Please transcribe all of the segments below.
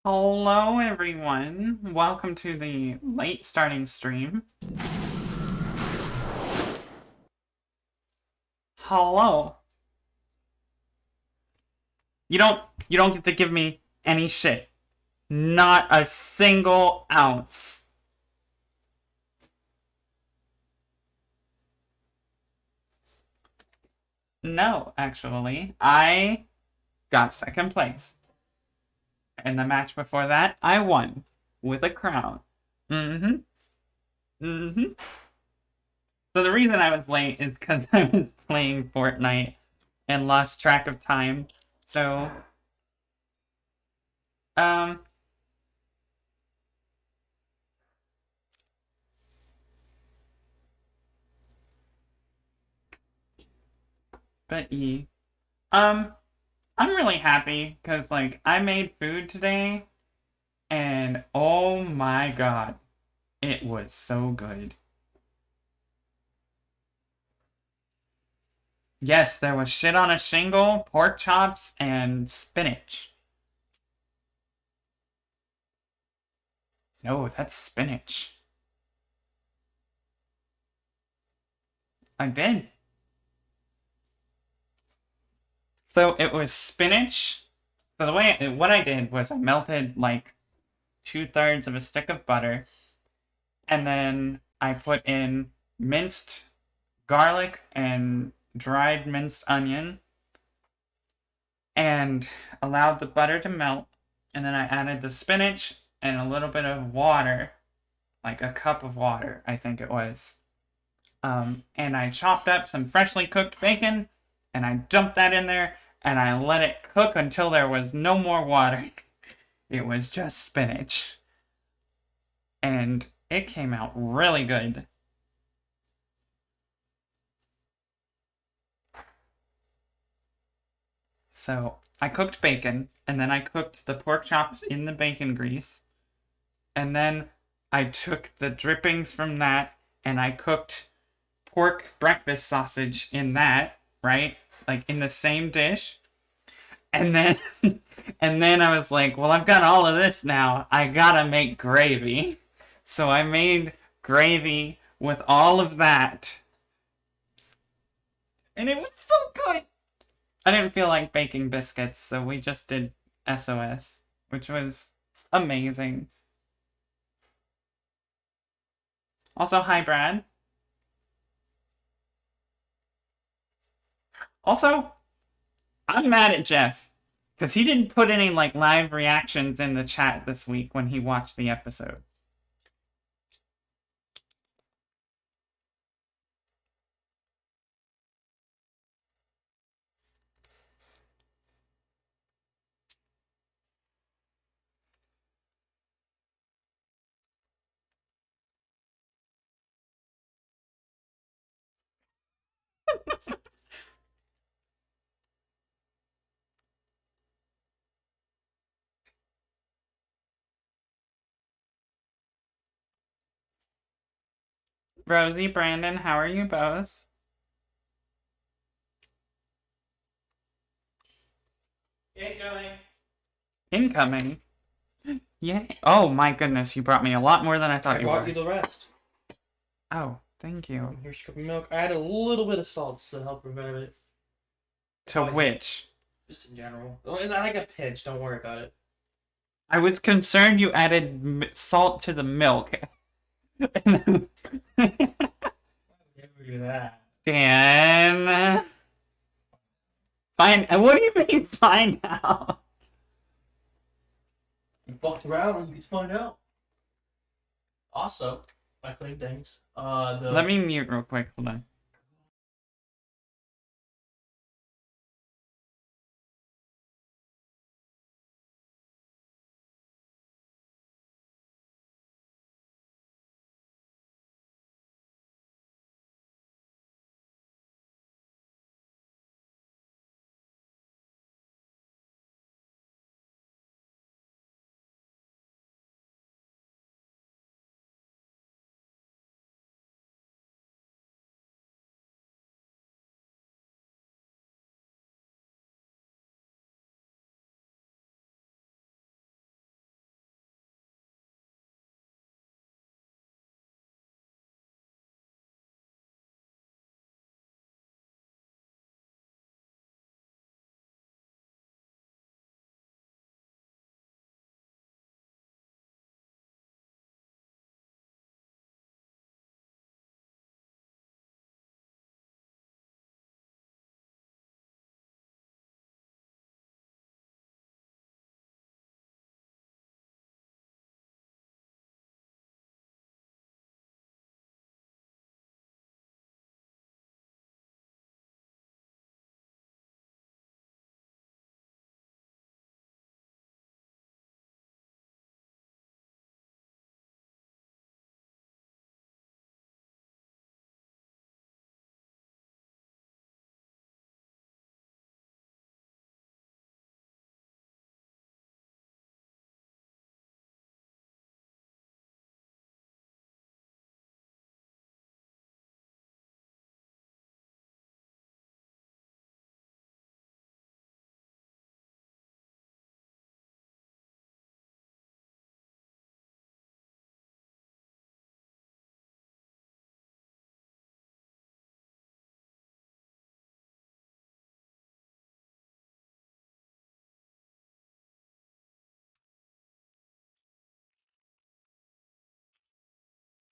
Hello, everyone. Welcome to the late starting stream. Hello. You don't get to give me any shit. Not a single ounce. No, actually, I got second place. In the match before that, I won with a crown. Mm-hmm. Mm-hmm. So the reason I was late is because I was playing Fortnite and lost track of time. So, um, but um, I'm really happy because like I made food today, and oh my god, it was so good. Yes, there was shit on a shingle, pork chops, and spinach. No, that's spinach. I did. So it was spinach. So what I did was I melted like 2/3 of a stick of butter, and then I put in minced garlic and dried minced onion, and allowed the butter to melt. And then I added the spinach and a little bit of water, like a cup of water, I think it was. And I chopped up some freshly cooked bacon, and I dumped that in there, and I let it cook until there was no more water. It was just spinach. And it came out really good. So I cooked bacon, and then I cooked the pork chops in the bacon grease. And then I took the drippings from that, and I cooked pork breakfast sausage in that, right? Like in the same dish. And then and then I was like, well, I've got all of this now. I gotta make gravy. So I made gravy with all of that. And it was so good. I didn't feel like baking biscuits, so we just did SOS, which was amazing. Also, hi, Brad. Also, I'm mad at Jeff because he didn't put any like live reactions in the chat this week when he watched the episode. Rosie, Brandon, how are you both? Incoming. Incoming. Yay. Oh my goodness, you brought me a lot more than I thought I you were. brought you the rest. Oh, thank you. Here's your cup of milk. I added a little bit of salt to help revive it. To which? Just in general. Not like a pinch. Don't worry about it. I was concerned you added salt to the milk. Never do that. Dan. Find. What do you mean find out? You fucked around and you could find out. Also, I claim things. Let me mute real quick. Hold on.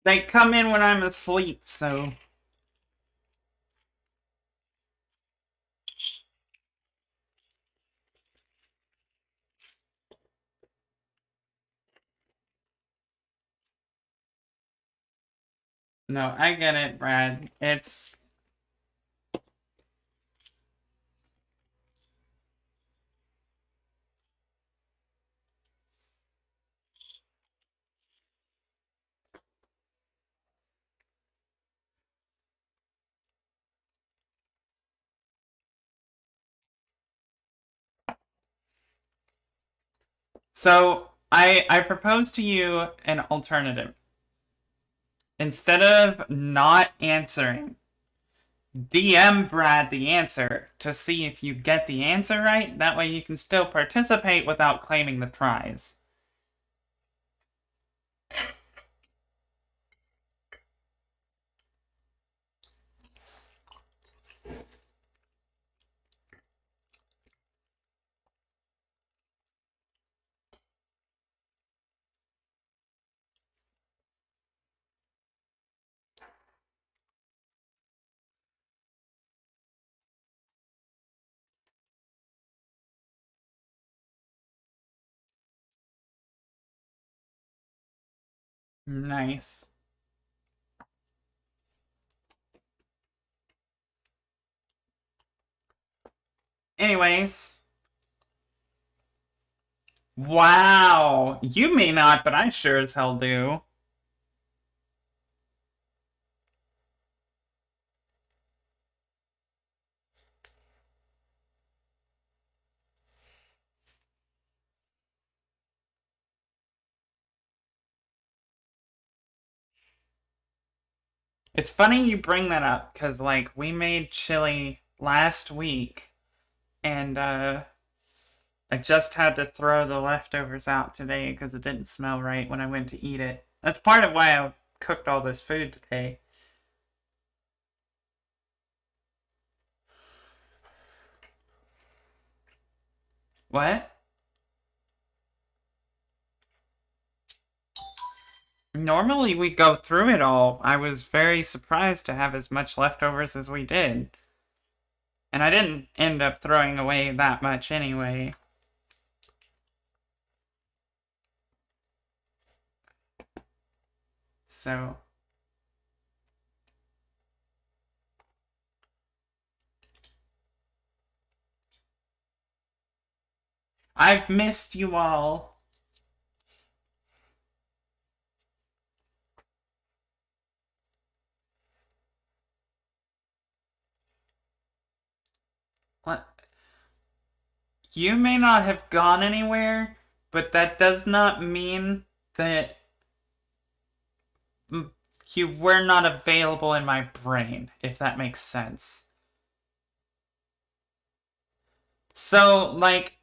They come in when I'm asleep, so... No, I get it, Brad. It's... So, I propose to you an alternative. Instead of not answering, DM Brad the answer to see if you get the answer right. That way you can still participate without claiming the prize. Nice. Anyways. Wow. You may not, but I sure as hell do. It's funny you bring that up, because, like, we made chili last week, and, I just had to throw the leftovers out today because it didn't smell right when I went to eat it. That's part of why I cooked all this food today. What? Normally we go through it all. I was very surprised to have as much leftovers as we did. And I didn't end up throwing away that much anyway. So... I've missed you all. What? You may not have gone anywhere, but that does not mean that you were not available in my brain, if that makes sense. So, like,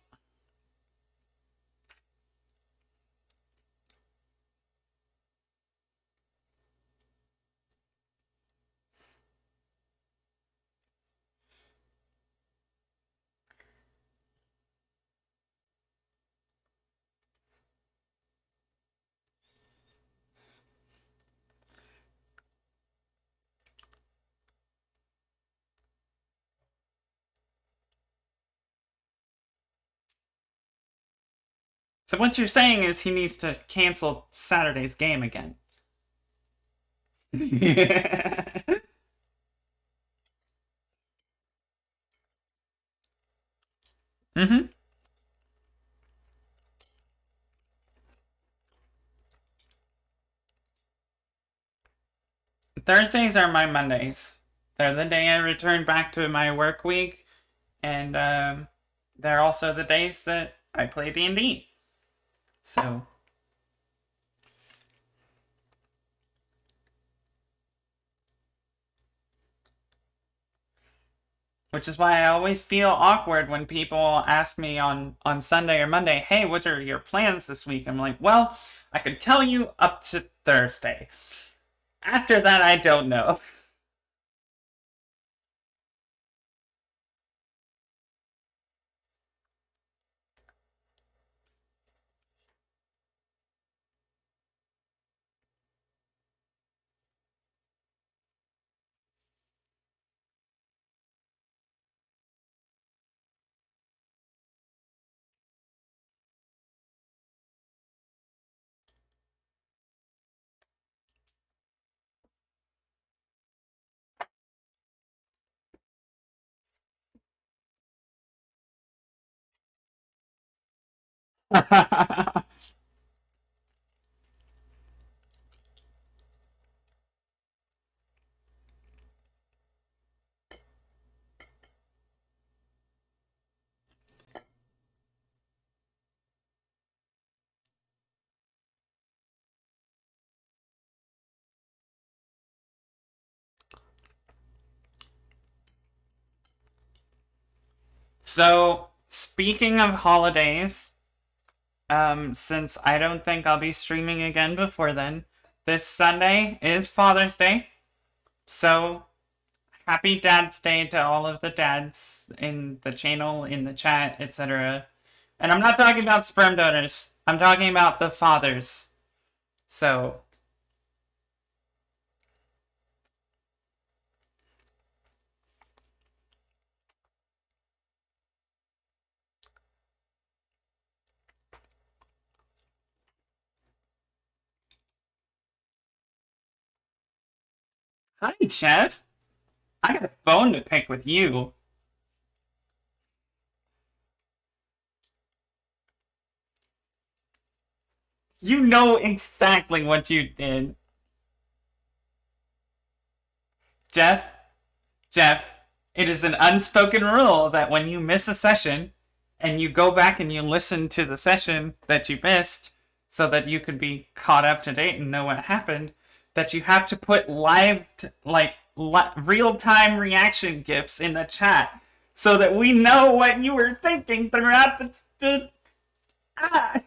so what you're saying is he needs to cancel Saturday's game again. Mm-hmm. Thursdays are my Mondays. They're the day I return back to my work week, and they're also the days that I play D&D. So, which is why I always feel awkward when people ask me on Sunday or Monday, "Hey, what are your plans this week?" I'm like, "Well, I can tell you up to Thursday. After that, I don't know." So, speaking of holidays, since I don't think I'll be streaming again before then, this Sunday is Father's Day. So, happy Dad's Day to all of the dads in the channel, in the chat, etc. And I'm not talking about sperm donors. I'm talking about the fathers. So, hi, Jeff. I got a bone to pick with you. You know exactly what you did. Jeff, Jeff, it is an unspoken rule that when you miss a session and you go back and you listen to the session that you missed so that you could be caught up to date and know what happened, that you have to put real-time reaction gifs in the chat so that we know what you were thinking throughout the ah.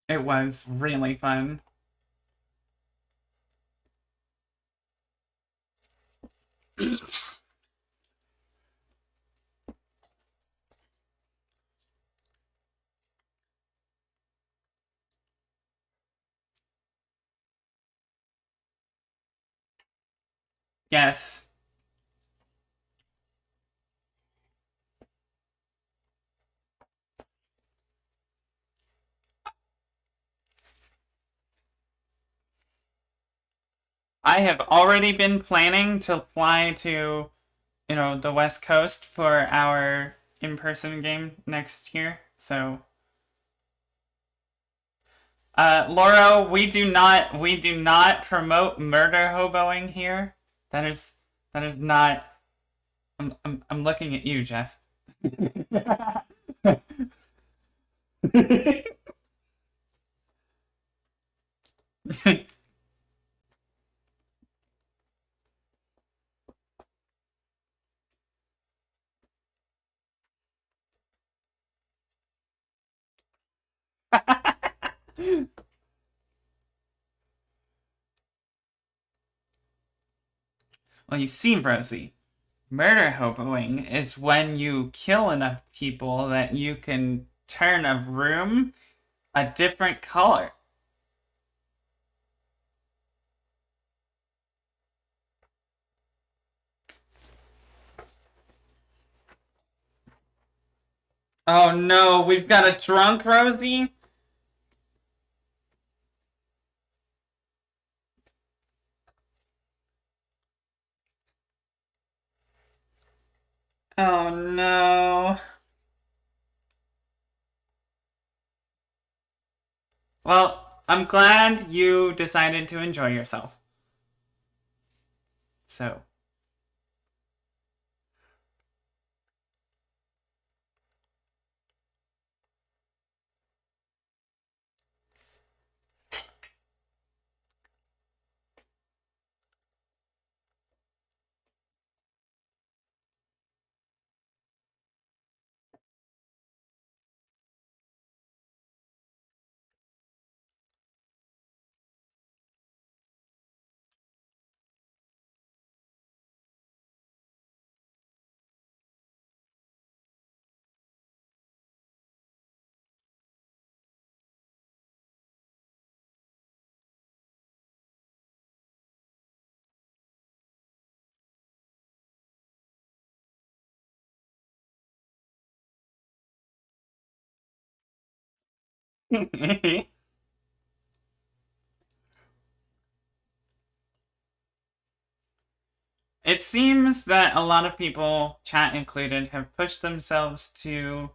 It was really fun. Yes. I have already been planning to fly to, the West Coast for our in-person game next year. So, Lauro, we do not promote murder hoboing here. That is not. I'm looking at you, Jeff. Well, you see, Rosie, murder hoboing is when you kill enough people that you can turn a room a different color. Oh no, we've got a drunk Rosie? Oh no. Well, I'm glad you decided to enjoy yourself. So. It seems that a lot of people, chat included, have pushed themselves to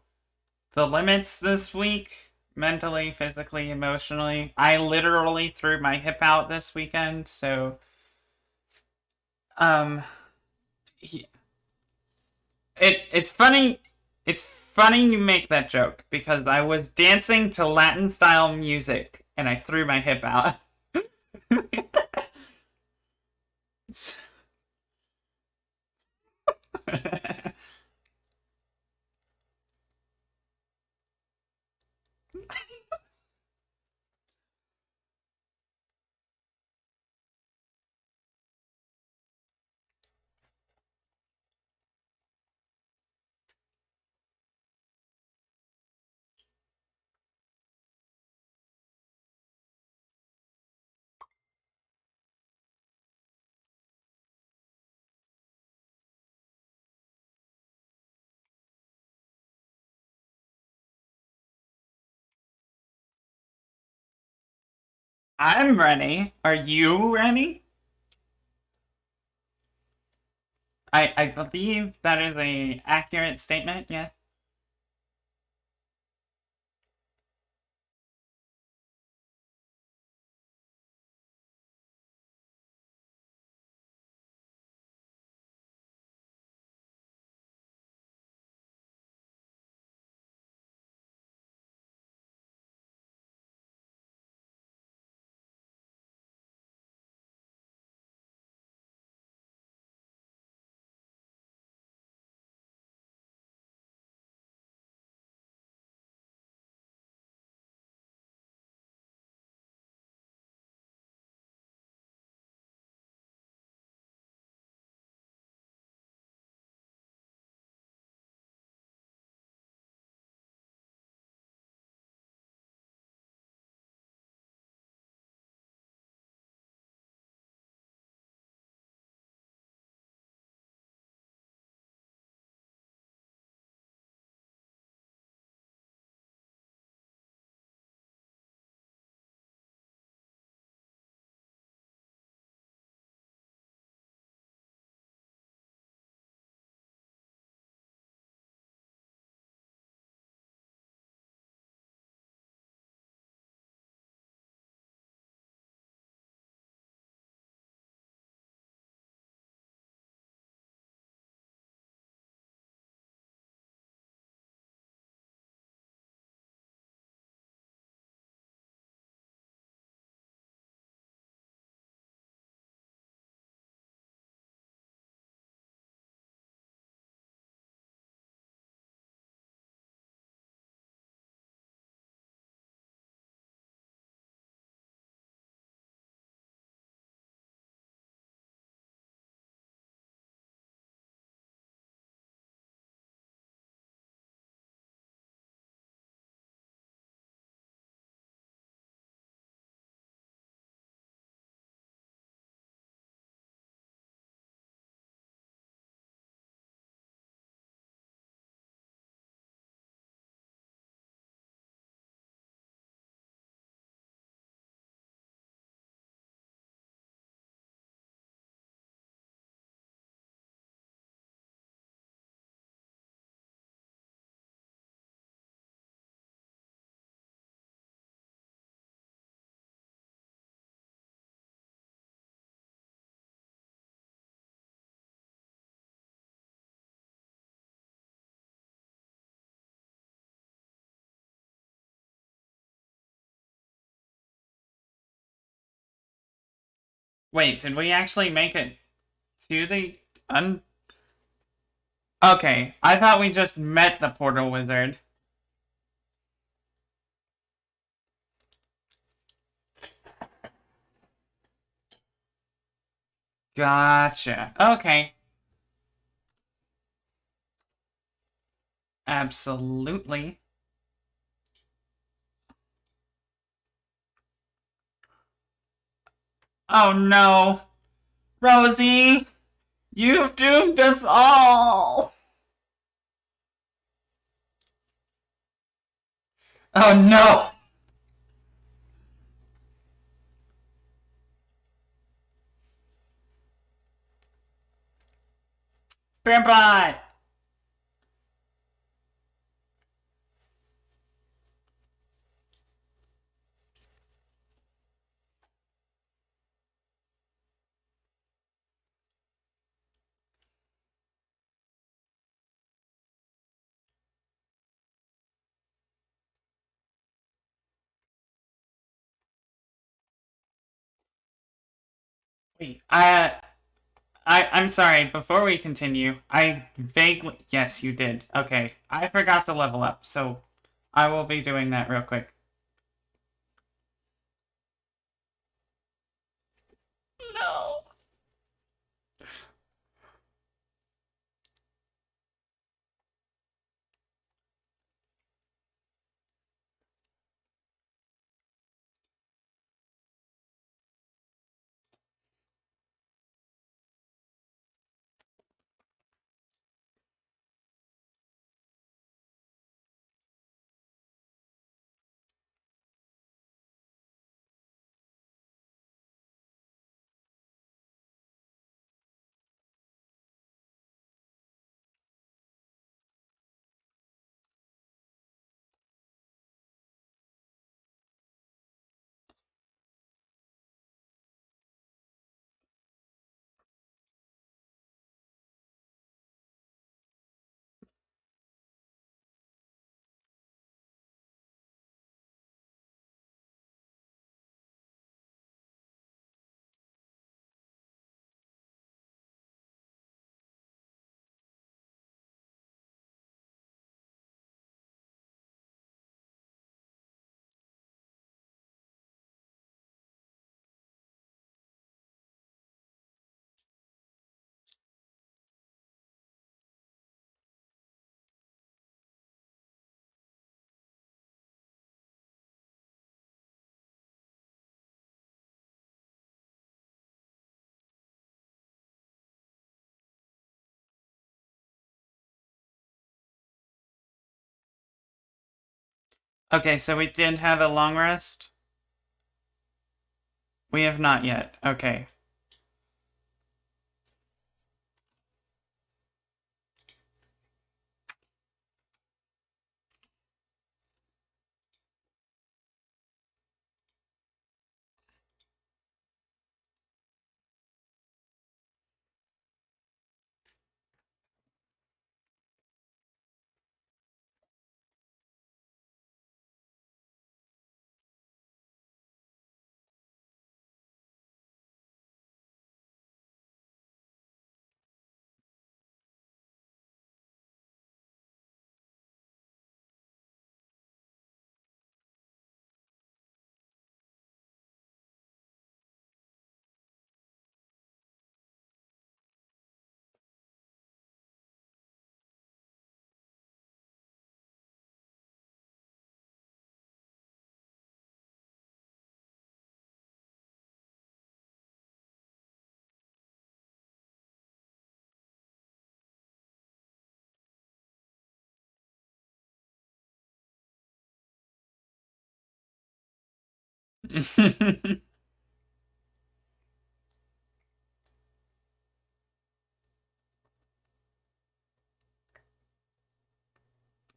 the limits this week. Mentally, physically, emotionally. I literally threw my hip out this weekend, so um it's funny. It's funny you make that joke because I was dancing to Latin style music and I threw my hip out. I'm ready. Are you ready? I believe that is a accurate statement. Yes. Wait, did we actually make it to the un? Okay, I thought we just met the portal wizard. Gotcha. Okay. Absolutely. Oh no. Rosie, you've doomed us all. Oh no. Bearbot! Wait, I'm sorry, before we continue, I vaguely... Yes, you did. Okay, I forgot to level up, so I will be doing that real quick. No! Okay, so we did have a long rest? We have not yet. Okay.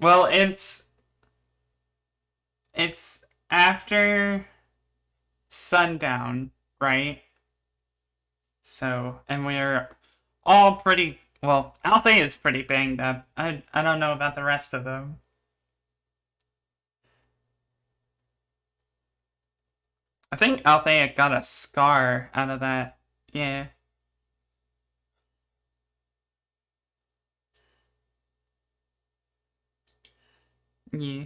Well, it's after sundown, right? So, and we're all pretty... Well, Althea is pretty banged up. I don't know about the rest of them. I think Althea got a scar out of that. Yeah. Yeah.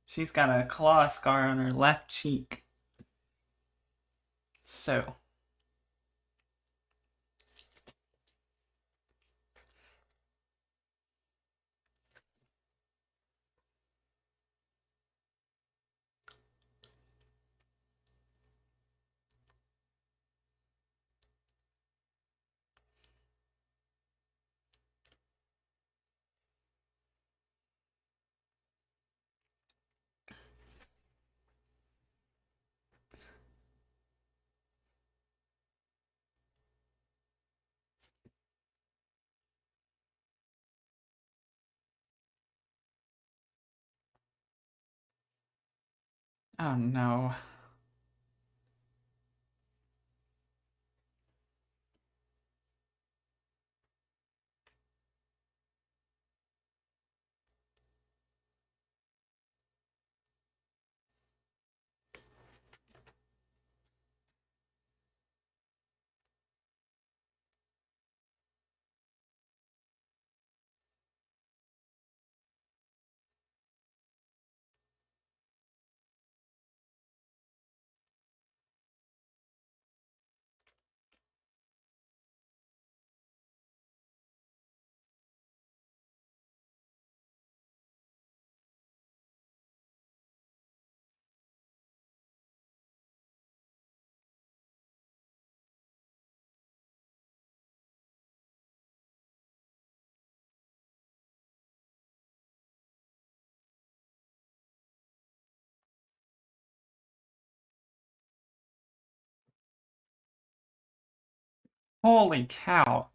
She's got a claw scar on her left cheek. So. Oh no. Holy cow.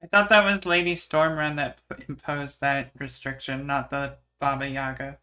I thought that was Lady Stormrun that imposed that restriction, not the Baba Yaga.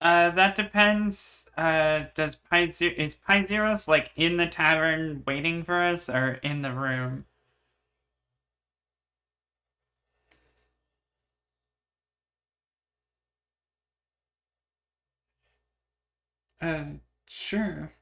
That depends. Is Pi Zeros like in the tavern waiting for us or in the room? Uh, sure.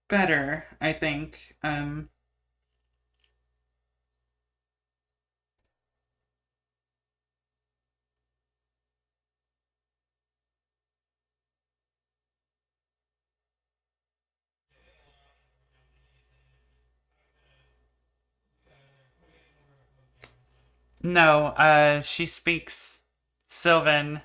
Better, I think. No, she speaks Sylvan.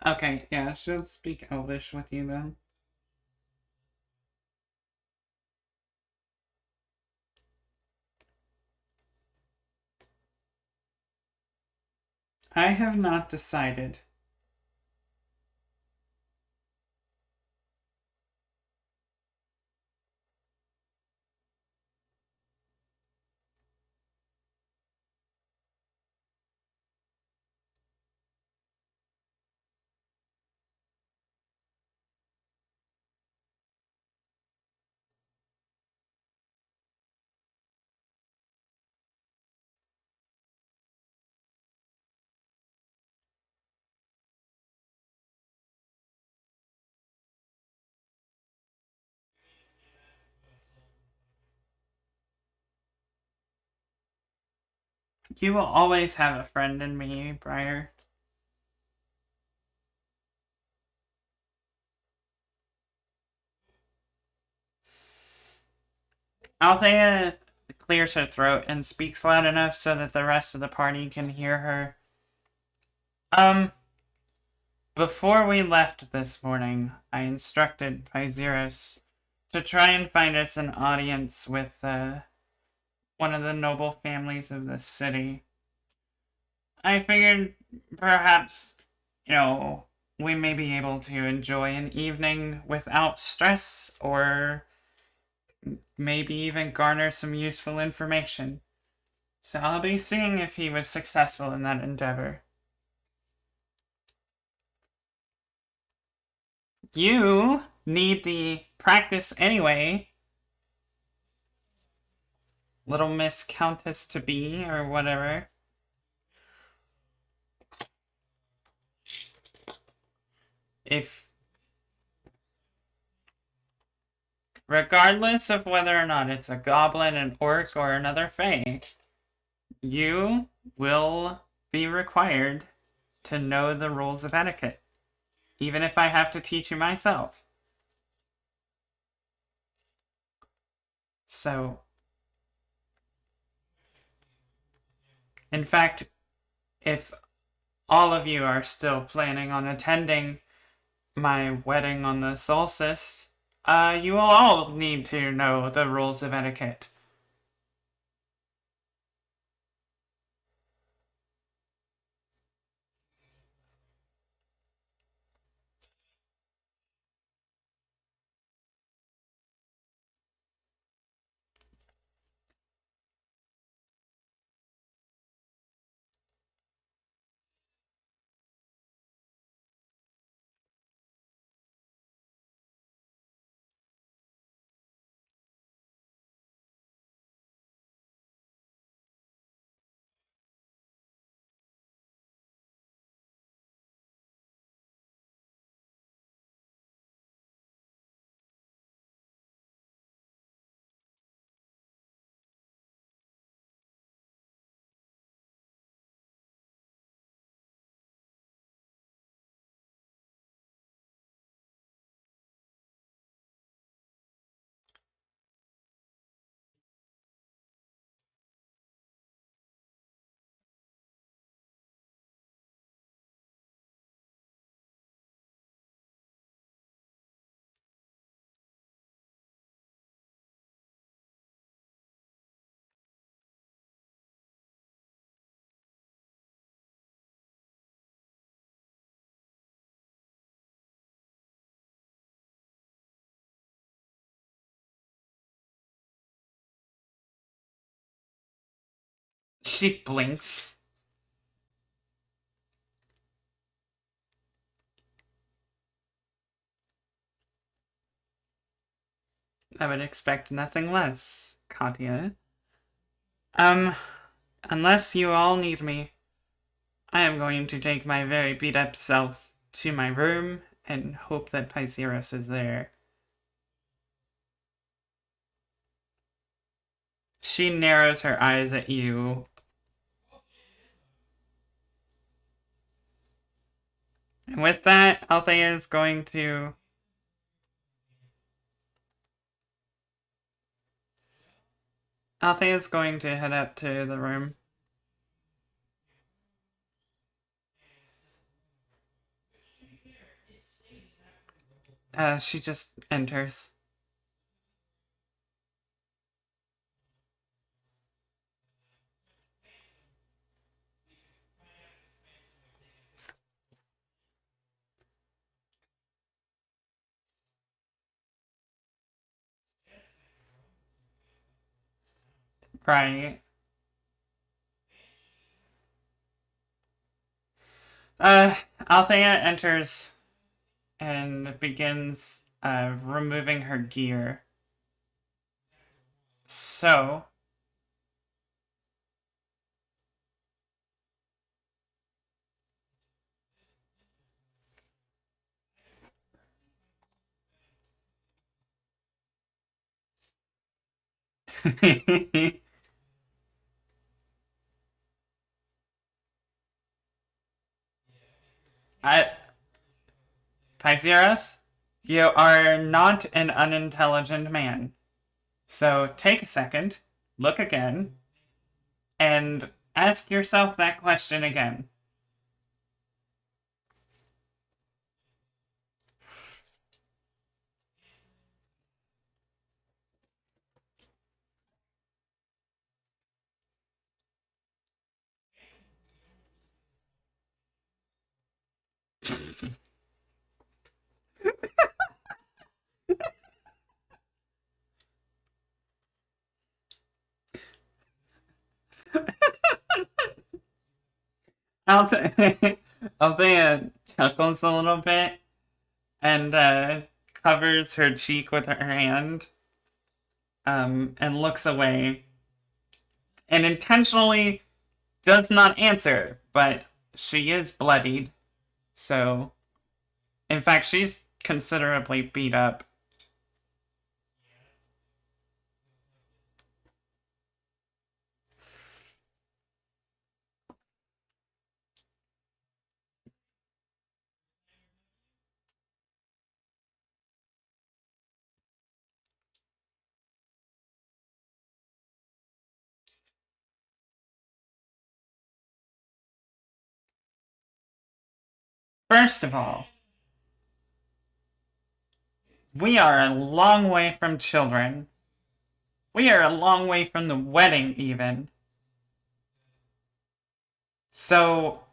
Okay, yeah, she'll speak Elvish with you then. I have not decided. You will always have a friend in me, Briar. Althea clears her throat and speaks loud enough so that the rest of the party can hear her. Before we left this morning, I instructed Pyzeros to try and find us an audience with one of the noble families of the city. I figured perhaps, we may be able to enjoy an evening without stress or maybe even garner some useful information. So I'll be seeing if he was successful in that endeavor. You need the practice anyway, little Miss Countess to be, or whatever. If, regardless of whether or not it's a goblin, an orc, or another fae, you will be required to know the rules of etiquette, even if I have to teach you myself. So, in fact, if all of you are still planning on attending my wedding on the solstice, you will all need to know the rules of etiquette. she blinks. I would expect nothing less, Katya. Um, unless you all need me, I am going to take my very beat up self to my room and hope that Pyceros is there. She narrows her eyes at you. And with that, Althea is going to... Althea is going to head up to the room. She just enters. Right. Althea enters and begins removing her gear. So, I, Pyceros, you are not an unintelligent man. So take a second, look again, and ask yourself that question again. Althea, Althea chuckles a little bit and covers her cheek with her hand and looks away and intentionally does not answer, but she is bloodied. So, in fact, she's considerably beat up. First of all, we are a long way from children. We are a long way from the wedding, even. So,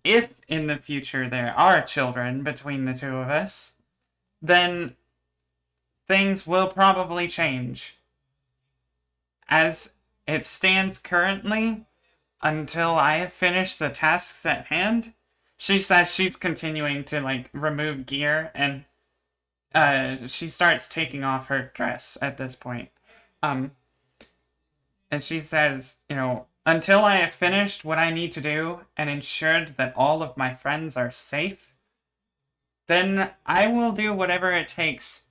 if in the future there are children between the two of us, then things will probably change. As it stands currently, until I have finished the tasks at hand, she says she's continuing to remove gear and she starts taking off her dress at this point. Um, and she says, until I have finished what I need to do and ensured that all of my friends are safe, then I will do whatever it takes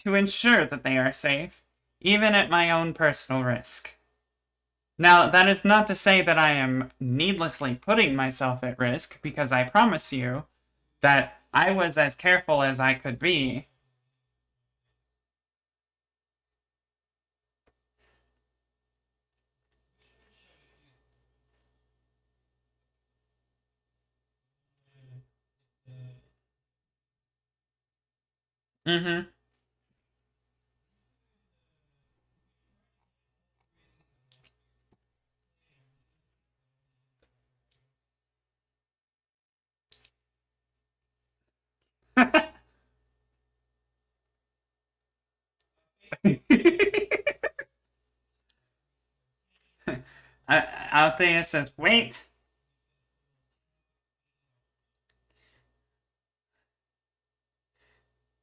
to ensure that they are safe, even at my own personal risk. Now, that is not to say that I am needlessly putting myself at risk, because I promise you that I was as careful as I could be. Mm-hmm. Althea says, wait.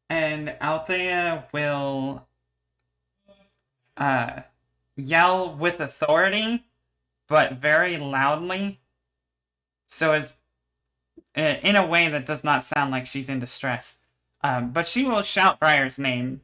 And Althea will uh, yell with authority, but very loudly, so as in a way that does not sound like she's in distress. But she will shout Briar's name.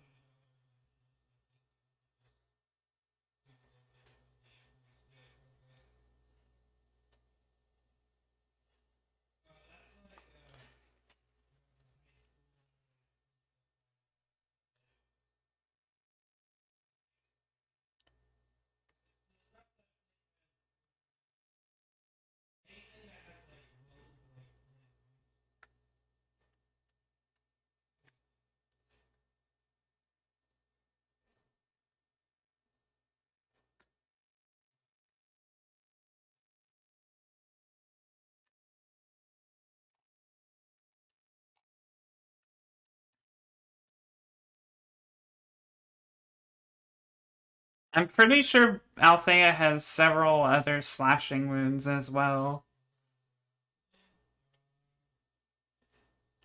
I'm pretty sure Althea has several other slashing wounds as well.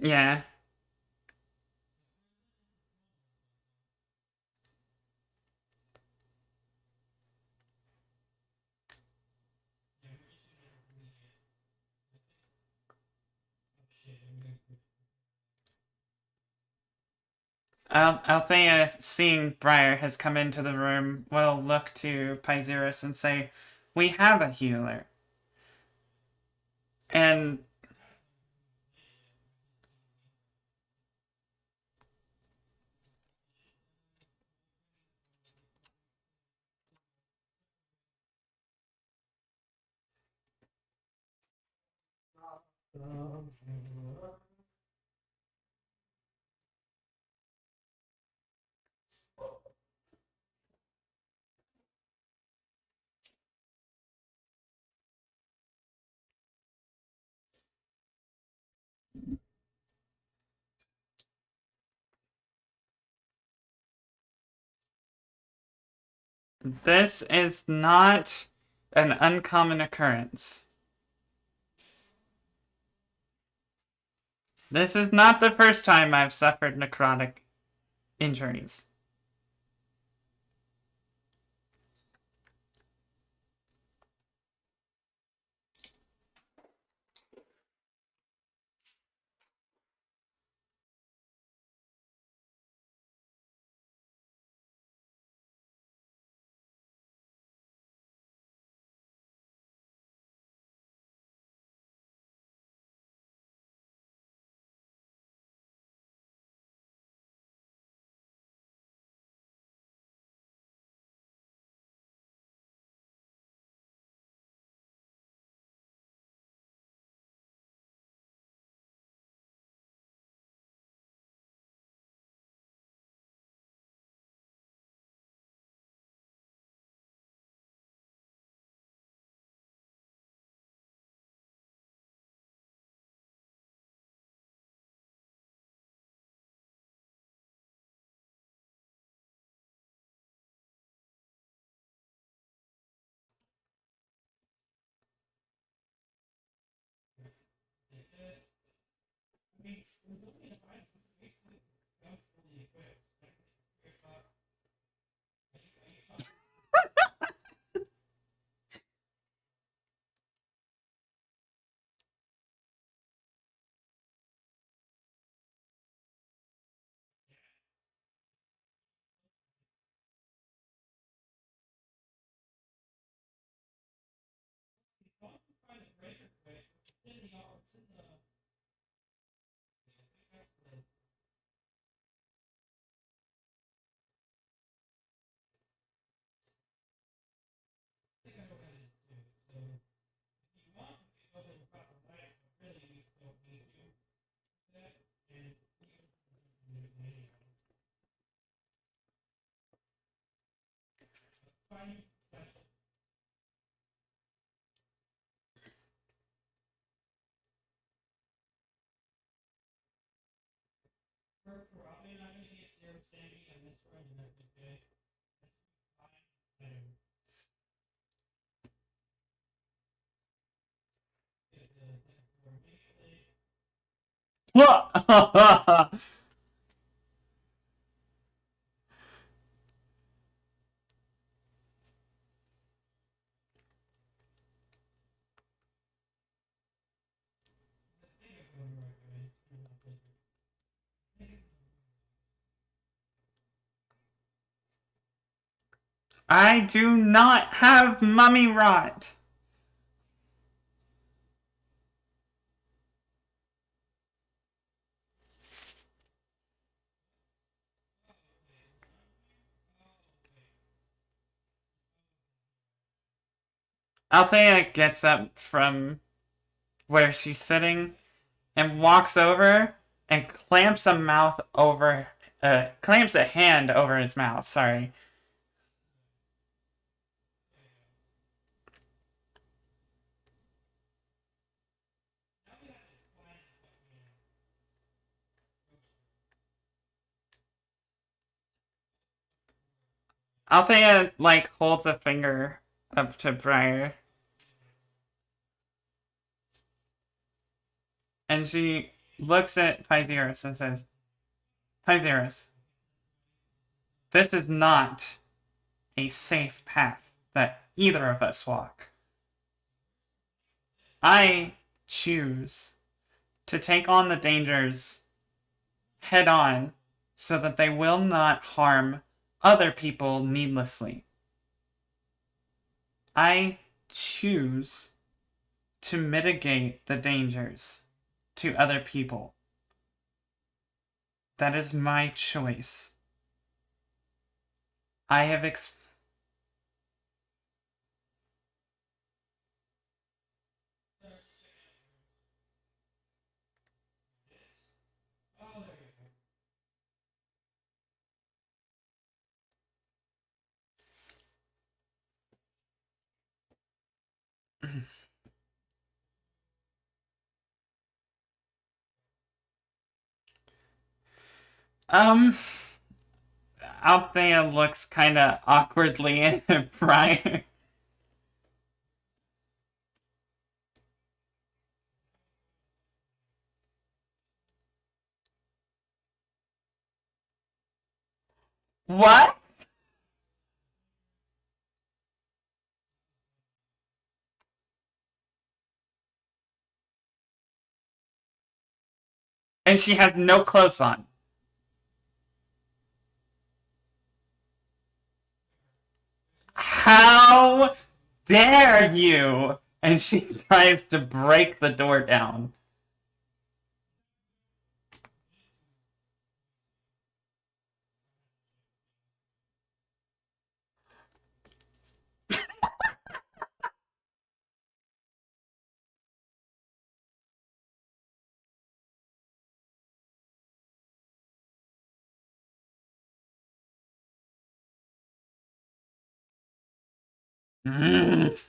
Yeah. Althea, seeing Briar has come into the room, will look to Pyzirus and say, "We have a healer." And this is not an uncommon occurrence. This is not the first time I've suffered necrotic injuries. I do not have mummy rot. Althea gets up from where she's sitting and walks over and clamps a hand over his mouth. Sorry. Althea holds a finger up to Briar, and she looks at Pyzirus and says, "Pyzirus, this is not a safe path that either of us walk. I choose to take on the dangers head on so that they will not harm other people needlessly. I choose to mitigate the dangers to other people. That is my choice. I have um Althea looks kind of awkwardly at Briar. What? And she has no clothes on. How dare you? And she tries to break the door down. Mm.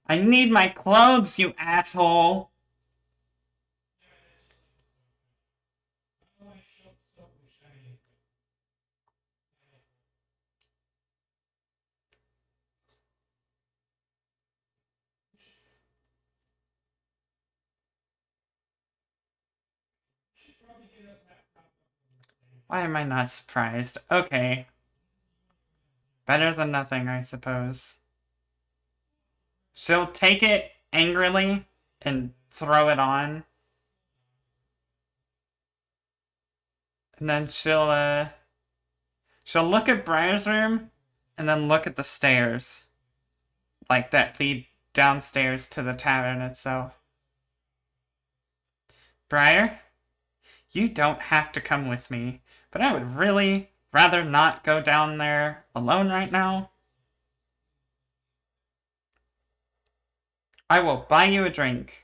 I need my clothes, you asshole. Why am I not surprised? Okay. Better than nothing, I suppose. She'll take it angrily and throw it on. And then she'll look at Briar's room and then look at the stairs. That lead downstairs to the tavern itself. Briar, you don't have to come with me, but I would really rather not go down there alone right now. I will buy you a drink.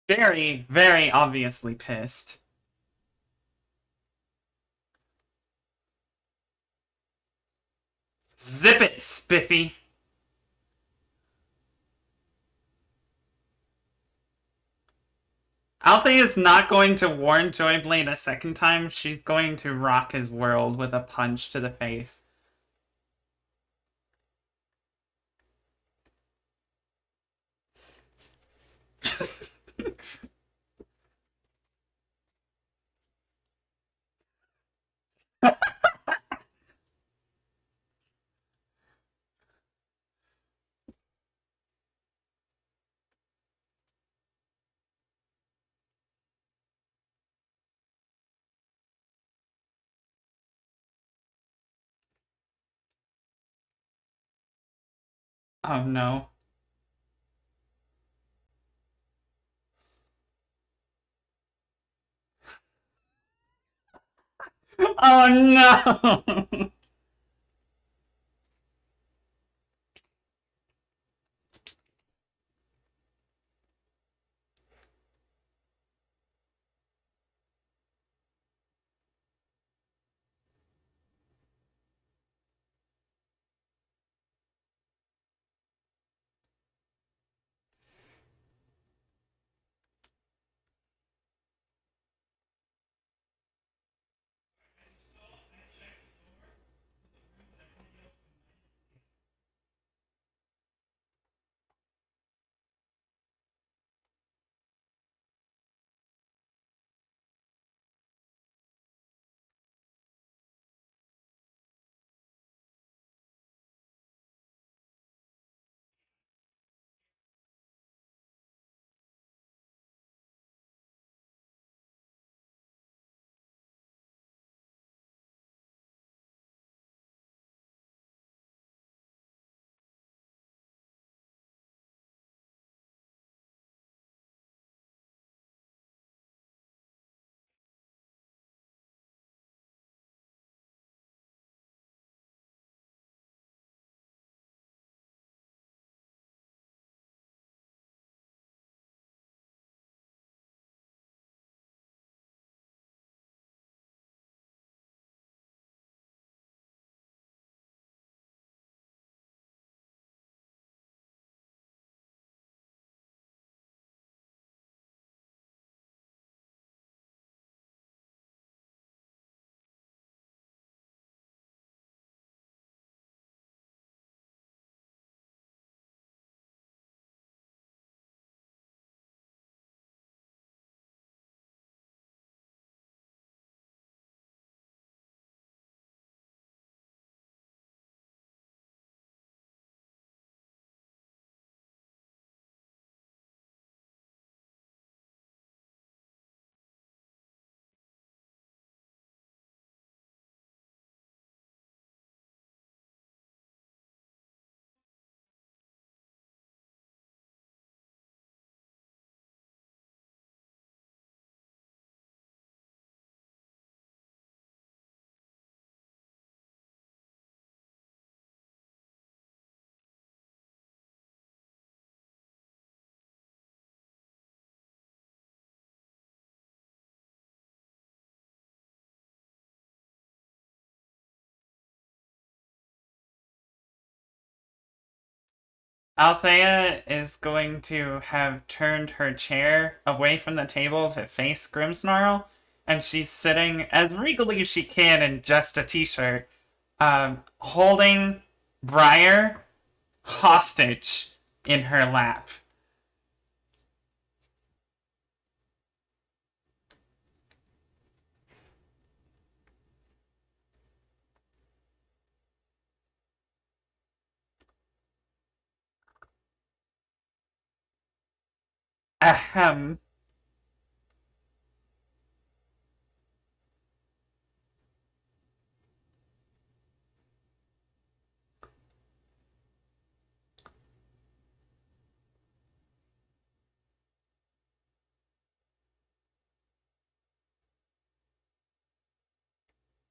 Very, very obviously pissed. Zip it, Spiffy. Althea is not going to warn Joyblade a second time. She's going to rock his world with a punch to the face. Oh no. Oh no! Althea is going to have turned her chair away from the table to face Grimmsnarl, and she's sitting as regally as she can in just a t-shirt, holding Briar hostage in her lap. Ahem.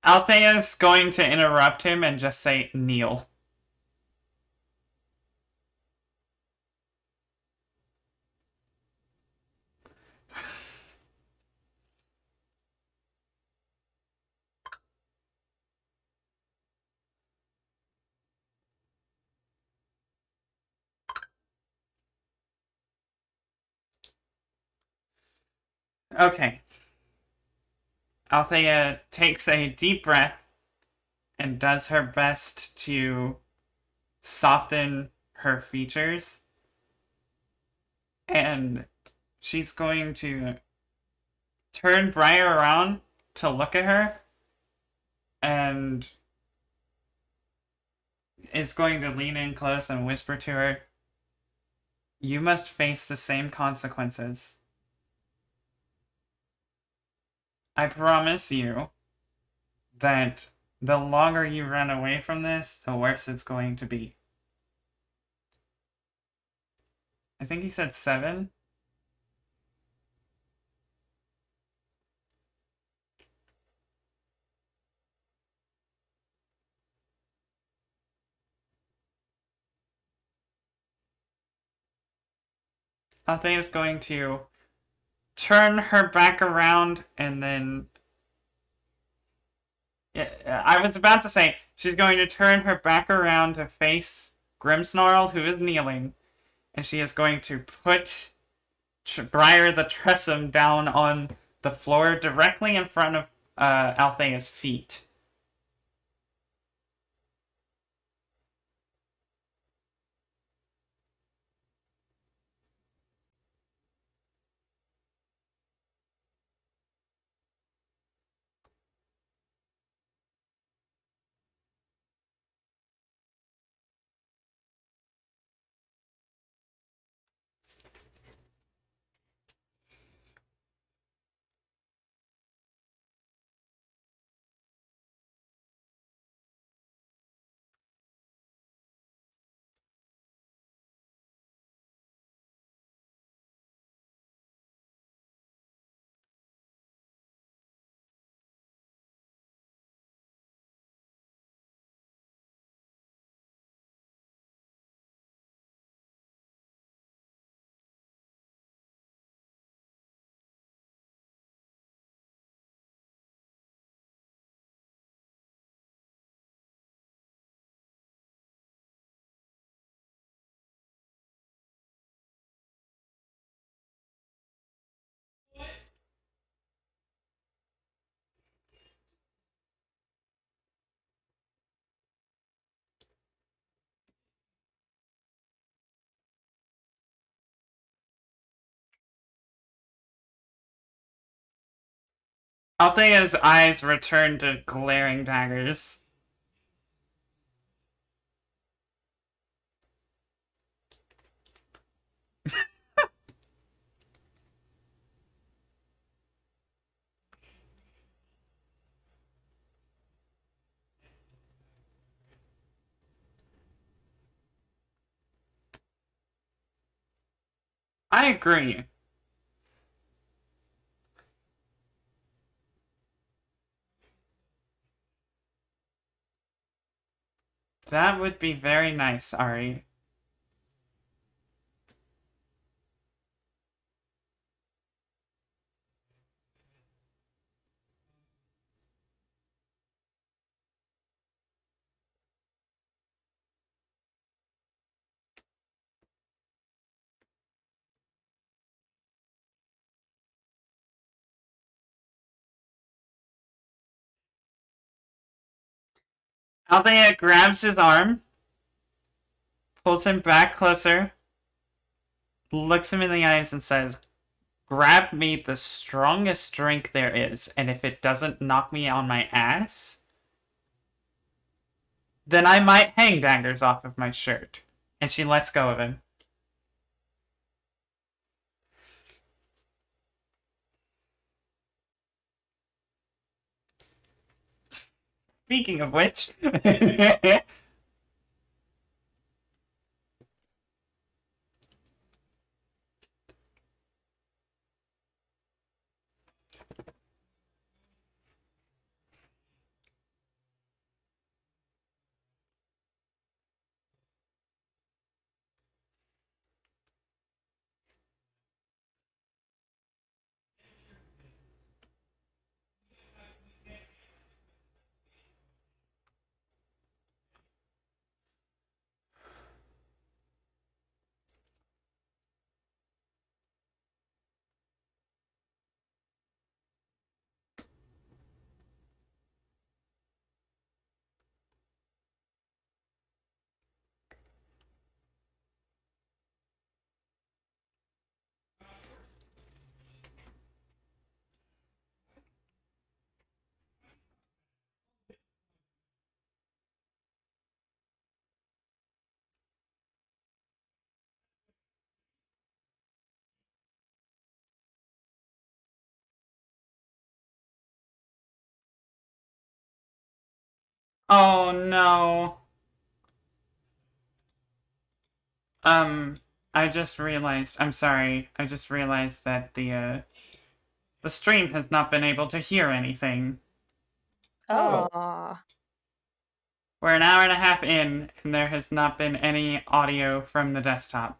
Althea's going to interrupt him and just say, kneel. Okay. Althea takes a deep breath and does her best to soften her features. And she's going to turn Briar around to look at her and is going to lean in close and whisper to her, "You must face the same consequences. I promise you that the longer you run away from this, the worse it's going to be." I think he said 7. Althea's going to turn her back around and then. Yeah, I was about to say she's going to turn her back around to face Grimmsnarl, who is kneeling, and she is going to put Briar the Tressum down on the floor directly in front of Althea's feet. Althea's eyes return to glaring daggers. I agree. That would be very nice, Ari. Althea grabs his arm, pulls him back closer, looks him in the eyes, and says, "Grab me the strongest drink there is, and if it doesn't knock me on my ass, then I might hang daggers off of my shirt." And she lets go of him. Speaking of which, Oh no. I just realized. I'm sorry. I just realized that the stream has not been able to hear anything. Oh. Aw. We're an hour and a half in, and there has not been any audio from the desktop.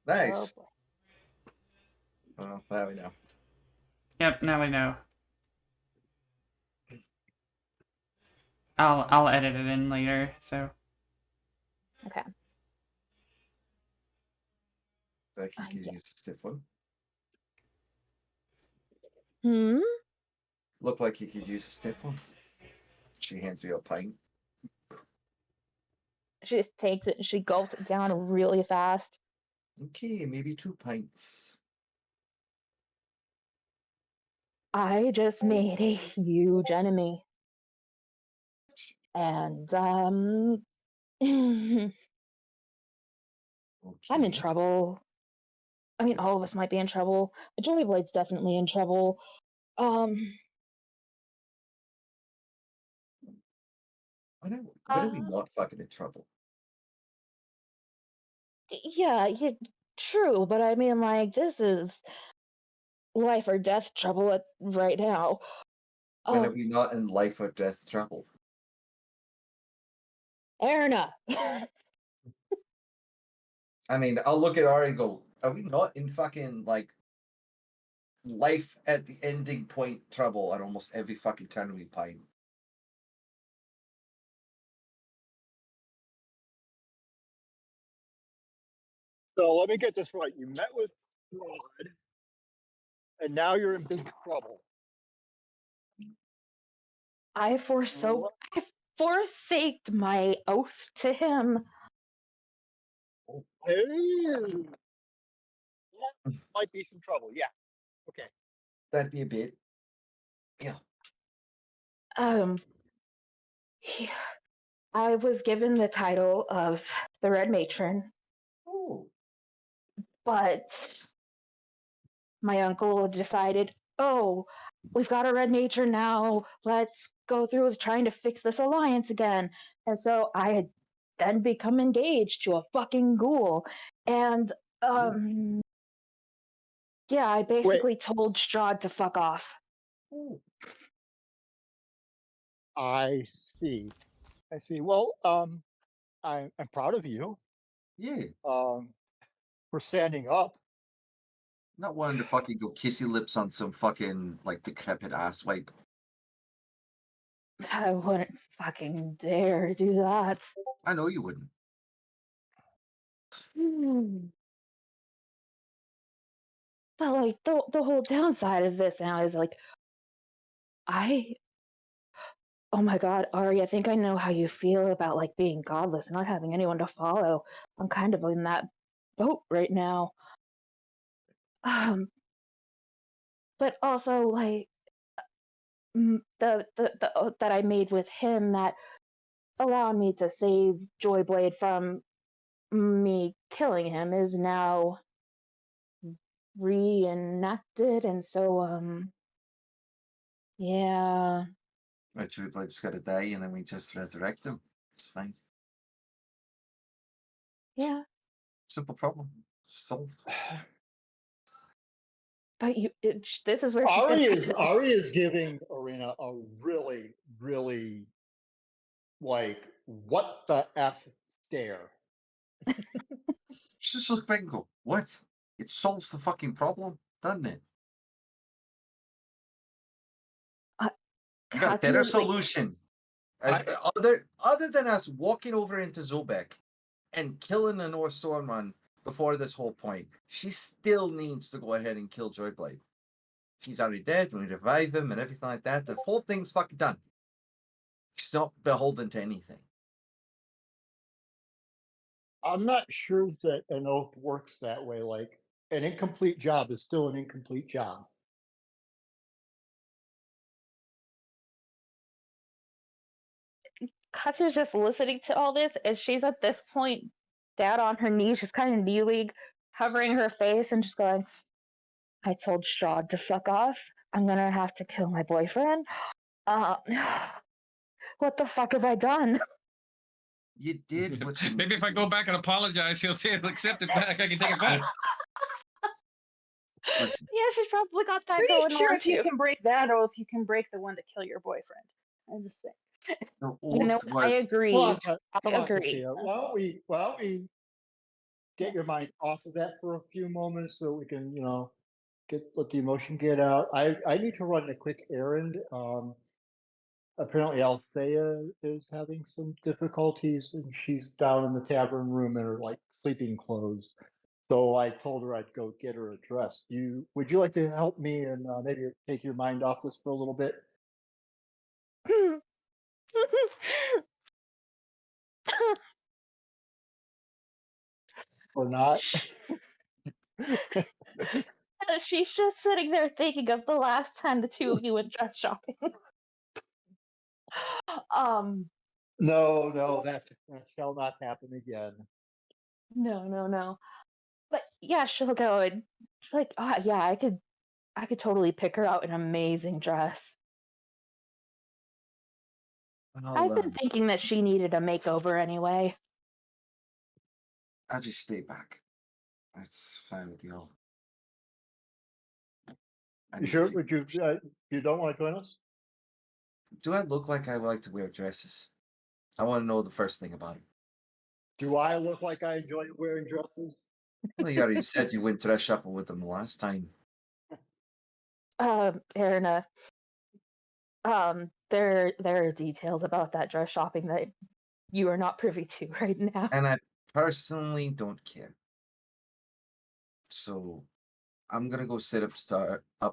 Nice. Oh, boy. Well, now we know. Yep, now we know. I'll edit it in later. So Okay. Like you could Yeah. use a stiff one. Hmm? Look like you could use a stiff one. She hands you a pint. She just takes it and she gulps it down really fast. Okay, maybe 2 pints. I just made a huge enemy. And, I'm in Okay. trouble. I mean, all of us might be in trouble. But Joey Blade's definitely in trouble. When are we not fucking in trouble? Yeah, true, but I mean, like, this is life or death trouble right now. When are we not in life or death trouble? Erna! I mean, I'll look at Ari and go, are we not in fucking, like, life at the ending point trouble at almost every fucking turn we pine? So let me get this right. You met with Rod, and now you're in big trouble. I forsaked my oath to him. Hey, that might be some trouble. Yeah. Okay. That'd be a bit. Yeah. He, I was given the title of the Red Matron, Oh. but my uncle decided, oh, we've got a Red Matron now. Let's go through with trying to fix this alliance again. And so I had then become engaged to a fucking ghoul. And, yeah, I basically told Strahd to fuck off. Oh. I see. I see. Well, I'm proud of you. Yeah. For standing up. Not wanting to fucking go kissy lips on some fucking, like, decrepit asswipe. I wouldn't fucking dare do that. I know you wouldn't. But like the whole downside of this now is like oh my god, Ari, I think I know how you feel about like being godless and not having anyone to follow. I'm kind of in that boat right now. But also like the oath that I made with him that allowed me to save Joyblade from me killing him is now reenacted, and so yeah. Richard Blade's got to die and then we just resurrect him. It's fine. Yeah. Simple problem. Solved. But this is where Ari is giving Arena a really, really like what the F stare. Just look back and go, what? It solves the fucking problem, doesn't it? You got a better solution. Other than us walking over into Zobek and killing the North Storm Run before this whole point, she still needs to go ahead and kill Joyblade. He's already dead, and we revive him and everything like that. The whole thing's fucking done. She's not beholden to anything. I'm not sure that an oath works that way. Like an incomplete job is still an incomplete job. Katya's just listening to all this, and she's at this point down on her knees, just kind of kneeling, covering her face, and just going, I told Strahd to fuck off. I'm gonna have to kill my boyfriend. What the fuck have I done? You did what you Maybe if I go back and apologize, he'll accept it back. I can take it back. Listen, Yeah, she's probably got that Pretty going sure on if you too. can break that oath, you can break the one to kill your boyfriend. I'm just saying. the You know, oath I was agree. Come I on, agree. Katia. Why don't we get your mind off of that for a few moments so we can, let the emotion get out. I need to run a quick errand. Apparently Althea is having some difficulties and she's down in the tavern room in her like sleeping clothes. So I told her I'd go get her a dress. Would you like to help me and maybe take your mind off this for a little bit or not? She's just sitting there thinking of the last time the two of you went dress shopping. um, No, that shall not happen again. no. But yeah, she'll go and she's like, yeah, I could totally pick her out an amazing dress. I've been thinking that she needed a makeover anyway. I'll just stay back. That's fine with y'all. You sure? Would you? You don't want to join us? Do I look like I like to wear dresses? I want to know the first thing about it. Do I look like I enjoy wearing dresses? Well, you already said you went dress shopping with them the last time. Erna, there are details about that dress shopping that you are not privy to right now. And I personally don't care. So I'm gonna go sit up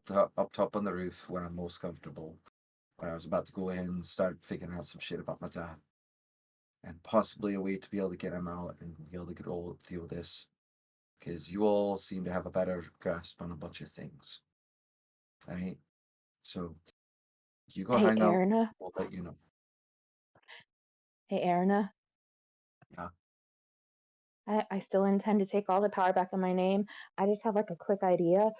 top on the roof where I'm most comfortable. Where I was about to go in and start figuring out some shit about my dad. And possibly a way to be able to get him out and be able to deal with this. Because you all seem to have a better grasp on a bunch of things. Right? So you go Hey, hang out, Erna. we'll let you know. Hey, Erna. Yeah. I still intend to take all the power back in my name. I just have like a quick idea.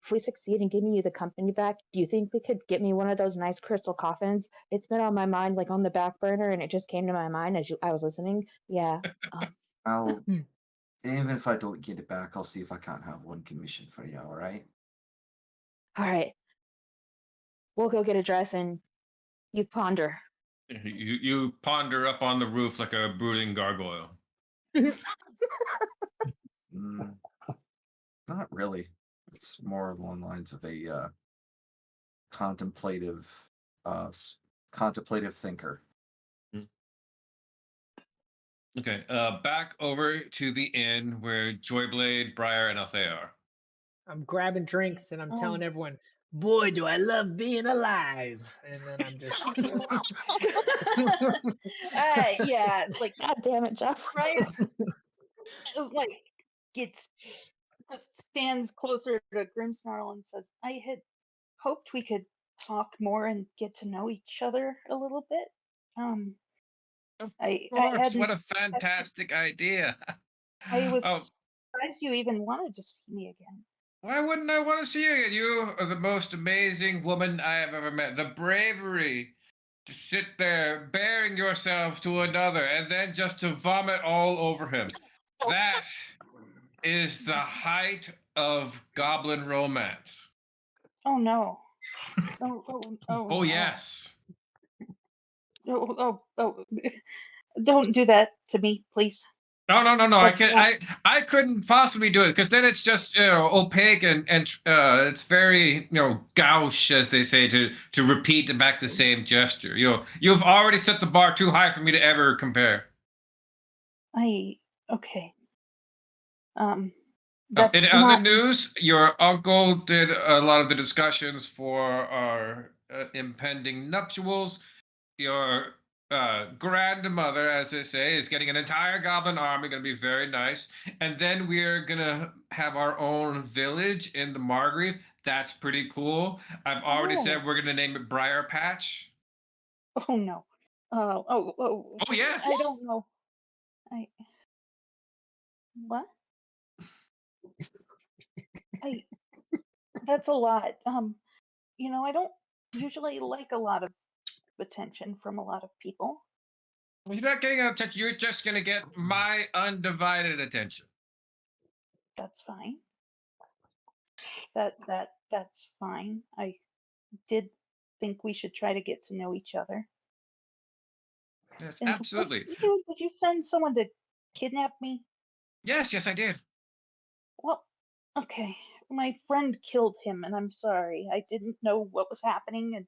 If we succeed in getting you the company back, do you think we could get me one of those nice crystal coffins? It's been on my mind, like on the back burner, and it just came to my mind as I was listening. Yeah. I'll even if I don't get it back, I'll see if I can't have one commissioned for you, alright? All right. We'll go get a dress and you ponder. You ponder up on the roof like a brooding gargoyle. Not really. It's more along the lines of a contemplative thinker. Okay, back over to the inn where Joyblade, Briar, and Althea are. I'm grabbing drinks and I'm telling everyone, boy, do I love being alive. And then I'm just. Yeah, like, God damn it, Jeff. Briar, like, stands closer to Grinsnarl and says, I had hoped we could talk more and get to know each other a little bit. Of I course, hadn't. what a fantastic idea. I was Oh, surprised you even wanted to see me again. why wouldn't I want to see you again? You are the most amazing woman I have ever met. The bravery to sit there bearing yourself to another and then just to vomit all over him. That is the height of goblin romance. Oh no. Oh Oh, yes. Oh. Don't do that to me, please. No. I couldn't possibly do it because then it's just opaque and it's very gauche, as they say, to repeat back the same gesture. You've already set the bar too high for me to ever compare. Okay. In That's other not. news, your uncle did a lot of the discussions for our impending nuptials. Your grandmother, as they say, is getting an entire goblin army. Going to be very nice. And then we're going to have our own village in the Margrave. That's pretty cool. I've already said we're going to name it Briar Patch. Oh no. Oh yes. I don't know. What? That's a lot. I don't usually like a lot of attention from a lot of people. Well, you're not getting attention. You're just going to get my undivided attention. That's fine. That's fine. I did think we should try to get to know each other. Yes, And absolutely. did you send someone to kidnap me? Yes, I did. Well, okay. My friend killed him, and I'm sorry. I didn't know what was happening, and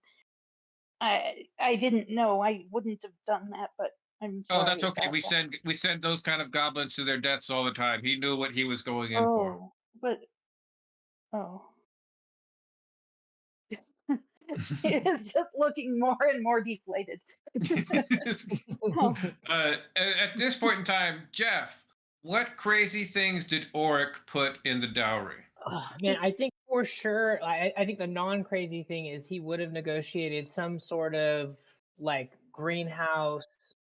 I didn't know. I wouldn't have done that, but I'm Oh, sorry that's okay. about that. We send those kind of goblins to their deaths all the time. He knew what he was going in for. Oh, but oh. She is just looking more and more deflated. Oh, At this point in time, Jeff, what crazy things did Auric put in the dowry? Oh, man, I think for sure. I think the non-crazy thing is he would have negotiated some sort of like greenhouse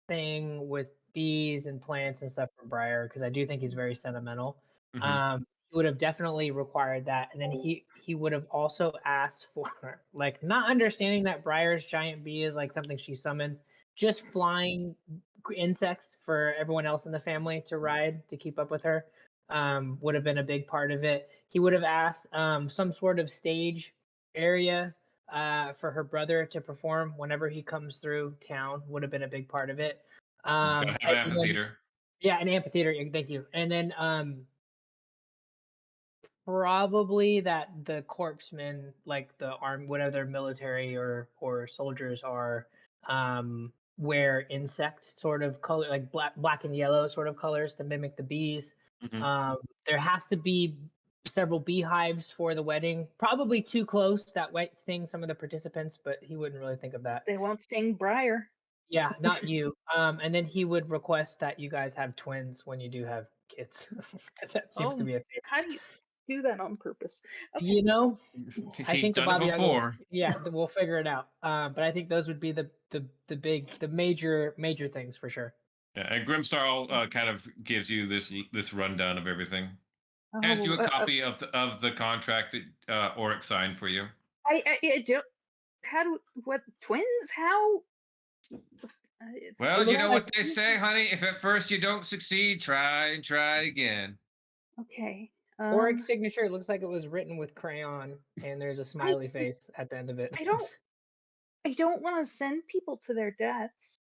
thing with bees and plants and stuff for Briar, because I do think he's very sentimental. Mhm. He would have definitely required that, and then he would have also asked for like not understanding that Briar's giant bee is like something she summons, just flying insects for everyone else in the family to ride to keep up with her. Would have been a big part of it. He would have asked some sort of stage area for her brother to perform whenever he comes through town. Would have been a big part of it. Gotta have And then, amphitheater. yeah, an amphitheater. Thank you. And then probably that the corpsmen, like the arm, whatever their military or soldiers are, wear insect sort of color, like black and yellow sort of colors to mimic the bees. Mhm. There has to be several beehives for the wedding. Probably too close. That might sting some of the participants, but he wouldn't really think of that. they won't sting Briar. Yeah, not you. And then he would request that you guys have twins when you do have kids. 'Cause that seems to be a thing. How do you do that on purpose? Okay. You know, I He's think the done it Baba Yaga. before. Yeah, we'll figure it out. But I think those would be the major things for sure. Yeah, and Grimstar kind of gives you this rundown of everything. Hands you Oh, a copy of the contract that Auric signed for you. I do. How do what twins? How? Well, It you looks know like what they say, honey. If at first you don't succeed, try and try again. Okay. Auric's signature looks like it was written with crayon, and there's a I smiley face at the end of it. I don't want to send people to their deaths.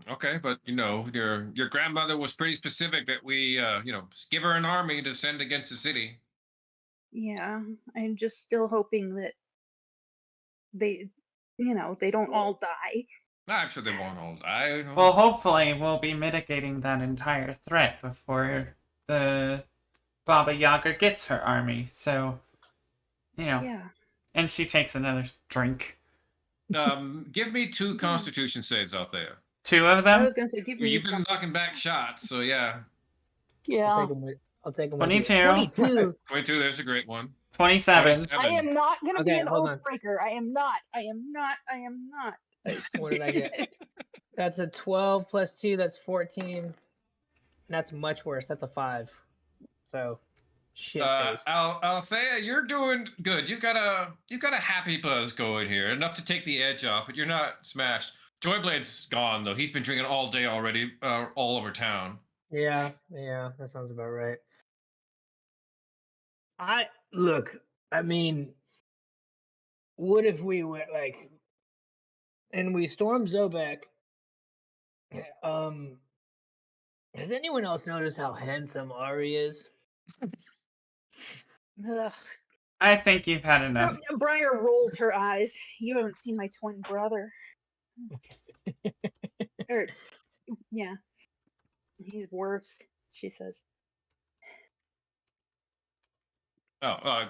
Okay, but you know your grandmother was pretty specific that we give her an army to send against the city. Yeah, I'm just still hoping that they, they don't all die. I'm sure they won't all die. Well, hopefully we'll be mitigating that entire threat before the Baba Yaga gets her army. So, Yeah. and she takes another drink. Give me 2 Constitution saves out there. 2 of I them? was gonna say, give me You've been something. knocking back shots, so yeah. Yeah. I'll take them with you. 22. 22. 22, there's a great one. 27. I am not gonna be Okay, an hold on. oathbreaker. I am not. What did I get? That's a 12 plus 2. That's 14. That's much worse. That's a 5. So, shit face. Althea, you're doing good. You've got a happy buzz going here, enough to take the edge off, but you're not smashed. Joyblade's gone though. He's been drinking all day already, all over town. Yeah, that sounds about right. Look, I mean, what if we went like, and we stormed Zobek? Has anyone else noticed how handsome Ari is? Ugh. I think you've had enough. Briar rolls her eyes. You haven't seen my twin brother. Yeah. He's worse, she says.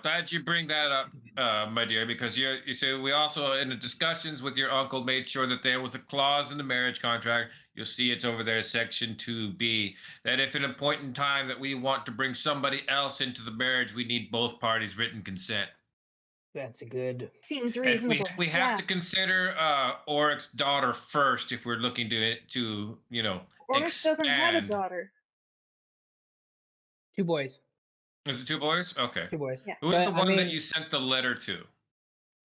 Glad you bring that up, my dear, because you see, we also in the discussions with your uncle made sure that there was a clause in the marriage contract. You'll see it's over there, section 2B, that if at a point in time that we want to bring somebody else into the marriage, we need both parties' written consent. That's a good. Seems And reasonable. we have to consider Auric's daughter first if we're looking to Oryx doesn't have a expand. daughter. 2 boys. Is it 2 boys? Okay. 2 boys. Yeah. Who's But, the one I that mean, you sent the letter to?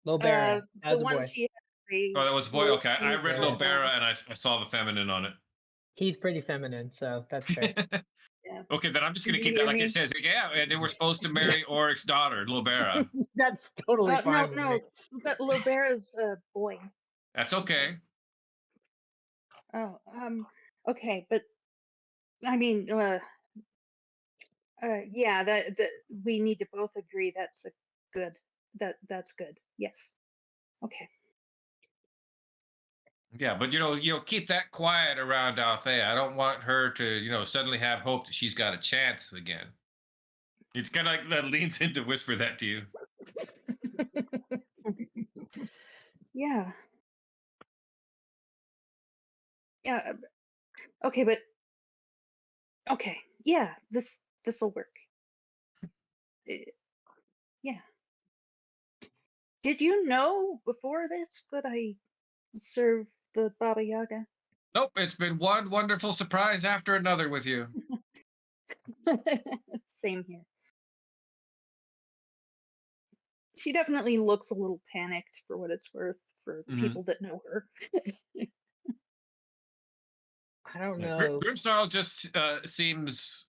Lobera. That The was a one boy. she had Oh, that was a boy. Okay, I read Yeah. Lobera and I saw the feminine on it. He's pretty feminine, so that's fair. Yeah. Okay, then I'm just Did gonna you keep that hear like me? it says. Yeah, and they were supposed to marry Oric's daughter, Lobera. That's totally fine No, with no. me. But Lobera's a boy. That's okay. Oh, okay, but I mean, yeah, that we need to both agree that's a good. That's good. Yes. Okay. Yeah, but keep that quiet around Althea. I don't want her to, suddenly have hope that she's got a chance again. It's kind of like that leans in to whisper that to you. Yeah. Yeah. Okay, but okay. Yeah, this will work. Uh, Yeah. Did you know before this that I serve the Baba Yaga? Nope, it's been one wonderful surprise after another with you. Same here. She definitely looks a little panicked for what it's worth for Mhm. people that know her. I don't Yeah, know. Grimsnarl just seems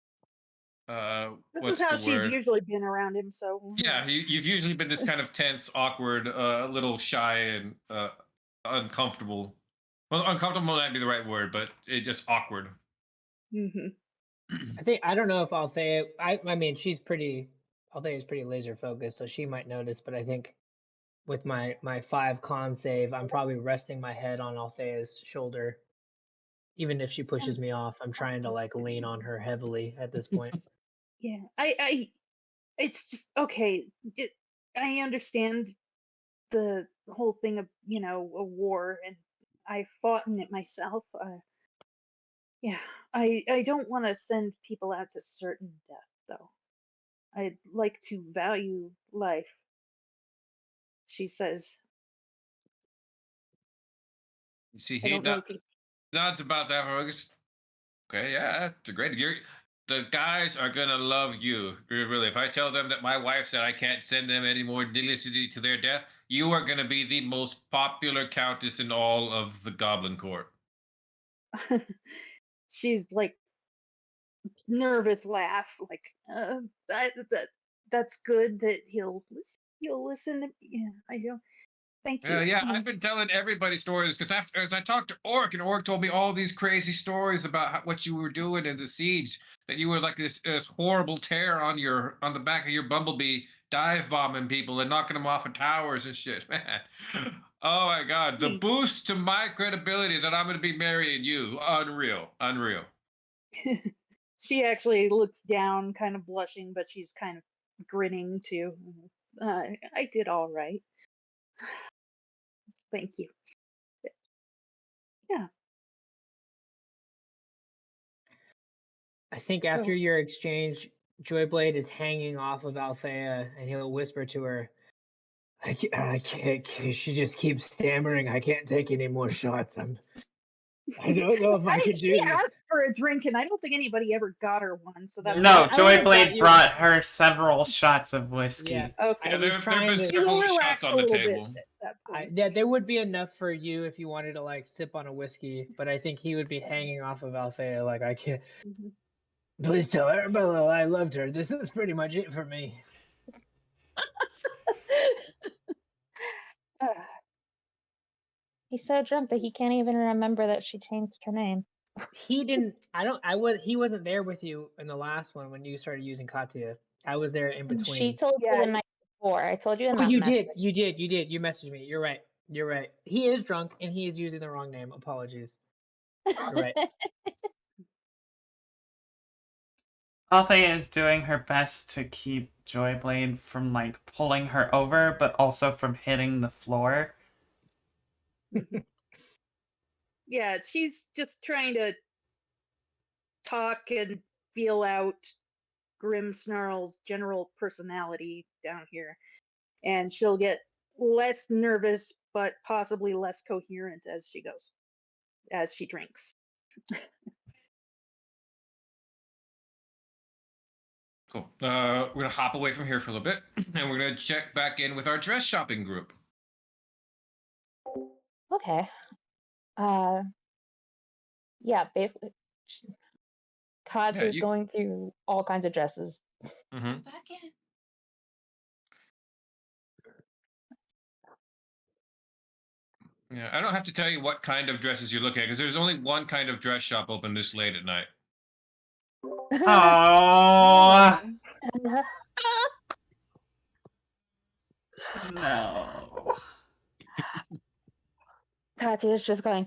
This is what's how the she's word? usually been around him, so Yeah, you've usually been this kind of tense, awkward, a little shy and uncomfortable. Well, uncomfortable might be the right word, but it just awkward. hmm I don't know if Althea. I mean, Althea's pretty laser focused, so she might notice. But I think with my 5 con save, I'm probably resting my head on Althea's shoulder. Even if she pushes me off, I'm trying to like lean on her heavily at this point. yeah. It's just okay. I understand the whole thing of a war, and I fought in it myself. Yeah, I don't want to send people out to certain death, though. I'd like to value life, she says. You see, I he don't know if he's. nods about that. Okay, yeah, that's great. The guys are gonna love you, really. If I tell them that my wife said I can't send them any more needlessly to their death, you are gonna be the most popular countess in all of the Goblin Court. She's like nervous laugh, like that's good that he'll listen to. Yeah, I do. Thank you. Yeah, I've been telling everybody stories because after as I talked to Orc, and Orc told me all these crazy stories about what you were doing in the siege. That you were like this horrible tear on the back of your bumblebee, dive bombing people and knocking them off of towers and shit, man. Oh my god, the boost to my credibility that I'm going to be marrying you, unreal, unreal. She actually looks down, kind of blushing, but she's kind of grinning too. I did all right. Thank you. Yeah. I think So after your exchange, Joyblade is hanging off of Althea, and he'll whisper to her, I can't. She just keeps stammering. I can't take any more shots. I don't know if I can she do this. asked for a drink, and I don't think anybody ever got her one. So that's No, I would've thought Joyblade you- brought her several shots of whiskey. Yeah. okay. I was there trying have been to. She will several relax shots a on the little table. bit at that point. Yeah, there would be enough for you if you wanted to like sip on a whiskey, but I think he would be hanging off of Althea. Like, I can't. Mhm. Please tell Arabella I loved her. This is pretty much it for me. He's so drunk that he can't even remember that she changed her name. He didn't. I don't. I was. He wasn't there with you in the last one when you started using Katya. I was there in between. She told you the night before. I told you in Oh, that you message. did. You did. You did. You messaged me. You're right. You're right. He is drunk and he is using the wrong name. Apologies. You're right. Althea is doing her best to keep Joyblade from like pulling her over, but also from hitting the floor. Yeah, she's just trying to talk and feel out Grimmsnarl's general personality down here, and she'll get less nervous, but possibly less coherent as she goes, as she drinks. Cool. We're gonna hop away from here for a little bit, and we're gonna check back in with our dress shopping group. Okay. Yeah, basically, Katya is going through all kinds of dresses. Mm-hmm. Back in. Yeah, I don't have to tell you what kind of dresses you're looking at because there's only one kind of dress shop open this late at night. Oh no. Katya is just going,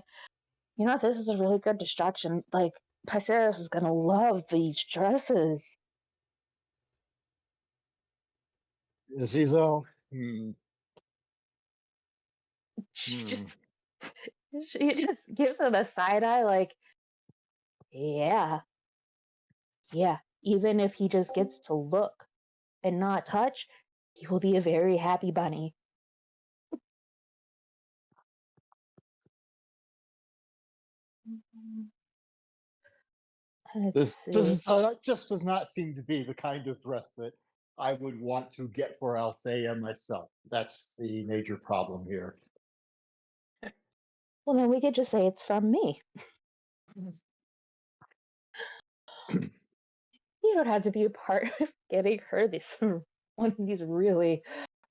you know, this is a really good distraction. Like, Pyceris is gonna love these dresses. Is he though? She just gives him a side eye, like, yeah. Even if he just gets to look and not touch, he will be a very happy bunny. Let's This see. just does not seem to be the kind of dress that I would want to get for Althea myself. That's the major problem here. Well, then we could just say it's from me. You don't have to be a part of getting her this one of these really,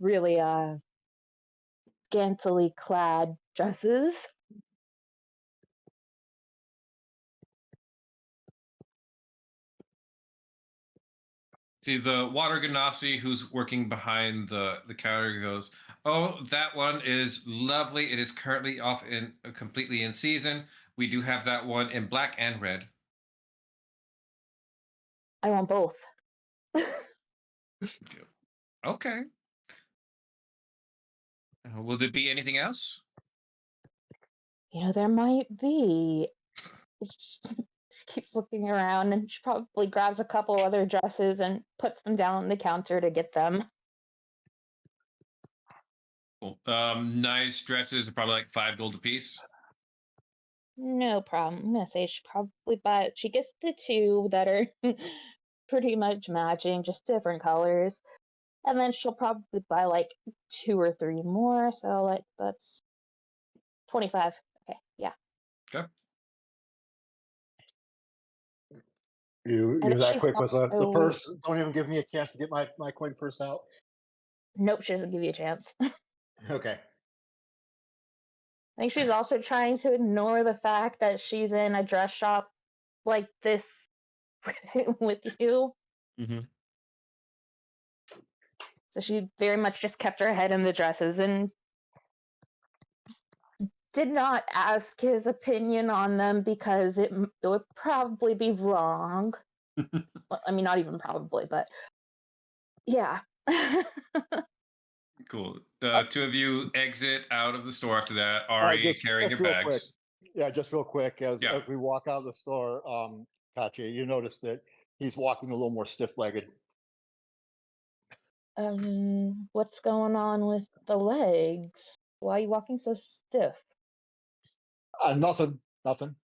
really scantily clad dresses. See, the water ganassi who's working behind the counter goes, "Oh, that one is lovely. It is currently off in completely in season. We do have that one in black and red." I want both. Okay. Will there be anything else? You know, there might be. She keeps looking around and she probably grabs a couple other dresses and puts them down on the counter to get them. Cool. Nice dresses, probably like 5 gold apiece. No problem. I'm gonna say she probably buy. She gets the two that are pretty much matching, just different colors, and then she'll probably buy like 2 or 3 more. So like that's 25. Okay, yeah. Okay. You're that quick with the also- purse. Don't even give me a chance to get my coin purse out. Nope, she doesn't give you a chance. Okay. I think she's also trying to ignore the fact that she's in a dress shop like this with you. Mm-hmm. So she very much just kept her head in the dresses and did not ask his opinion on them because it would probably be wrong. I mean, not even probably, but yeah. Cool. The two of you exit out of the store after that. Ari Just carrying your real bags. quick. Yeah, just real quick. As Yeah. we walk out of the store, Katya, you notice that he's walking a little more stiff-legged. What's going on with the legs? Why are you walking so stiff? Nothing. Nothing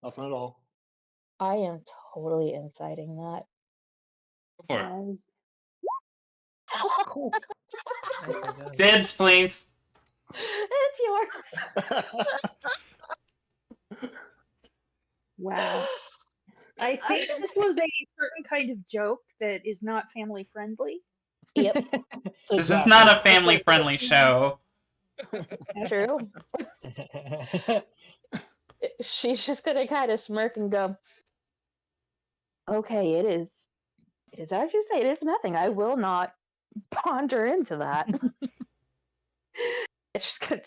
at all. I am totally inciting that. Go for it. Nicely done. Dibs, please. It's yours. Wow. I think this was a certain kind of joke that is not family friendly. Yep, This is not a family-friendly show. true. She's just gonna kind of smirk and go, okay, it is as you say, it is nothing. I will not ponder into that. It's just gonna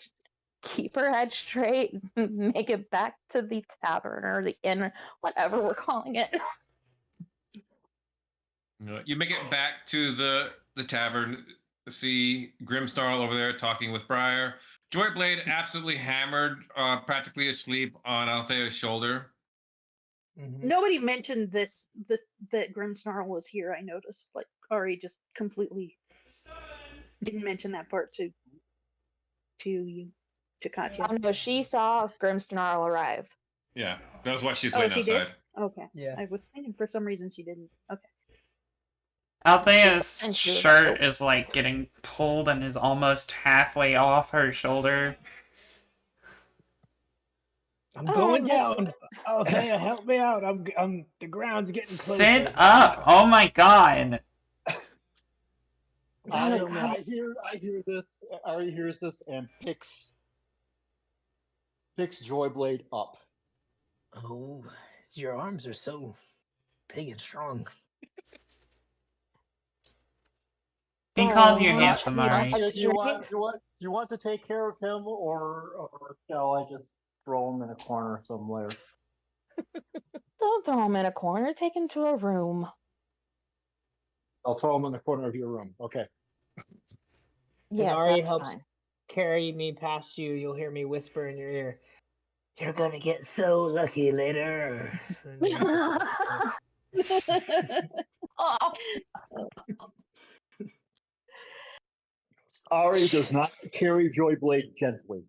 keep her head straight, make it back to the tavern or the inn, whatever we're calling it. You make it back to the tavern. See Grimsnarl over there talking with Briar. Joyblade absolutely hammered, practically asleep on Althea's shoulder. Mm-hmm. Nobody mentioned this that Grimmsnarl was here. I noticed, like Ari just completely didn't mention that part to you, to Katya. Oh no, she saw Grimsnarl arrive. Yeah, that's why she's Oh, waiting she did? outside. Okay. Yeah. I was thinking for some reason she didn't. Okay. Althea's And she was shirt like, is like getting pulled and is almost halfway off her shoulder. I'm Oh, going but- down. Althea, help me out. I'm the ground's getting closer. Sit up! Oh my god! I hear this. Ari hears this and picks Joyblade up. Oh, your arms are so big and strong. He called you Oh, handsome, you Ari. don't- You want to take care of him, or shall I just throw him in a corner somewhere? Don't throw him in a corner. Take him to a room. I'll throw him in the corner of your room. Okay. Yes, Ari that's helps fine. carry me past you, you'll hear me whisper in your ear, "You're gonna get so lucky later." Oh, Ari does not carry Joyblade gently.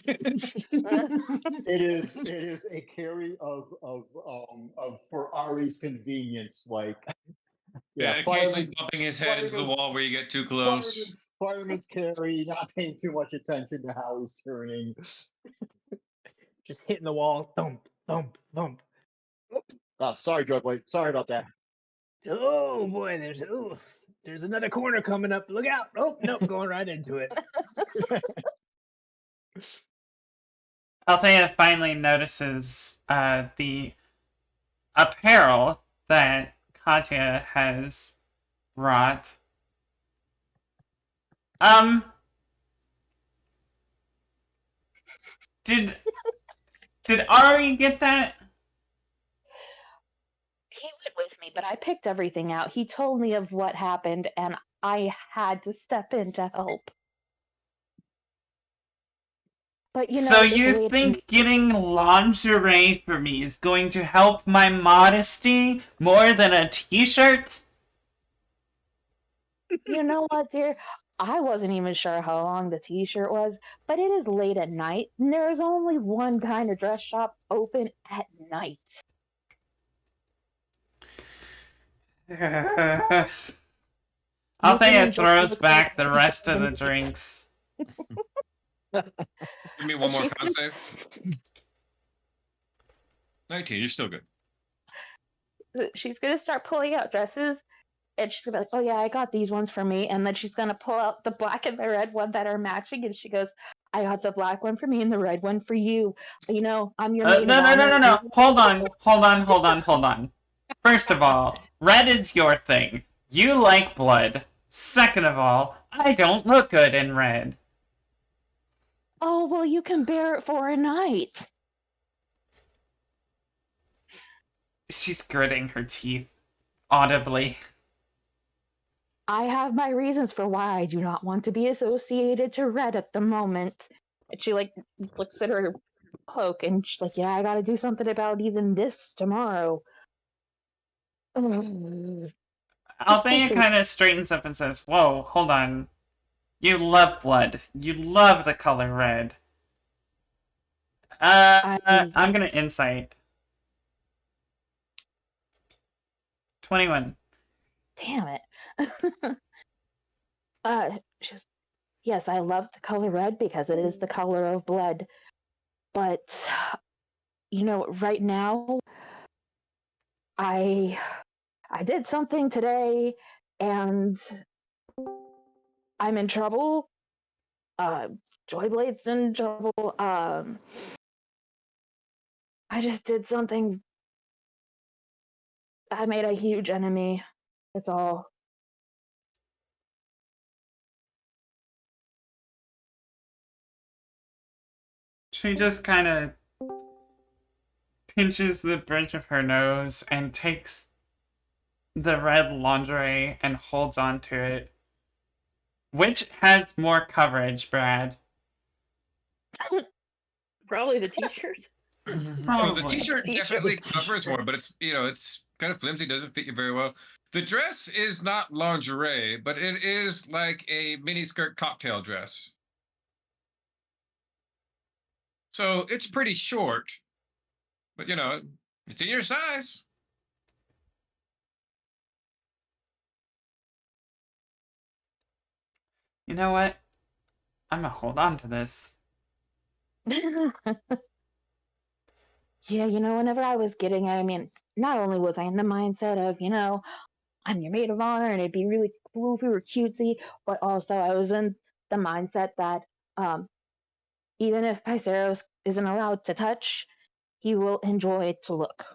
It is a carry of for Ari's convenience, like occasionally bumping his head into the wall where you get too close. fireman's carry, not paying too much attention to how he's turning. Just hitting the wall, thump, thump, thump. Oh, sorry, Joyblade. Sorry about that. Oh boy, there's another corner coming up. Look out! Oh nope, going right into it. Althea finally notices the apparel that Katya has brought. Did Ari get that? he went with me, but I picked everything out. He told me of what happened, and I had to step in to help. But So it's you late- think getting lingerie for me is going to help my modesty more than a t-shirt? You know what, dear? I wasn't even sure how long the t-shirt was, but it is late at night, and there's only one kind of dress shop open at night. Althea enjoy throws the back the cold rest of the and- drinks. Give me one more She's con save. 19, you're still good. She's gonna start pulling out dresses, and she's gonna be like, "Oh yeah, I got these ones for me," and then she's gonna pull out the black and the red one that are matching, and she goes, "I got the black one for me and the red one for you. I'm your maid No. of honor." Hold on. First of all, red is your thing. You like blood. Second of all, I don't look good in red. Oh well, you can bear it for a night. She's gritting her teeth audibly. I have my reasons for why I do not want to be associated to red at the moment. And she looks at her cloak and she's like, "Yeah, I got to do something about even this tomorrow." Althea kind of straightens up and says, "Whoa, hold on. You love blood. You love the color red." I'm gonna insight. 21. Damn it. She's, yes, I love the color red because it is the color of blood. But right now, I did something today, and I'm in trouble. Joyblade's in trouble. I just did something. I made a huge enemy. That's all. She just kind of pinches the bridge of her nose and takes the red lingerie and holds on to it. Which has more coverage, Brad? Probably the t-shirt. Well, the Probably. t-shirt T-shirt definitely with covers t-shirt. more, but it's kind of flimsy, doesn't fit you very well. The dress is not lingerie, but it is like a miniskirt cocktail dress. So it's pretty short, but it's in your size. You know what? I'm gonna hold on to this. Yeah, whenever I was getting it, I mean, not only was I in the mindset of, I'm your maid of honor and it'd be really cool if we were cutesy, but also I was in the mindset that even if Pyceros isn't allowed to touch, he will enjoy to look.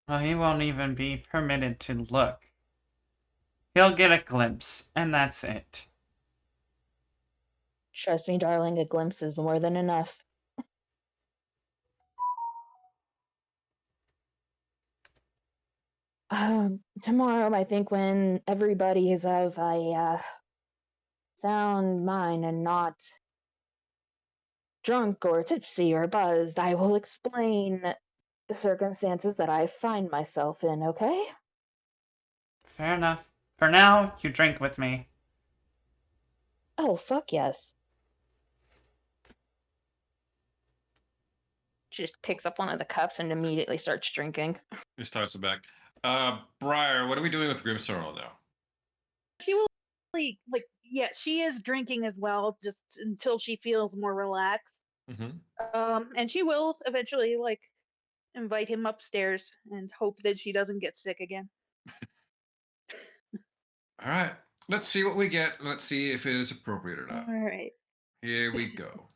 Well, he won't even be permitted to look. He'll get a glimpse, and that's it. Trust me, darling, a glimpse is more than enough. Tomorrow, I think when everybody is of a sound mind and not drunk or tipsy or buzzed, I will explain the circumstances that I find myself in, okay? Fair enough. For now, you drink with me. Oh, fuck yes. She just picks up one of the cups and immediately starts drinking. Just toss it back. Briar, what are we doing with Grim Sorrel now? She will yeah, she is drinking as well, just until she feels more relaxed. And she will eventually invite him upstairs and hope that she doesn't get sick again. All right. Let's see what we get. Let's see if it is appropriate or not. All right. Here we go.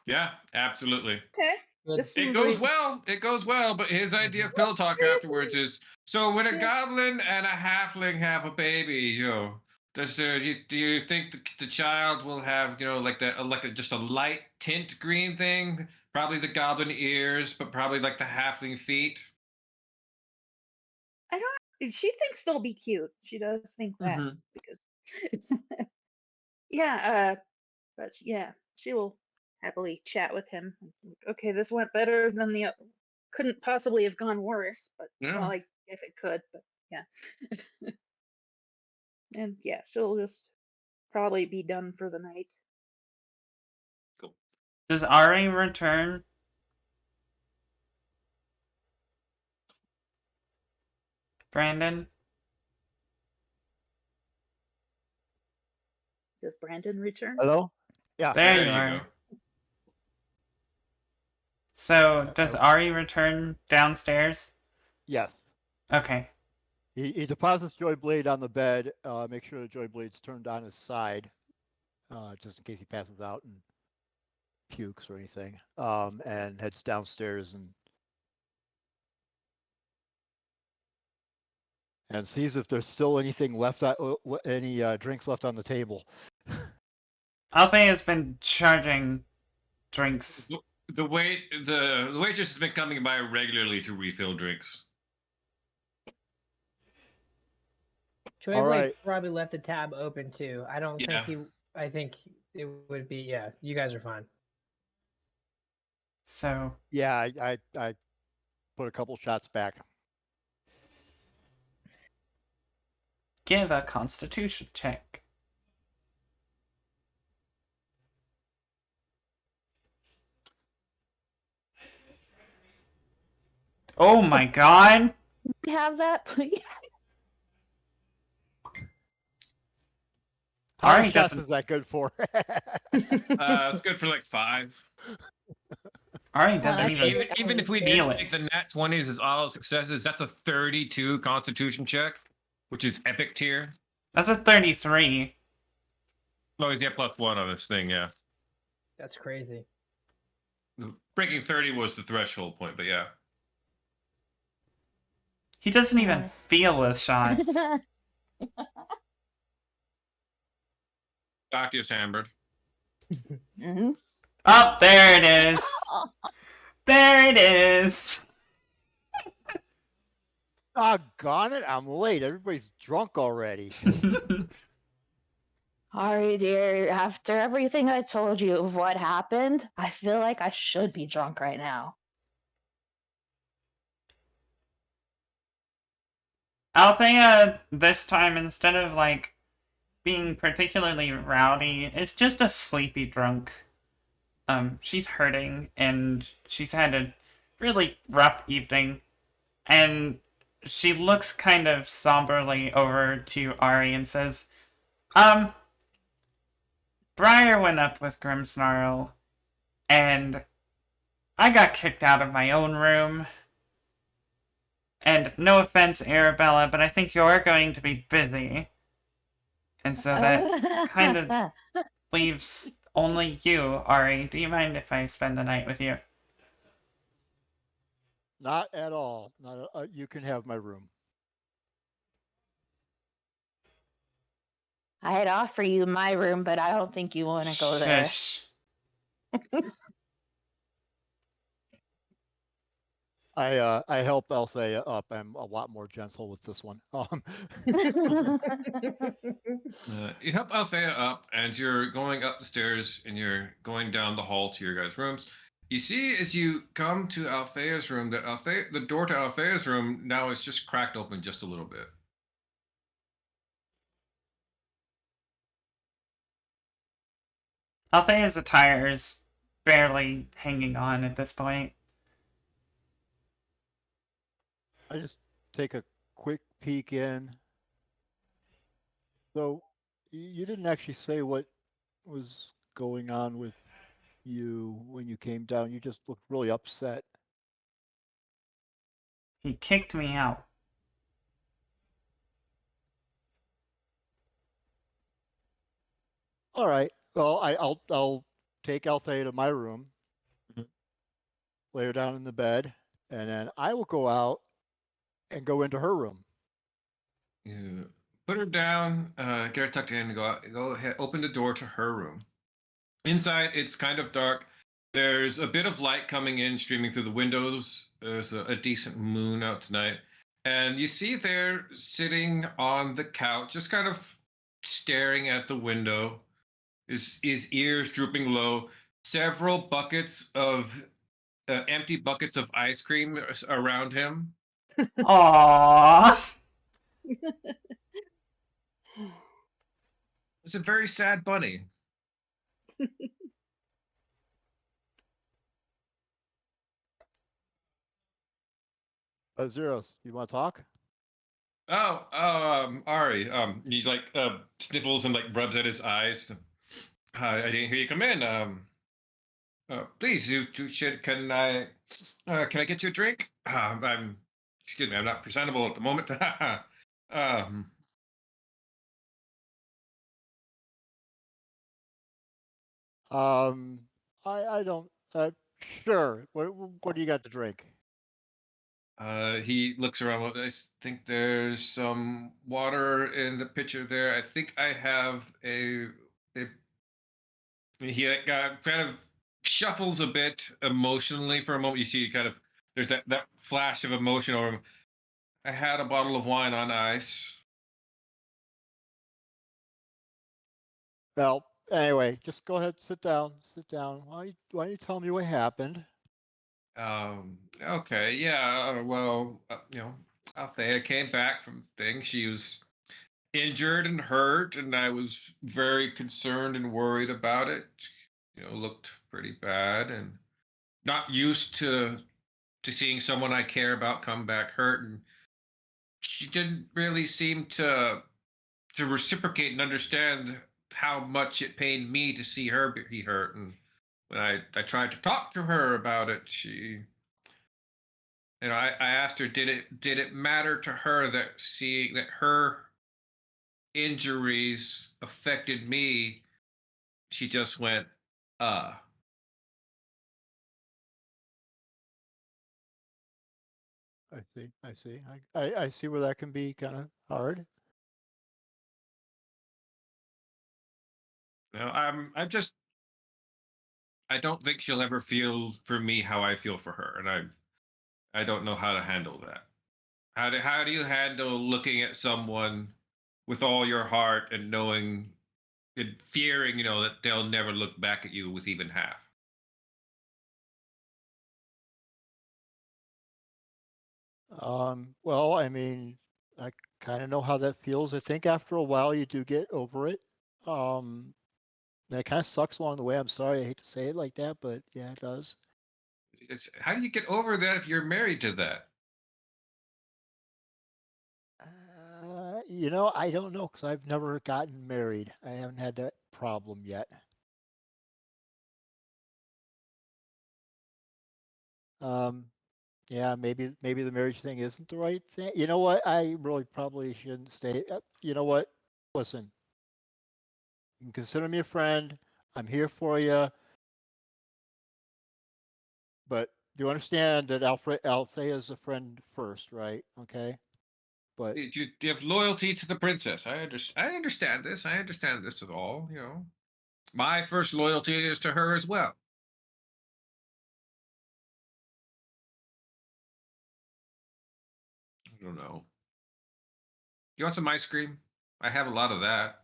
Yeah, absolutely. Okay. Good. This It seems goes reasonable. well. It goes well. But his idea of pillow talk afterwards is: so when a goblin and a halfling have a baby, do you think the child will have just a light tint green thing? Probably the goblin ears, but probably like the halfling feet. I don't. She thinks they'll be cute. She does think that because, yeah. But yeah, she will happily chat with him. Okay, this went better than the. Couldn't possibly have gone worse, but Yeah. well, I guess it could, but yeah. And yeah, she'll just probably be done for the night. Cool. Does Ari return? Brandon? Does Brandon return? Hello? Yeah. There you are. go. So, does Ari return downstairs? Yes. Okay. He deposits Joy Blade on the bed. Make sure the Joy Blade's turned on his side, just in case he passes out and pukes or anything. And heads downstairs and sees if there's still anything left, any drinks left on the table. Althea has been charging drinks. The waitress has been coming by regularly to refill drinks. Joy Blade probably left the tab open too. I don't think Yeah. I think it would be. Yeah, you guys are fine. So Yeah, I put a couple shots back. give a constitution check. Oh my god! We have that, please. How Ari many shots doesn't. is that good for? It's good for like 5. Ari doesn't That's even. good. Even if we feel did it. take the nat 20s as auto successes, that's a 32 Constitution check, which is epic tier. That's a 33. Oh, he's got +1 on this thing, yeah. That's crazy. Breaking 30 was the threshold point, but yeah. He doesn't even feel the shots. Dr. Sandberg. Mhm. Oh, there it is. There it is. Doggone it, I'm late. Everybody's drunk already. Ari, dear, after everything I told you of what happened, I feel like I should be drunk right now. Althea, this time, instead of being particularly rowdy, is just a sleepy drunk. She's hurting and she's had a really rough evening, and she looks kind of somberly over to Ari and says, Briar went up with Grimmsnarl, and I got kicked out of my own room. And no offense, Arabella, but I think you're going to be busy. And so that kind of leaves only you, Ari. Do you mind if I spend the night with you? Not at all. Not, you can have my room. I had offered you my room, but I don't think you want to go there. Shush. I help Althea up. I'm a lot more gentle with this one. You help Althea up, and you're going up the stairs, and you're going down the hall to your guys' rooms. You see, as you come to Althea's room, that the door to Althea's room now is just cracked open just a little bit. Althea's attire is barely hanging on at this point. I just take a quick peek in. So you didn't actually say what was going on with you when you came down. You just looked really upset. He kicked me out. All right. Well, I'll take Althea to my room, lay her down in the bed, and then I will go out and go into her room. You put her down, get her tucked in, and go ahead, open the door to her room. Inside, it's kind of dark. There's a bit of light coming in, streaming through the windows. There's a decent moon out tonight. And you see there, sitting on the couch, just kind of staring at the window, his ears drooping low, several buckets of empty buckets of ice cream around him. Aww. It's a very sad bunny. Zeros, you want to talk? Ari, he like sniffles and like rubs at his eyes. I didn't hear you come in. Please, you should. Can I get you a drink? Excuse me, I'm not presentable at the moment. I don't. Sure. What do you got to drink? He looks around. I think there's some water in the pitcher there. I think I have a. He kind of shuffles a bit emotionally for a moment. You see, kind of there's that flash of emotion over him. I had a bottle of wine on ice. Well, anyway, just go ahead, sit down, sit down. Why don't you tell me what happened? Okay, yeah. Well, Althea came back from things. She was injured and hurt, and I was very concerned and worried about it. Looked pretty bad, and not used to seeing someone I care about come back hurt. And she didn't really seem to reciprocate and understand how much it pained me to see her be hurt. And when I tried to talk to her about it, she, I asked her, did it matter to her that seeing that her injuries affected me? She just went, I see. I see. I see where that can be kind of hard. I don't think she'll ever feel for me how I feel for her, and I don't know how to handle that. How do you handle looking at someone with all your heart and knowing and fearing, that they'll never look back at you with even half? Well, I mean, I kind of know how that feels. I think after a while you do get over it. That kind of sucks along the way. I'm sorry, I hate to say it like that, but yeah, it does. How do you get over that if you're married to that? You know, I don't know because I've never gotten married. I haven't had that problem yet. Yeah, maybe the marriage thing isn't the right thing. You know what? I really probably shouldn't stay. You know what? Listen, you can consider me a friend. I'm here for you, but you understand that Althea is a friend first, right? Okay, but You have loyalty to the princess. I understand this. I understand this at all. You know, my first loyalty is to her as well. I don't know. You want some ice cream? I have a lot of that.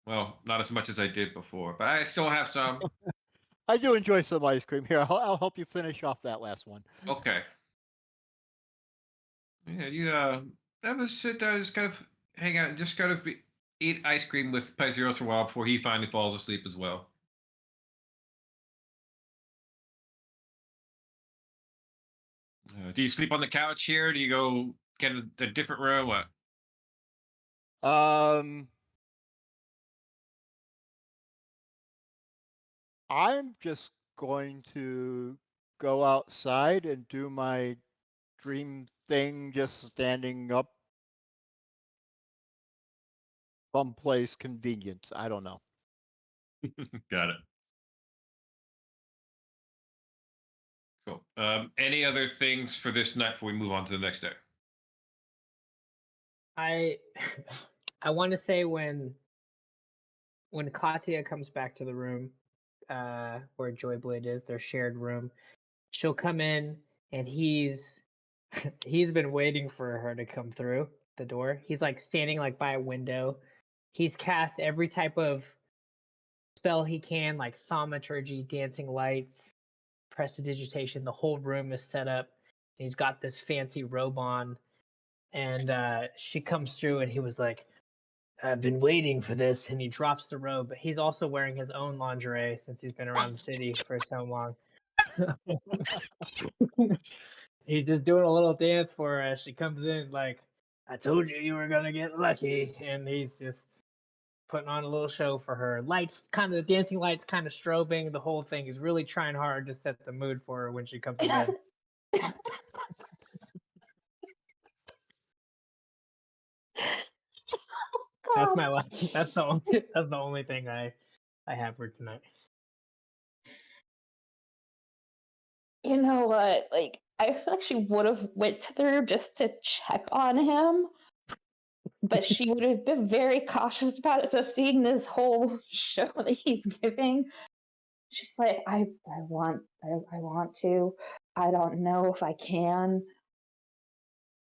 Well, not as much as I did before, but I still have some. I do enjoy some ice cream. Here, I'll help you finish off that last one. Okay. Yeah, you have a sit down, just kind of hang out, and just kind of eat ice cream with Paizeros for a while before he finally falls asleep as well. Do you sleep on the couch here? Do you go get a different room? What? I'm just going to go outside and do my dream thing, just standing up someplace convenient. I don't know. Got it. Cool. Any other things for this night before we move on to the next day? I I want to say when Katya comes back to the room where Joyblade is, their shared room, she'll come in and he's been waiting for her to come through the door. He's like standing like by a window. He's cast every type of spell he can, like thaumaturgy, dancing lights, prestidigitation. The whole room is set up. He's got this fancy robe on, and she comes through, and he was like, "I've been waiting for this," and he drops the robe. But he's also wearing his own lingerie since he's been around the city for so long. He's just doing a little dance for her as she comes in, like, "I told you you were gonna get lucky," and he's just putting on a little show for her. Lights, kind of the dancing lights, kind of strobing. The whole thing is really trying hard to set the mood for her when she comes to bed. That's my life. That's the only thing I have for tonight. You know what? Like, I feel like she would have went through just to check on him, but she would have been very cautious about it. So seeing this whole show that he's giving, she's like, I want to. I don't know if I can.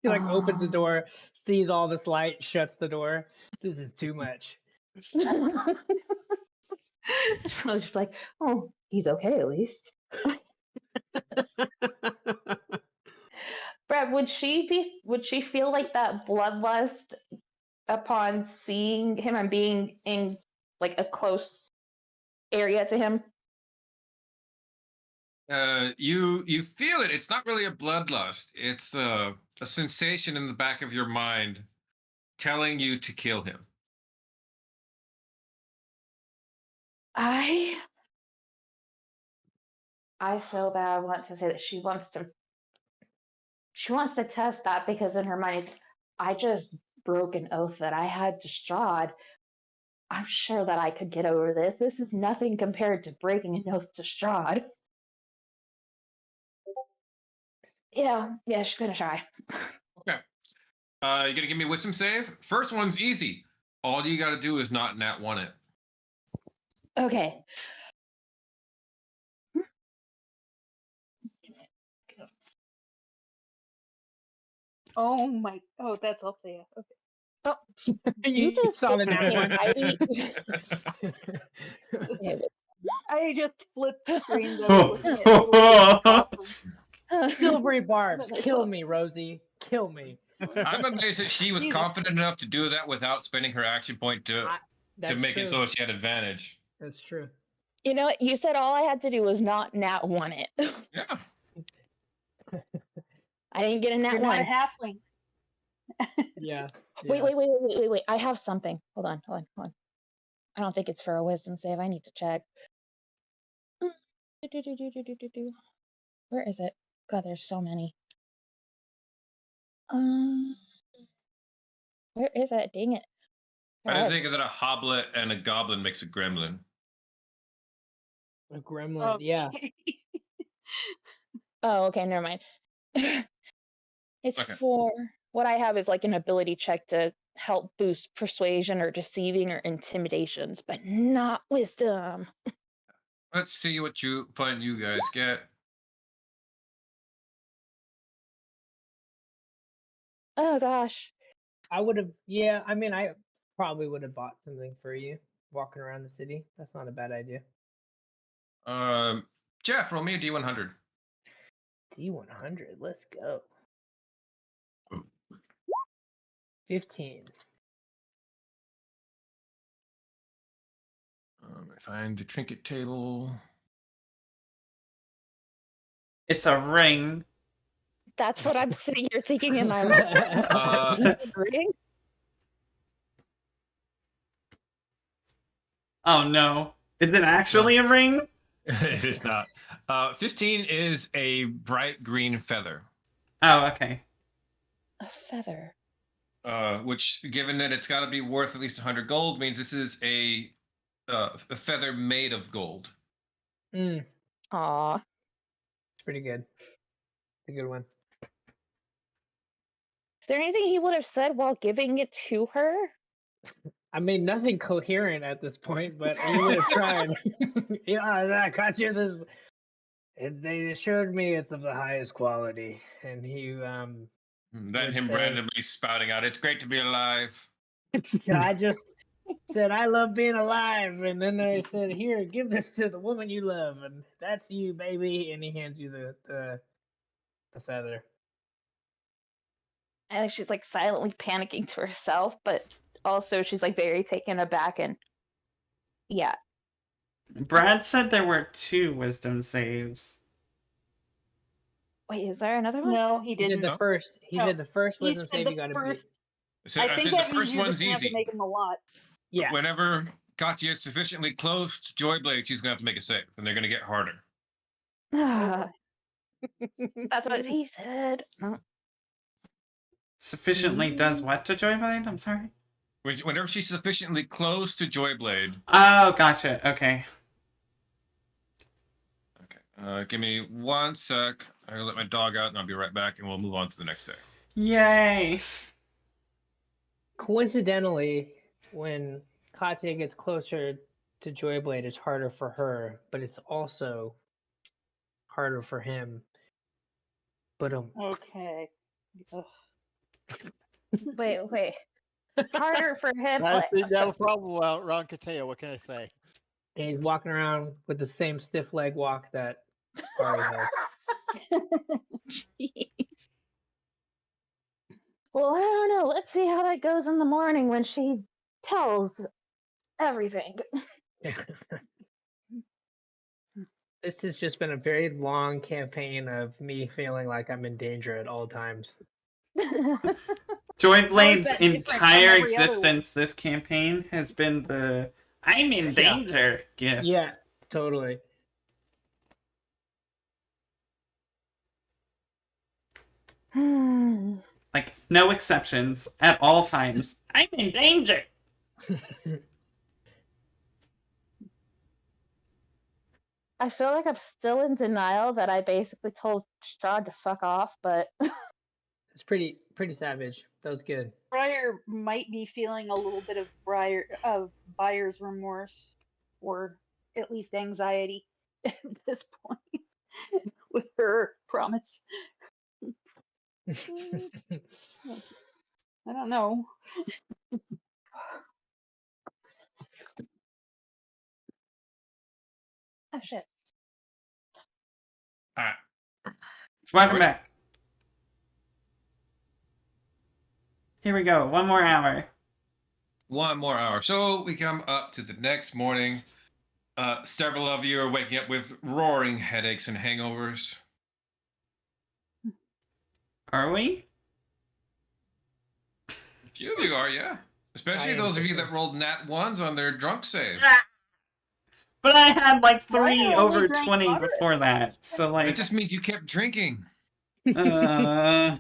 He like opens the door, sees all this light, shuts the door. This is too much. It's probably just like, oh, he's okay at least. Brad, would she feel like that bloodlust upon seeing him and being in like a close area to him? You feel it. It's not really a bloodlust. It's a sensation in the back of your mind telling you to kill him. I so bad want to say that she wants to test that, because in her mind, I just broke an oath that I had to Strahd. I'm sure that I could get over this. This is nothing compared to breaking an oath to Strahd. Yeah, she's gonna try. Okay. You gonna give me a wisdom save? First one's easy. All you gotta do is not nat one it. Okay. Oh, that's Althea. Okay. Oh, you just saw the nat one. I just flipped screens. I was looking at little Silvery barbs, kill me, Rosie, kill me. I'm amazed that she was confident enough to do that without spending her action point to make it so she had advantage. That's true. You know what? You said all I had to do was not nat one it. Yeah. I didn't get a nat You're one. not a halfling. Yeah. Wait, wait, wait, wait, wait, wait, wait. I have something. Hold on, hold on, hold on. I don't think it's for a wisdom save. I need to check. Where is it? God, there's so many. Um, where is it? Dang it. I God, didn't think that a hoblet and a goblin makes a gremlin. A gremlin. Yeah. Okay. Oh, okay, never mind. It's Okay. for what I have is like an ability check to help boost persuasion or deceiving or intimidations, but not wisdom. Let's see what you guys get. Oh gosh. I would have. Yeah. I mean, I probably would have bought something for you walking around the city. That's not a bad idea. Jeff, roll me a D100. D100. Let's go. 15. I find the trinket table. It's a ring. That's what I'm sitting here thinking in my mind. Ring? Oh no. Is it actually a ring? It is not. 15 is a bright green feather. Oh, okay. A feather. Which, given that it's got to be worth at least 100 gold, means this is a feather made of gold. Aw. It's pretty good. It's a good one. Is there anything he would have said while giving it to her? I mean, nothing coherent at this point, but he would have tried. Yeah, I got you this. They assured me it's of the highest quality, and he Then would him say, randomly spouting out, "It's great to be alive." I just said I love being alive, and then I said, "Here, give this to the woman you love, and that's you, baby." And he hands you the feather. And she's like silently panicking to herself, but also she's like very taken aback and yeah. Brad said there were 2 wisdom saves. Wait, is there another one? No, he He didn't. said the first. He No, said the first He wisdom said save the you got to first. So, I I think said that the means first you're one's just gonna have to easy. make him a lot. Yeah. Whenever Katya is sufficiently close to Joyblade, she's gonna have to make a save, and they're gonna get harder. That's what he said. No. Sufficiently does what to Joyblade? I'm sorry. Whenever she's sufficiently close to Joyblade. Oh, gotcha. Okay. Okay. Give me 1 sec. I'll let my dog out, and I'll be right back, and we'll move on to the next day. Yay. Coincidentally, when Katya gets closer to Joyblade, it's harder for her, but it's also harder for him. But Okay. Ugh. Wait. Harder for him. I think that a problem around Kateo. What can I say? and he's walking around with the same stiff leg walk that Ari has. Jeez. Well, I don't know. Let's see how that goes in the morning when she tells everything. This has just been a very long campaign of me feeling like I'm in danger at all times. Joyblade's that different from entire every other existence this campaign has been the I'm in danger gift. Yeah, totally. Like, no exceptions at all times. I'm in danger. I feel like I'm still in denial that I basically told Strahd to fuck off, but It's pretty savage. That was good. Briar might be feeling a little bit of buyer's remorse, or at least anxiety at this point with her promise. I don't know. oh shit. All right. Welcome back. Here we go. 1 more hour. 1 more hour. So we come up to the next morning. Several of you are waking up with roaring headaches and hangovers. Are we? A few of you are, yeah. Especially I am those of for you sure. that rolled nat ones on their drunk save. But I had like Briar 3 only over drank 20 moderate before that, amounts. so That like, just means you kept drinking. uh,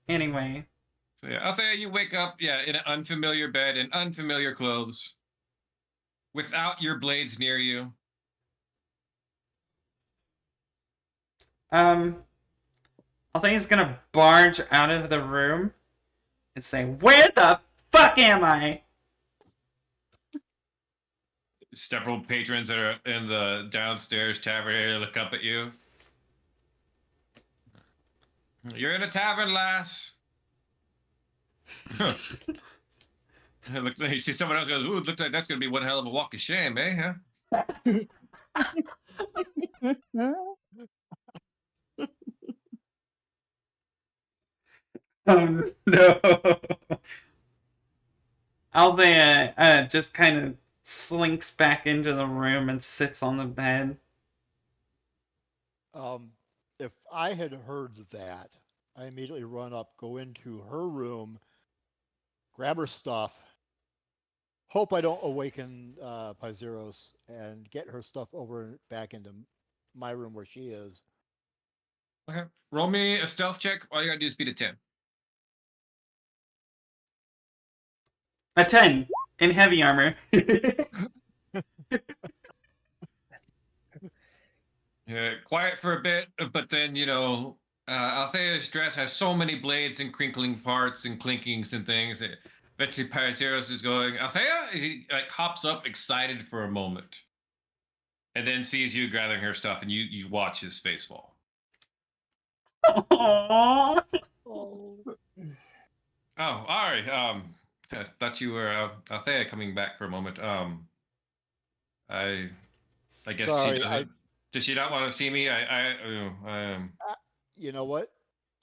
anyway. So yeah, Althea, you wake up, yeah, in an unfamiliar bed in unfamiliar clothes, without your blades near you. I think he's gonna barge out of the room and say, "Where the fuck am I?" Several patrons that are in the downstairs tavern area look up at you. You're in a tavern, lass. It looks like you see someone else goes, ooh, it looks like that's going to be one hell of a walk of shame, eh? Huh? Oh no. Althea just kind of slinks back into the room and sits on the bed. If I had heard that, I immediately run up, go into her room, grab her stuff, hope I don't awaken Pyzeros, and get her stuff over back into my room where she is. Okay. Roll me a stealth check. All you got to do is beat a 10. A 10 in heavy armor. Yeah, quiet for a bit, but then, Althea's dress has so many blades and crinkling parts and clinkings and things that eventually Pyzeros is going, Althea? He like hops up excited for a moment. And then sees you gathering her stuff, and you watch his face fall. Aww. Oh, all right. I thought you were Althea coming back for a moment. I guess Sorry, she doesn't. Does she not want to see me? I you know what?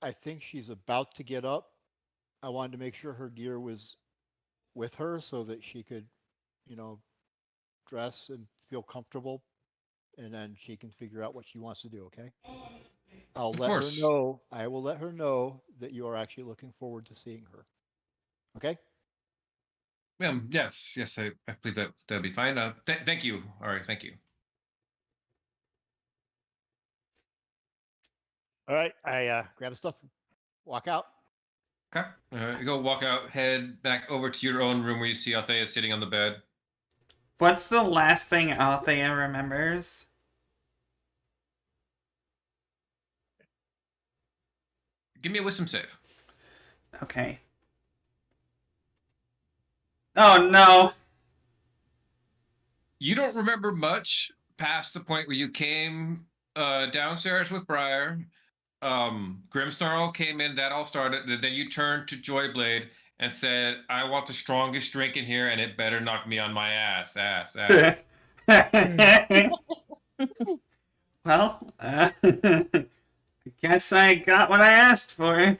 I think she's about to get up. I wanted to make sure her gear was with her so that she could, dress and feel comfortable, and then she can figure out what she wants to do. Okay. I'll Of let her course. know. I will let her know that you are actually looking forward to seeing her. Okay. Yes, I believe that'll be fine. Thank you. All right, thank you. All right. I grab the stuff, walk out. Okay. You go walk out, head back over to your own room where you see Althea sitting on the bed. What's the last thing Althea remembers? Give me a wisdom save. Okay. Oh no. You don't remember much past the point where you came downstairs with Briar. Grimsnarl came in, that all started. Then you turned to Joyblade and said, I want the strongest drink in here, and it better knock me on my ass. Well, I guess I got what I asked for.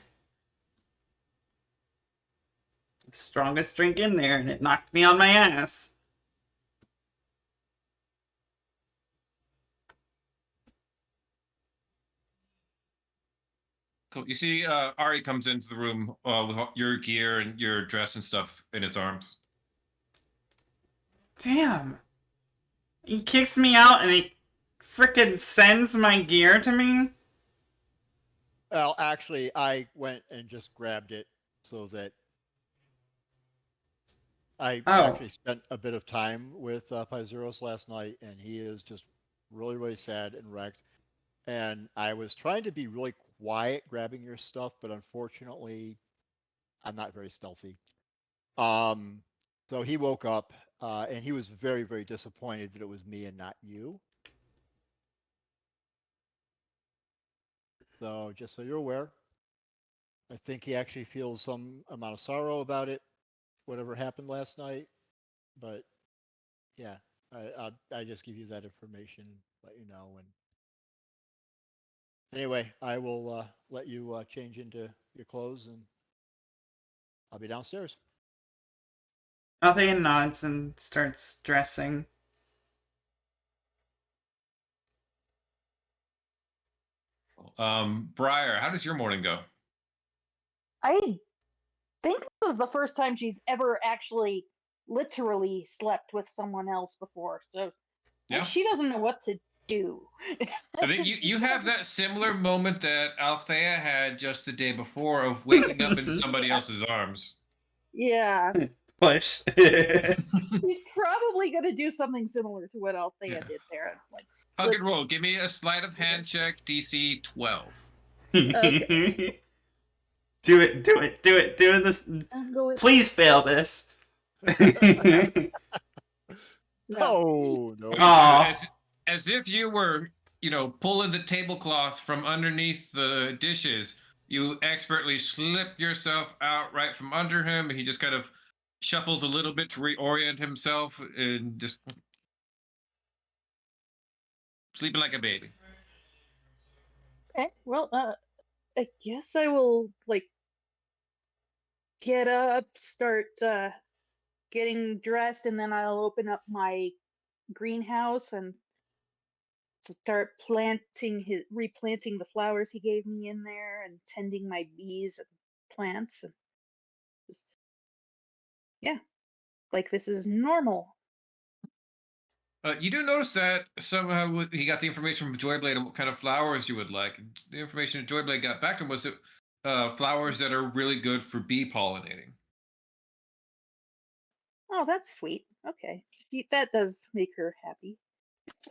Strongest drink in there, and it knocked me on my ass. Cool. You see, Ari comes into the room with your gear and your dress and stuff in his arms. Damn. He kicks me out and he frickin' sends my gear to me? Well, actually, I went and just grabbed it so that I actually spent a bit of time with Pyzeros last night, and he is just really, really sad and wrecked. And I was trying to be really quiet grabbing your stuff, but unfortunately, I'm not very stealthy. So he woke up, and he was very, very disappointed that it was me and not you. So just so you're aware, I think he actually feels some amount of sorrow about it, whatever happened last night. But yeah, I just give you that information, let you know. And anyway, I will let you change into your clothes, and I'll be downstairs. Althea nods and starts dressing. Cool. Briar, how does your morning go? I think this is the first time she's ever actually literally slept with someone else before, so Yeah. she doesn't know what to do. I think you have that similar moment that Althea had just the day before of waking up in somebody else's arms. Yeah. Push. She's probably gonna do something similar to what Althea did there. Like Hug and roll. Give me a sleight of hand check, DC 12. Okay. Do it this. Please fail this. Oh no! As if you were, pulling the tablecloth from underneath the dishes. You expertly slip yourself out right from under him. He just kind of shuffles a little bit to reorient himself and just sleeping like a baby. Okay, well, I guess I will get up, start getting dressed, and then I'll open up my greenhouse and start replanting the flowers he gave me in there, and tending my bees and plants, and just, yeah, like this is normal. You do notice that somehow he got the information from Joyblade on what kind of flowers you would like. The information that Joyblade got back to him was that flowers that are really good for bee pollinating. Oh, that's sweet. Okay, that does make her happy.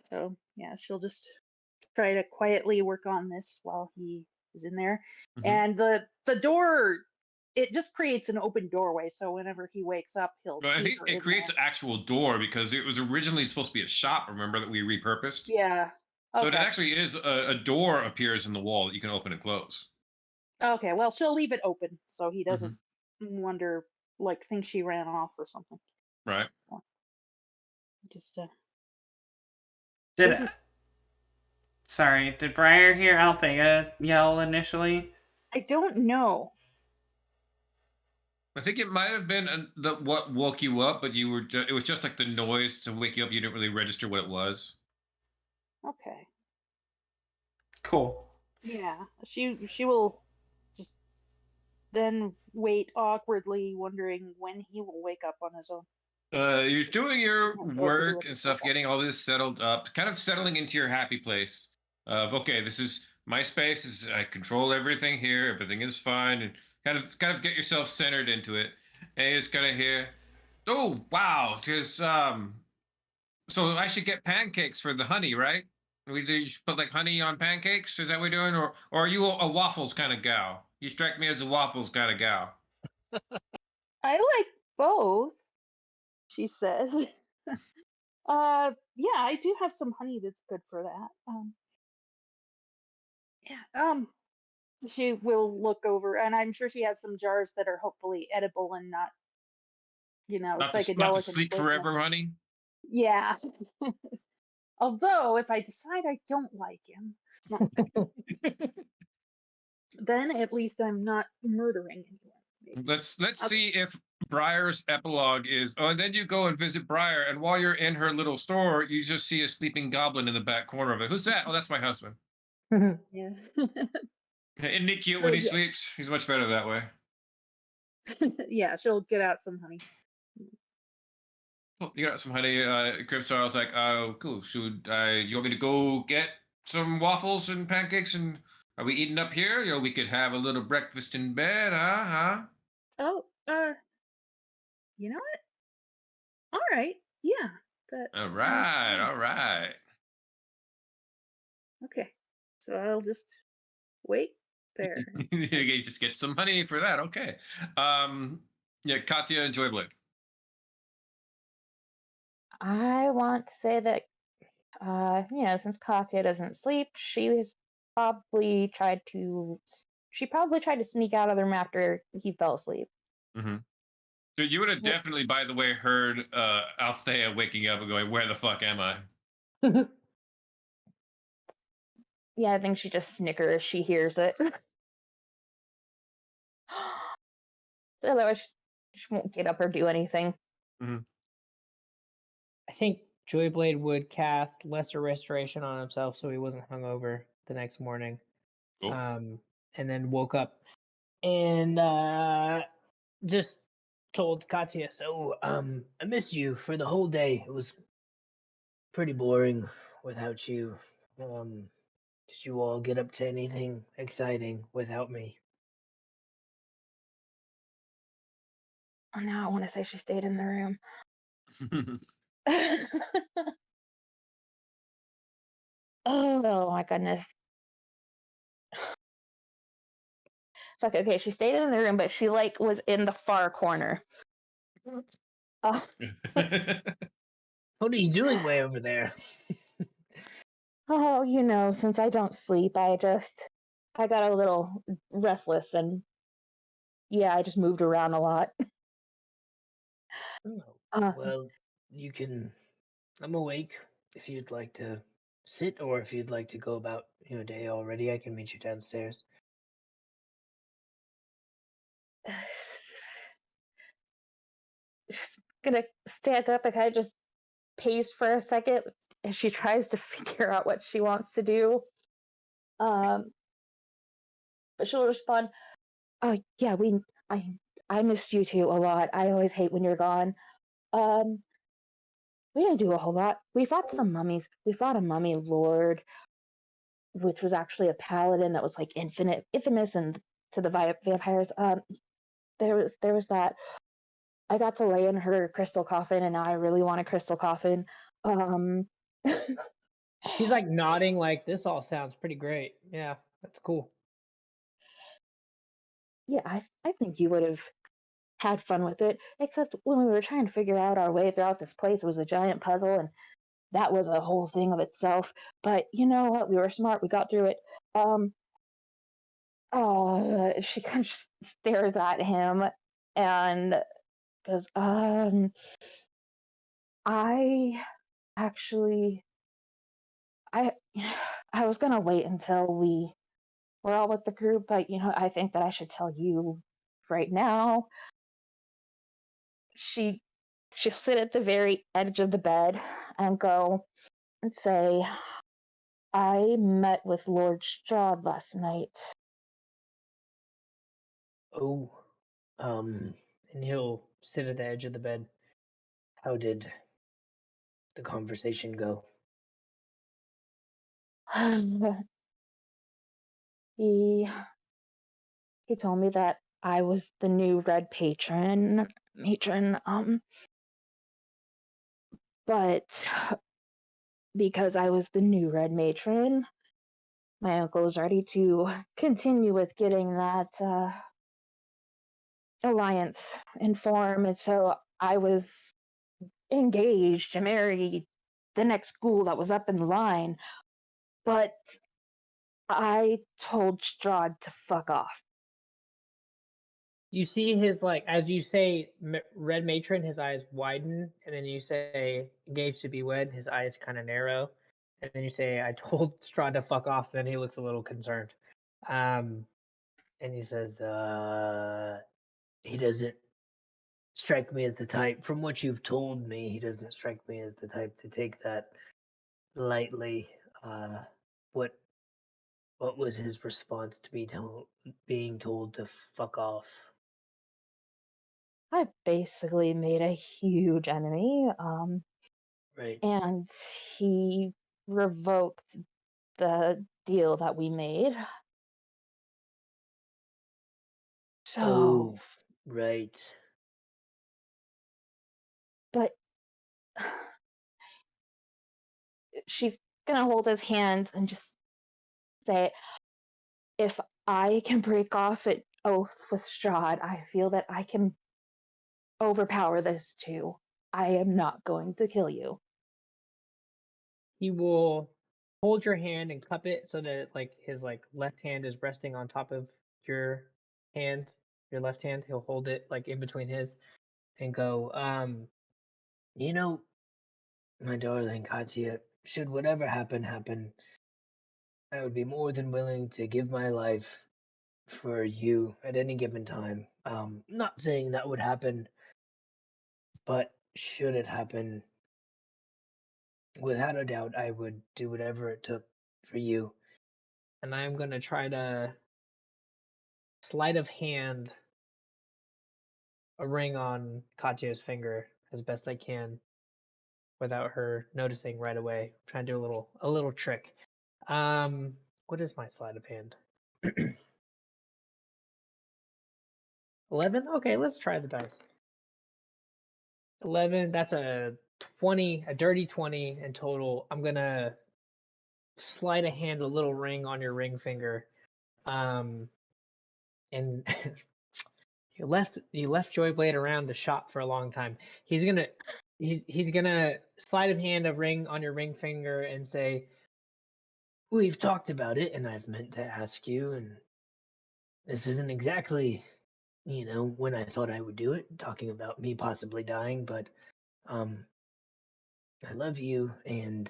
So yeah, she'll just try to quietly work on this while he is in there. And the door, it just creates an open doorway, so whenever he wakes up, he'll Well, I see think her it in creates there. an actual door because it was originally supposed to be a shop. Remember that we repurposed. Yeah. So it Okay. actually is a door appears in the wall that you can open and close. Okay. Well, she'll leave it open so he doesn't wonder, think she ran off or something. Right. Just Sorry, did Briar hear Althea yell initially? I don't know. I think it might have been what woke you up, but it was just like the noise to wake you up. You didn't really register what it was. Okay. Cool. Yeah. She will just then wait awkwardly, wondering when he will wake up on his own. You're doing your work and stuff, getting all this settled up, kind of settling into your happy place of okay, this is my space. I control everything here. Everything is fine, and kind of get yourself centered into it. And you just kind of hear, oh wow, because so I should get pancakes for the honey, right? You should put like honey on pancakes. Is that what we're doing, or are you a waffles kind of gal? You strike me as a waffles kind of gal. I like both, she says. Yeah, I do have some honey that's good for that. She will look over, and I'm sure she has some jars that are hopefully edible and not, Not to psychedelic in sleep flavor. forever, honey. Yeah. Although, if I decide I don't like him, then at least I'm not murdering anyone. Maybe. Let's see if Briar's epilogue is. Oh, and then you go and visit Briar, and while you're in her little store, you just see a sleeping goblin in the back corner of it. Who's that? Oh, that's my husband. Yeah. Isn't he cute when he sleeps? He's much better that way. Yeah, she'll get out some honey. Oh, you got some honey. Cripstar was like, oh, cool. Should you want me to go get some waffles and pancakes? And are we eating up here? We could have a little breakfast in bed, huh? Oh, you know what? All right. Yeah. All right. Okay. So I'll just wait there. You just get some honey for that. Okay. Yeah, Katya and Joyblade. I want to say that, since Katya doesn't sleep, she probably tried to sneak out of the room after he fell asleep. Mm-hmm. So you would have definitely, by the way, heard Althea waking up and going, "Where the fuck am I?" Yeah, I think she just snickers. She hears it. Otherwise, she won't get up or do anything. Mm-hmm. I think Joyblade would cast Lesser Restoration on himself so he wasn't hungover the next morning. Cool. And then woke up and just told Katya, so I missed you for the whole day. It was pretty boring without you. Did you all get up to anything exciting without me? Oh, now I want to say she stayed in the room. Oh my goodness. Fuck. Okay, she stayed in the room, but she like was in the far corner. Uh, What are you doing way over there? oh, since I don't sleep, I got a little restless, and yeah, I just moved around a lot. Uh, Well, you can. I'm awake. If you'd like to sit, or if you'd like to go about your day already, I can meet you downstairs. she's gonna stand up and kind of just pace for a second as she tries to figure out what she wants to do. But she'll respond, "Oh yeah, I missed you two a lot. I always hate when you're gone. Um, we didn't do a whole lot. We fought some mummies. We fought a mummy lord, which was actually a paladin that was like infamous and to the vampires. There was that. I got to lay in her crystal coffin, and now I really want a crystal coffin. Um, He's like nodding, like this all sounds pretty great. Yeah, that's cool. yeah, I think you would have had fun with it. Except when we were trying to figure out our way throughout this place, it was a giant puzzle, and that was a whole thing of itself. But you know what? We were smart. We got through it. Um, she kind of stares at him and goes, I actually, I, I was gonna wait until we were all with the group, but I think that I should tell you right now. She, she'll sit at the very edge of the bed and go and say, I met with Lord Strahd last night. Oh, and he'll sit at the edge of the bed. How did the conversation go? he he told me that I was the new red matron, but because I was the new red matron, my uncle was ready to continue with getting that alliance in form, and so I was engaged to marry the next ghoul that was up in line, but I told Strahd to fuck off. You see his, like, as you say red matron, his eyes widen, and then you say engaged to be wed, his eyes kind of narrow, and then you say I told Strahd to fuck off, then he looks a little concerned. And he says, he doesn't strike me as the type, from what you've told me, he doesn't strike me as the type to take that lightly. What what was his response to being told to fuck off? I basically made a huge enemy, Right. and he revoked the deal that we made. So, Oh, right. but she's gonna hold his hand and just say, if I can break off an oath with Strahd, I feel that I can overpower this too. I am not going to kill you. He will hold your hand and cup it so that like his like left hand is resting on top of your hand, your left hand. He'll hold it like in between his and go, you know, my darling Katya, should whatever happen, I would be more than willing to give my life for you at any given time. Not saying that would happen, but should it happen, without a doubt, I would do whatever it took for you. and I'm gonna try to sleight of hand a ring on Katya's finger as best I can without her noticing right away. I'm trying to do a little trick. What is my sleight of hand? 11? Okay, let's try the dice. 11, that's a 20, a dirty 20 in total. I'm gonna sleight of hand a little ring on your ring finger. And you left Joyblade around the shop for a long time. He's gonna sleight of hand a ring on your ring finger and say, "We've talked about it, and I've meant to ask you, and this isn't exactly, when I thought I would do it, talking about me possibly dying, but I love you, and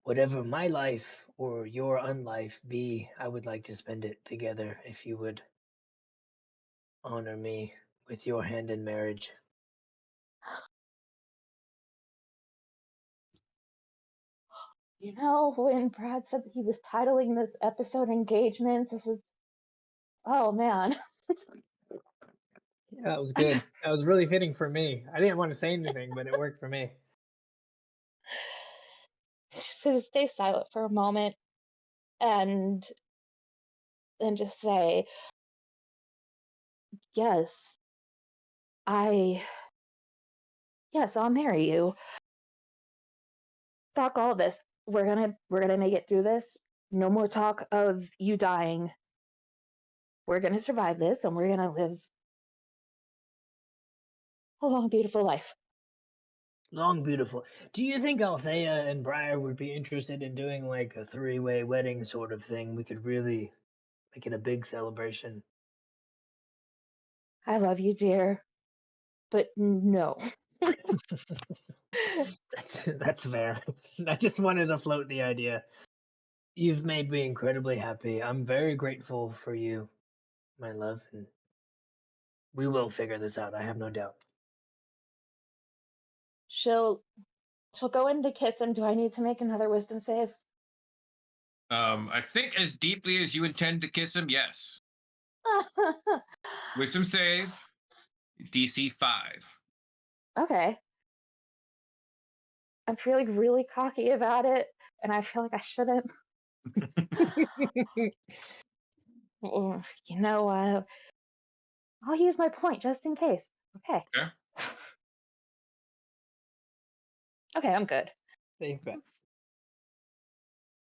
whatever my life or your unlife be, I would like to spend it together if you would honor me with your hand in marriage." When Brad said that he was titling this episode Engagements, this is. Oh, man. Yeah, that was good. That was really fitting for me. I didn't want to say anything, but it worked for me. Just stay silent for a moment and then just say, yes, I. Yes, I'll marry you. Fuck all this. We're gonna make it through this. No more talk of you dying. We're gonna survive this, and we're gonna live a long, beautiful life. Long, beautiful. Do you think Althea and Briar would be interested in doing like a three-way wedding sort of thing? We could really make it a big celebration. I love you, dear, but no. That's fair. I just wanted to float the idea. You've made me incredibly happy. I'm very grateful for you, my love, and we will figure this out. I have no doubt. She'll go in to kiss him. Do I need to make another wisdom save? I think as deeply as you intend to kiss him, yes. Wisdom save, DC 5. Okay. I'm feeling really cocky about it, and I feel like I shouldn't. I'll use my point just in case. Okay. Okay. Okay, I'm good. Safe bet.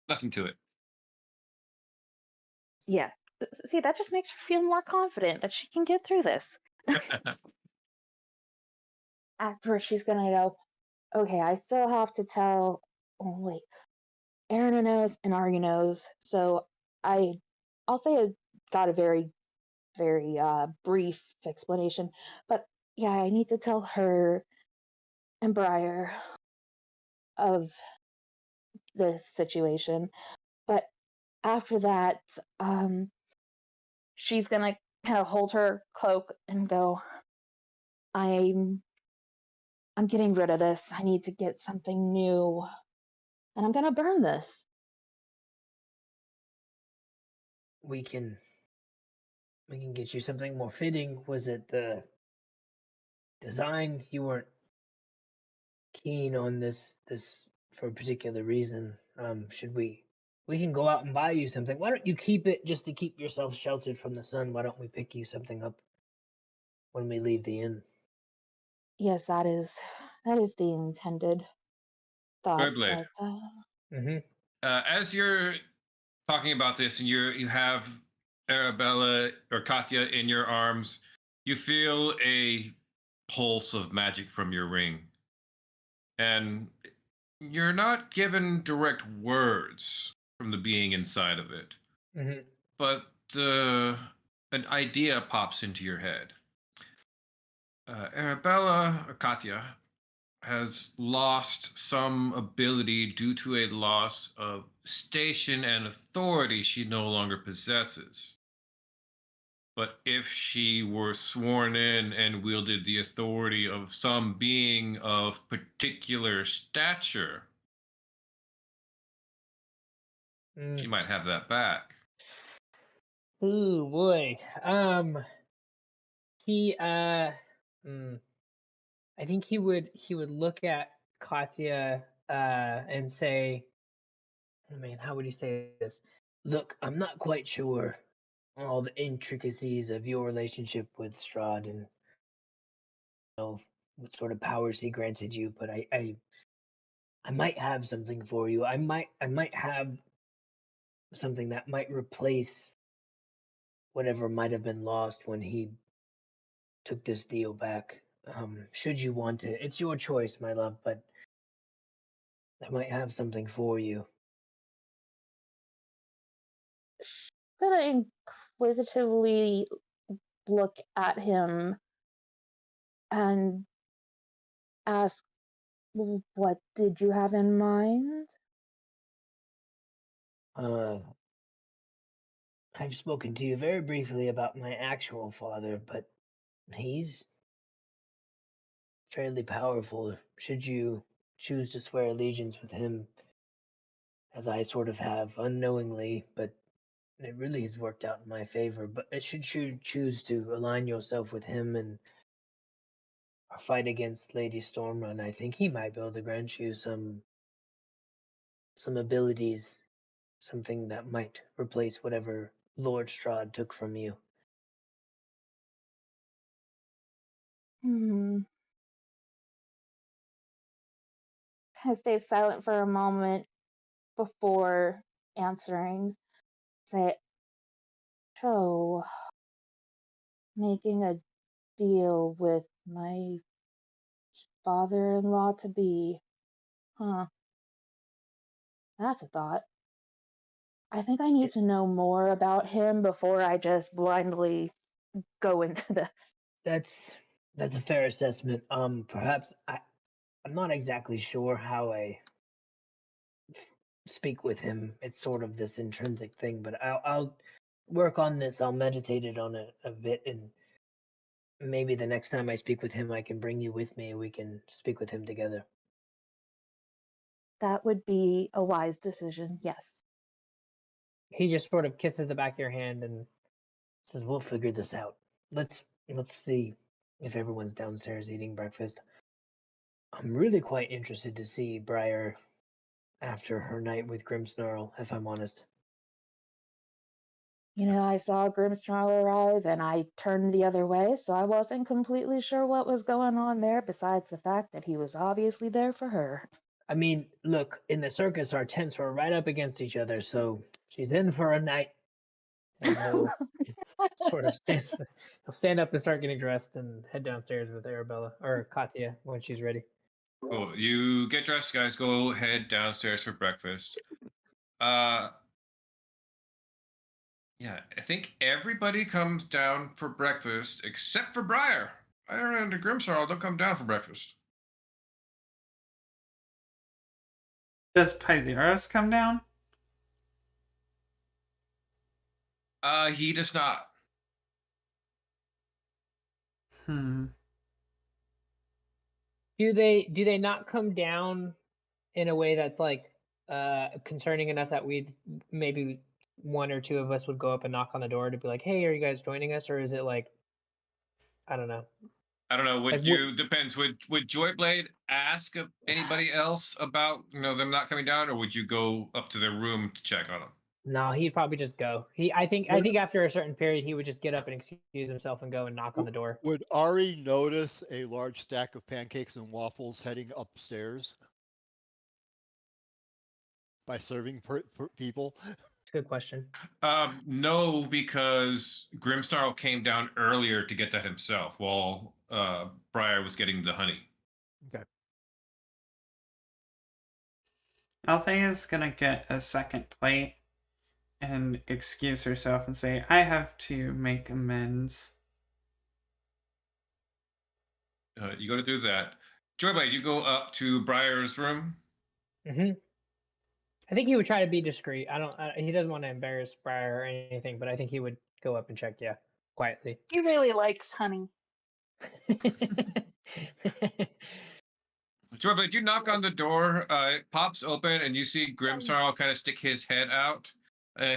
Nothing to it. Yeah. See, that just makes her feel more confident that she can get through this. After she's gonna go, okay, I still have to tell. Oh, wait. Aaron knows and Arya knows. So I'll say I got a very, very brief explanation. But yeah, I need to tell her and Briar of this situation. But after that, she's gonna kind of hold her cloak and go, I'm getting rid of this. I need to get something new. And I'm gonna burn this. We can get you something more fitting. Was it the design? You weren't keen on this for a particular reason. Should we can go out and buy you something. Why don't you keep it just to keep yourself sheltered from the sun? Why don't we pick you something up when we leave the inn? Yes, that is the intended thought. Joyblade. But, As you're talking about this and you have Arabella or Katya in your arms, you feel a pulse of magic from your ring. And you're not given direct words from the being inside of it. But an idea pops into your head. Arabella, or Katya, has lost some ability due to a loss of station and authority she no longer possesses. But if she were sworn in and wielded the authority of some being of particular stature, She might have that back. Ooh boy. He I think he would look at Katya and say, oh man, how would he say this? Look, I'm not quite sure all the intricacies of your relationship with Strahd and know what sort of powers he granted you, but I might have something for you. I might have something that might replace whatever might have been lost when he took this deal back. Should you want it, it's your choice, my love, but I might have something for you. Gonna inquisitively look at him and ask, what did you have in mind? I've spoken to you very briefly about my actual father, but he's fairly powerful. Should you choose to swear allegiance with him, as I sort of have unknowingly, but it really has worked out in my favor. But should you choose to align yourself with him and our fight against Lady Stormrun, I think he might be able to grant you some abilities, something that might replace whatever Lord Strahd took from you. Kind of stay silent for a moment before answering. Say, so, making a deal with my father-in-law to be. Huh. That's a thought. I think I need to know more about him before I just blindly go into this. That's a fair assessment. Perhaps I'm not exactly sure how I speak with him. It's sort of this intrinsic thing, but I'll work on this. I'll meditate it on a bit, and maybe the next time I speak with him, I can bring you with me. We can speak with him together. That would be a wise decision, yes. He just sort of kisses the back of your hand and says, "We'll figure this out. Let's see if everyone's downstairs eating breakfast." I'm really quite interested to see Briar after her night with Grimmsnarl, if I'm honest. I saw Grimmsnarl arrive and I turned the other way, so I wasn't completely sure what was going on there, besides the fact that he was obviously there for her. I mean, look, in the circus, our tents were right up against each other, so she's in for a night. And he'll sort of he'll stand up and start getting dressed and head downstairs with Arabella or Katya when she's ready. Cool. You get dressed, guys. Go head downstairs for breakfast. Yeah, I think everybody comes down for breakfast except for Briar. Briar and Grimsarl don't come down for breakfast. Does Pyzeros come down? He does not. Hmm. Do they not come down in a way that's like concerning enough that we'd maybe one or two of us would go up and knock on the door to be like, "Hey, are you guys joining us?" Or is it like, I don't know. I don't know. Would Like, you depends? Would Joyblade ask anybody else about them not coming down, or would you go up to their room to check on them? No, he'd probably just go. I think after a certain period, he would just get up and excuse himself and go and knock on the door. Would Ari notice a large stack of pancakes and waffles heading upstairs by serving people? Good question. No, because Grimsnarl came down earlier to get that himself, while Briar was getting the honey. Okay. Althea's gonna get a second plate and excuse herself and say, I have to make amends. You got to do that. Joyblade, you go up to Briar's room. Mm-hmm. I think he would try to be discreet. He doesn't want to embarrass Briar or anything, but I think he would go up and check, yeah, quietly. He really likes honey. Sure, but you knock on the door, it pops open, and you see Grimsnarl kind of stick his head out.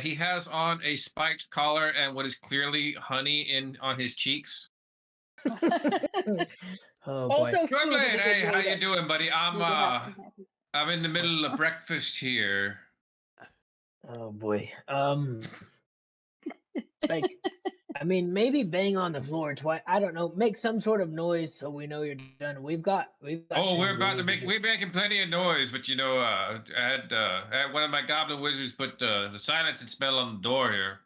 He has on a spiked collar and what is clearly honey on his cheeks. Oh boy. Also, food is a Droidblade, good hey, way how you to doing, buddy? make you happy. I'm in the middle of breakfast here. Oh boy. Like, I mean, maybe bang on the floor twice. I don't know. Make some sort of noise so we know you're done. We've got. Oh, we're things we about to need make. do. We're making plenty of noise, but I had one of my goblin wizards put the silence and spell on the door here.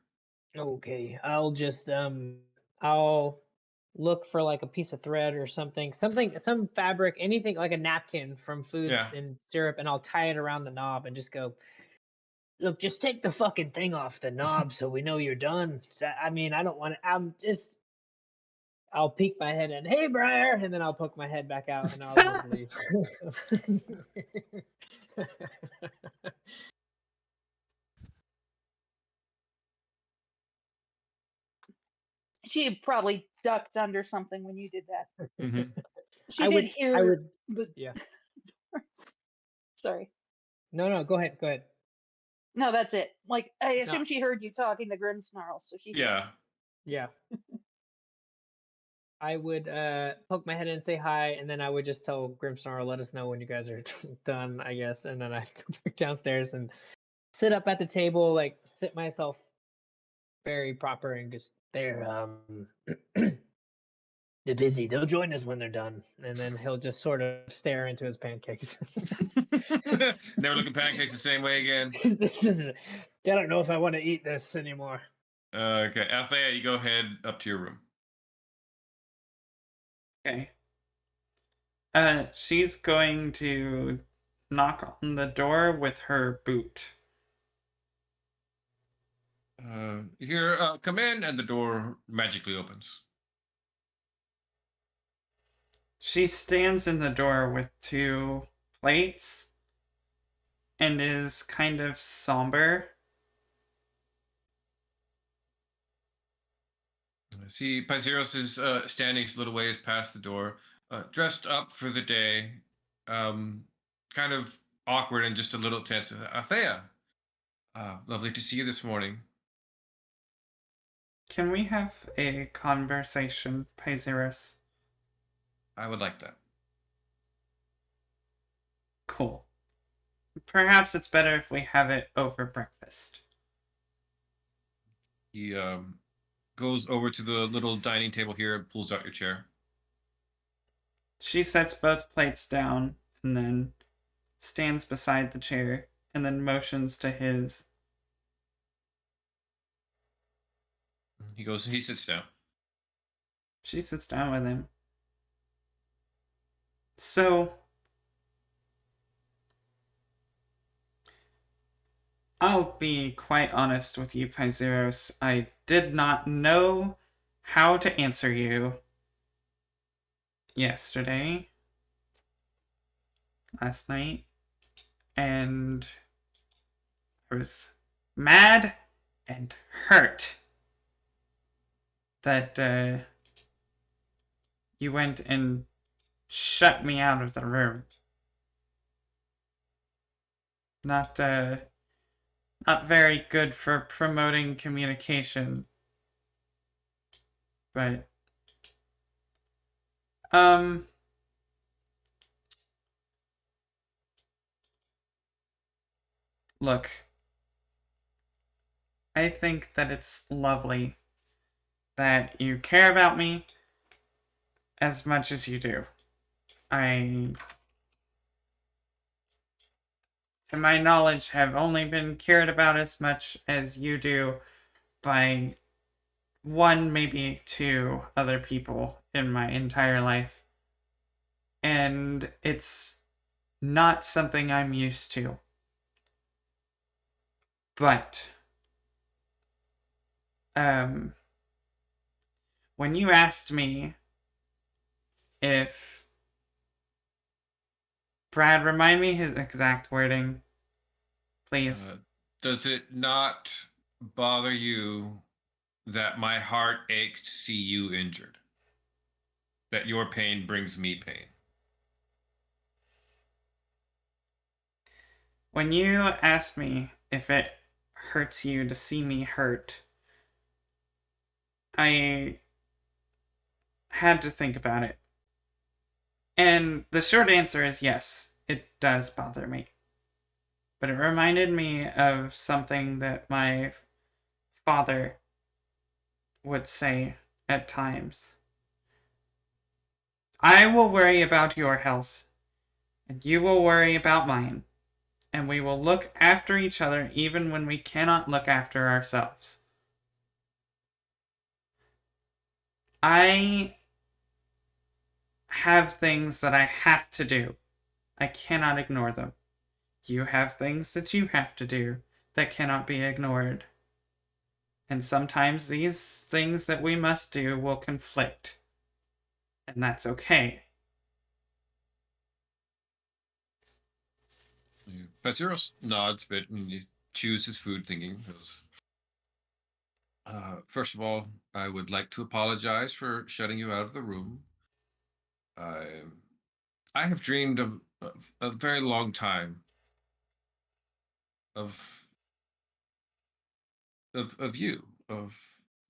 Okay, I'll just I'll look for like a piece of thread or something, some fabric, anything like a napkin from food Yeah. and syrup, and I'll tie it around the knob and just go. Look, just take the fucking thing off the knob so we know you're done. I mean, I don't want to. I'll peek my head in. Hey, Briar, and then I'll poke my head back out and I'll just leave. She probably ducked under something when you did that. Mm-hmm. She I did would. hear I would. the. Yeah. Sorry. No. Go ahead. Go ahead. No, that's it. Like, I No. assume she heard you talking to Grimmsnarl, so she. Yeah. Yeah. I would poke my head in and say hi, and then I would just tell Grimmsnarl, let us know when you guys are done, I guess. And then I go back downstairs and sit up at the table, like sit myself very proper and just there. They're busy. They'll join us when they're done. And then he'll just sort of stare into his pancakes. Never looking pancakes the same way again. This is, I don't know if I want to eat this anymore. Okay, Althea, you go ahead up to your room. Okay. She's going to knock on the door with her boot. Here, come in, and the door magically opens. She stands in the door with 2 plates and is kind of somber. See, Pyzeros is standing a little ways past the door, dressed up for the day, kind of awkward and just a little tense. Althea, lovely to see you this morning. Can we have a conversation, Pyzeros? I would like that. Cool. Perhaps it's better if we have it over breakfast. He goes over to the little dining table here and pulls out your chair. She sets both plates down and then stands beside the chair and then motions to his. He sits down. She sits down with him. So, I'll be quite honest with you, Pyzeros. I did not know how to answer you yesterday, last night, and I was mad and hurt that you went and shut me out of the room. Not very good for promoting communication. But look, I think that it's lovely that you care about me as much as you do. I, to my knowledge, have only been cared about as much as you do by 1, maybe 2 other people in my entire life. And it's not something I'm used to. But, when you asked me if Brad, remind me his exact wording, please. Does it not bother you that my heart aches to see you injured? That your pain brings me pain? when you asked me if it hurts you to see me hurt, I had to think about it. And the short answer is yes, it does bother me. But it reminded me of something that my father would say at times. I will worry about your health, and you will worry about mine, and we will look after each other even when we cannot look after ourselves. I have things that I have to do. I cannot ignore them. You have things that you have to do that cannot be ignored. And sometimes these things that we must do will conflict. And that's okay. Phaseros nods a bit and he chews his food, thinking, first of all, I would like to apologize for shutting you out of the room. I have dreamed of a very long time of you, of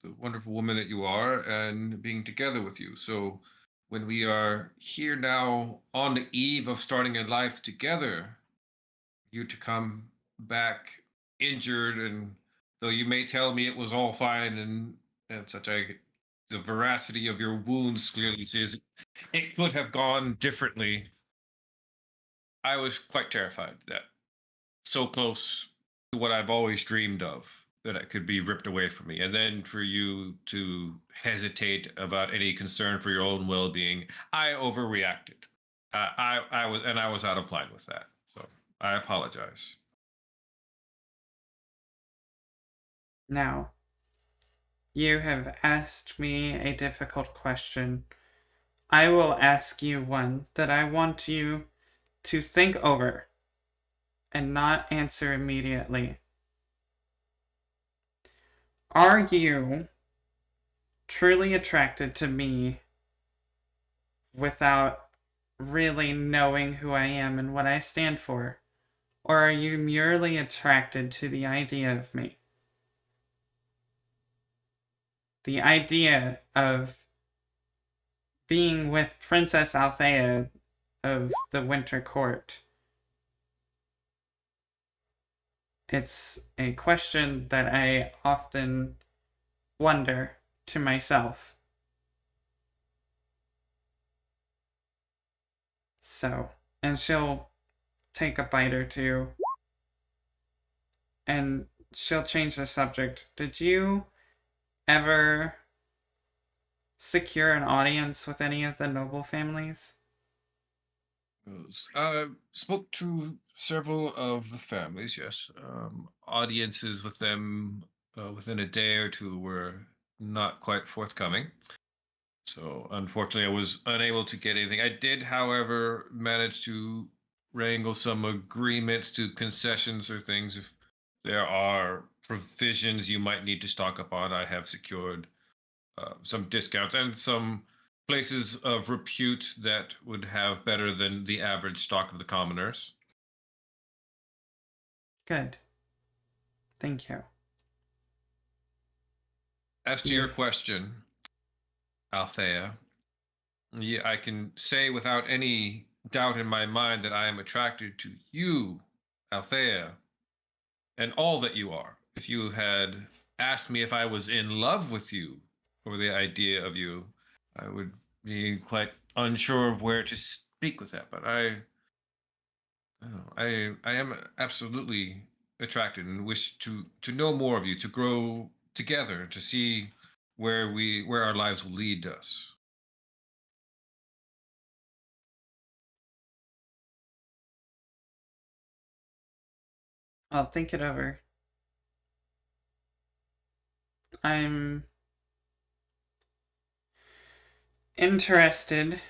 the wonderful woman that you are, and being together with you. So when we are here now on the eve of starting a life together, you to come back injured, and though you may tell me it was all fine and such, the veracity of your wounds clearly says it could have gone differently. I was quite terrified that so close to what I've always dreamed of, that it could be ripped away from me. And then for you to hesitate about any concern for your own well-being, I overreacted. I was out of line with that. So I apologize. Now, you have asked me a difficult question. I will ask you one that I want you to think over and not answer immediately. Are you truly attracted to me without really knowing who I am and what I stand for? Or are you merely attracted to the idea of me? The idea of being with Princess Althea of the Winter Court. It's a question that I often wonder to myself. So, and she'll take a bite or two, and she'll change the subject. Did you ever secure an audience with any of the noble families? Spoke to several of the families, yes. Audiences with them within a day or two were not quite forthcoming. So unfortunately, I was unable to get anything. I did, however, manage to wrangle some agreements to concessions or things. If there are provisions you might need to stock up on, I have secured some discounts and some places of repute that would have better than the average stock of the commoners. Good. Thank you. As to your question, Althea, yeah, I can say without any doubt in my mind that I am attracted to you, Althea, and all that you are. If you had asked me if I was in love with you or the idea of you, I would be quite unsure of where to speak with that. But I am absolutely attracted and wish to know more of you, to grow together, to see where our lives will lead us. I'll think it over. I'm interested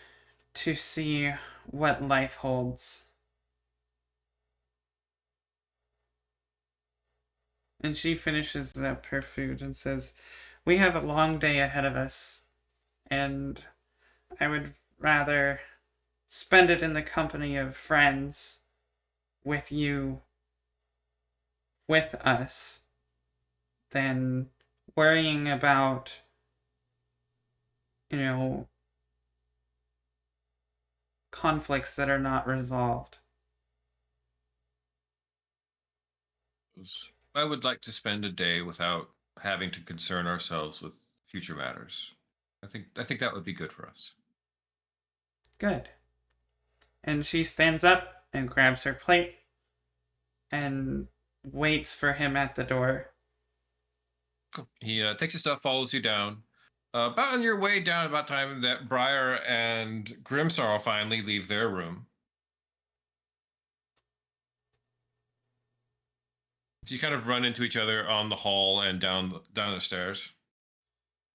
to see what life holds. And she finishes up her food and says, "We have a long day ahead of us, and I would rather spend it in the company of friends with you with us than worrying about, conflicts that are not resolved. I would like to spend a day without having to concern ourselves with future matters. I think that would be good for us. Good. And she stands up and grabs her plate and waits for him at the door. Cool. He takes his stuff, follows you down. About on your way down, about time that Briar and Grimsorrow finally leave their room. So you kind of run into each other on the hall and down the stairs.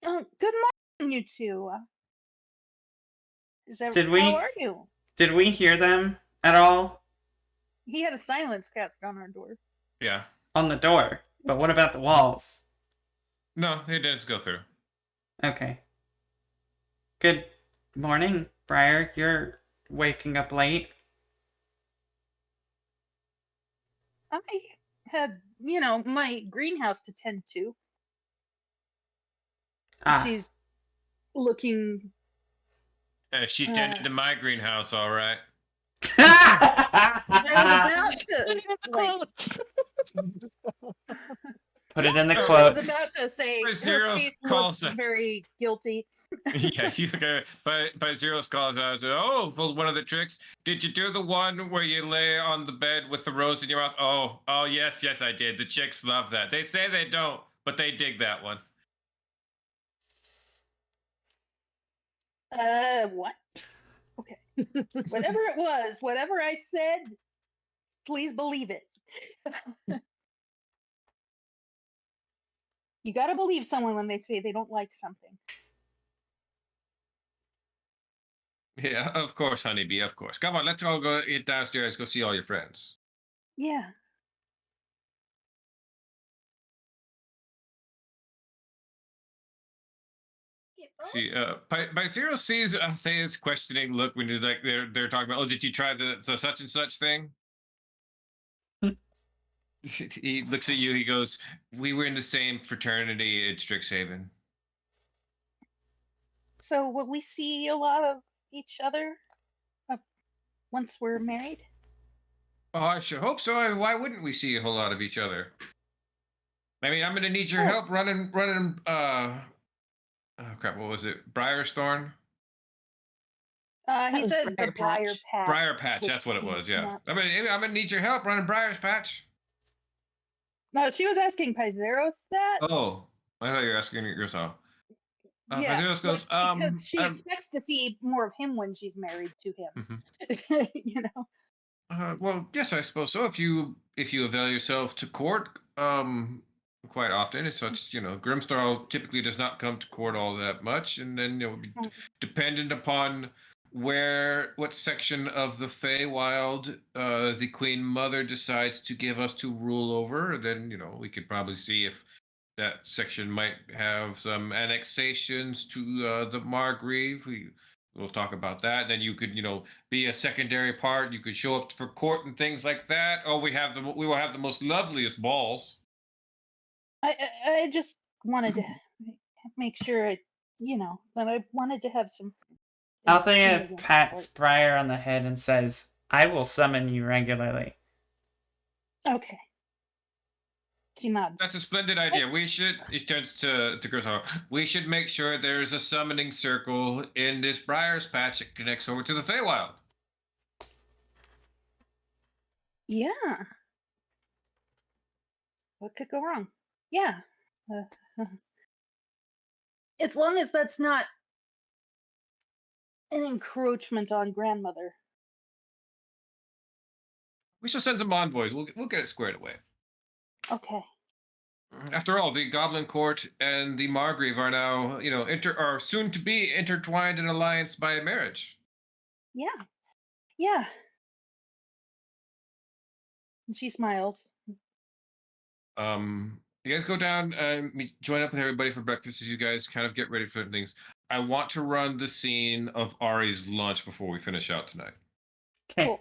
Oh, good morning, you two. Did we- How are you? Did we hear them at all? He had a silence cast on our door. Yeah. On the door. But what about the walls? No, they didn't go through. Okay. Good morning, Briar. You're waking up late. I had, my greenhouse to tend to. Ah. She's looking. She tended to my greenhouse, all right. I was about to, Put it in the I was quotes. about to say her Zero's face calls looks it. very guilty. Yeah, you by Zero's calls out. Oh, well, one of the tricks. Did you do the one where you lay on the bed with the rose in your mouth? Oh, yes, I did. The chicks love that. They say they don't, but they dig that one. What? Okay. Whatever it was, whatever I said, please believe it. You gotta believe someone when they say they don't like something. Yeah, of course, honeybee, of course. Come on, let's all go eat downstairs, go see all your friends. Yeah. See, by Zero sees Thea's questioning look when they're talking about, oh, did you try the such and such thing? He looks at you. He goes, "We were in the same fraternity at Strixhaven." So will we see a lot of each other once we're married? Oh, I sure hope so. Why wouldn't we see a whole lot of each other? I mean, I'm gonna need your help running. Oh crap! What was it? Briarsthorn? He said the Briar Patch. Briar Patch. That's what it was. Yeah. I'm gonna need your help running Briar's Patch. No, she was asking Paizero's stat. Oh, I thought you were asking it yourself. Yeah, Paizeros goes, because she expects to see more of him when she's married to him. You know. Well, yes, I suppose so. If you avail yourself to court, quite often, it's such Grimstar typically does not come to court all that much, and then dependent upon what section of the Feywild the Queen Mother decides to give us to rule over, then we could probably see if that section might have some annexations to the Margrave. We'll talk about that. Then you could, be a secondary part. You could show up for court and things like that. Oh, we will have the most loveliest balls. I just wanted to make sure, that I wanted to have some. Althea pats Briar on the head and says, "I will summon you regularly." Okay. She nods. That's a splendid idea. We should. He turns to Griswold. We should make sure there's a summoning circle in this Briar's Patch that connects over to the Feywild. Yeah. What could go wrong? Yeah. As long as that's not an encroachment on grandmother. We shall send some envoys. We'll get it squared away. Okay. After all, the Goblin Court and the Margrave are now, are soon to be intertwined in alliance by marriage. Yeah. Yeah. And she smiles. You guys go down and join up with everybody for breakfast as you guys kind of get ready for things. I want to run the scene of Ari's lunch before we finish out tonight. Okay. Cool.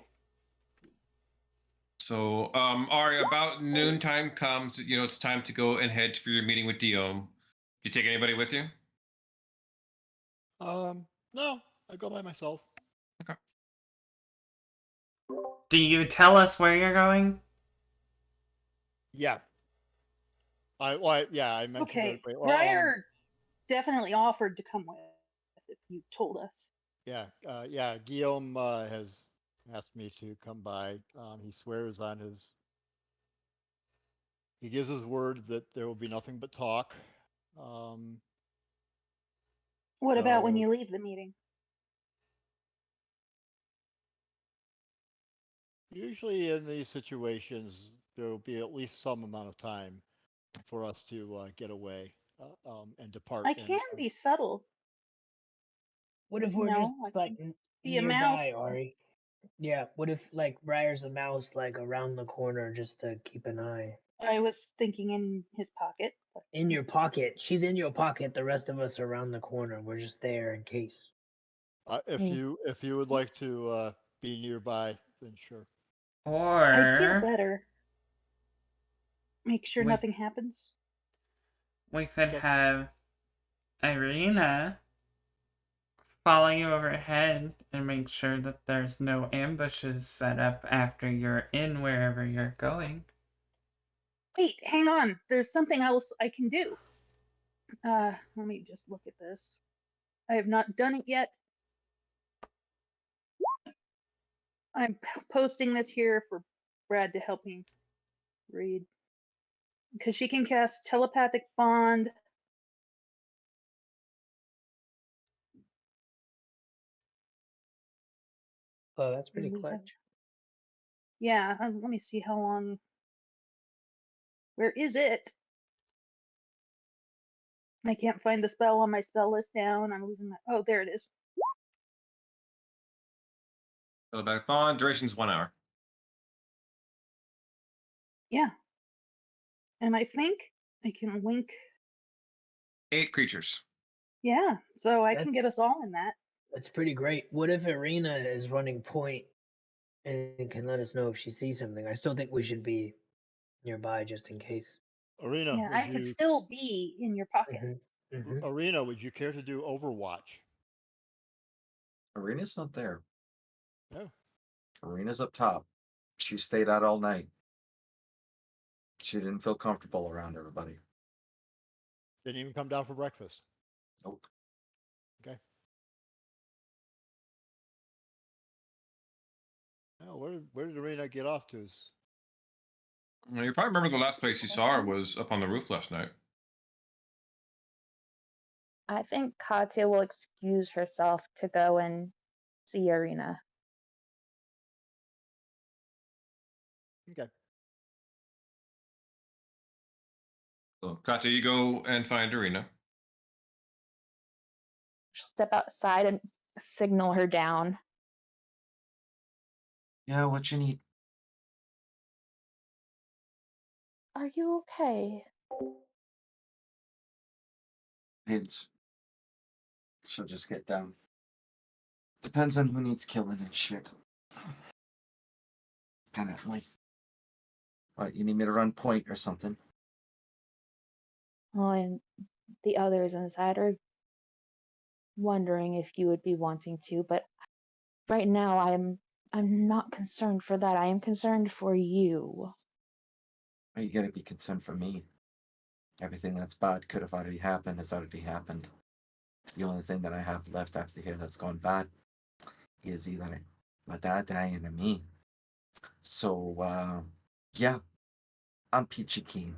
So, Ari, about noontime comes. You know, it's time to go and head for your meeting with Diome. Do you take anybody with you? No, I go by myself. Okay. Do you tell us where you're going? Yeah. I mentioned Okay, everybody. Briar definitely offered to come with if you told us. Yeah. Guillaume has asked me to come by. He swears on his. He gives his word that there will be nothing but talk. What about when So you leave the meeting? usually in these situations, there will be at least some amount of time for us to get away and depart. I can be subtle. What if You we're just know, I like can be a mouse. nearby, Ari? Yeah. What if like Briar's a mouse like around the corner just to keep an eye? I was thinking in his pocket. In your pocket. She's in your pocket. The rest of us are around the corner. We're just there in case. If Hey. you would like to be nearby, then sure. I'd feel Or better. Make sure we nothing happens. we could Okay. have Irina follow you overhead and make sure that there's no ambushes set up after you're in wherever you're going. Wait, hang on. There's something else I can do. Let me just look at this. I have not done it yet. I'm posting this here for Brad to help me read. Because she can cast telepathic bond. Oh, that's pretty clutch. Yeah, let me see how long. Where is it? I can't find the spell on my spell list now, and I'm losing my. Oh, there it is. Back bond duration's 1 hour. Yeah. And I think I can link. 8 creatures. Yeah, so I That's can get us all in that. that's pretty great. What if Irina is running point and can let us know if she sees something? I still think we should be nearby just in case. Arena, Yeah, would I could you still be in your pocket. Arena, would you care to do Overwatch? Arena's not there. No. Arena's up top. She stayed out all night. She didn't feel comfortable around everybody. Didn't even come down for breakfast. Nope. Okay. Oh, where did Arena get off to? Well, you probably remember the last place you saw her was up on the roof last night. I think Katya will excuse herself to go and see Arena. Okay. So, Katya, you go and find Arena. She'll step outside and signal her down. Yeah, what you need? Are you okay? Heads. She'll just get down. Depends on who needs killing and shit. Apparently. What, you need me to run point or something? Well, and the others inside are wondering if you would be wanting to, but right now I'm not concerned for that. I am concerned for you. Are you gonna be concerned for me? Everything that's bad could have already happened has already happened. The only thing that I have left after here that's gone bad is either my dad dying or me. So, yeah, I'm peachy keen.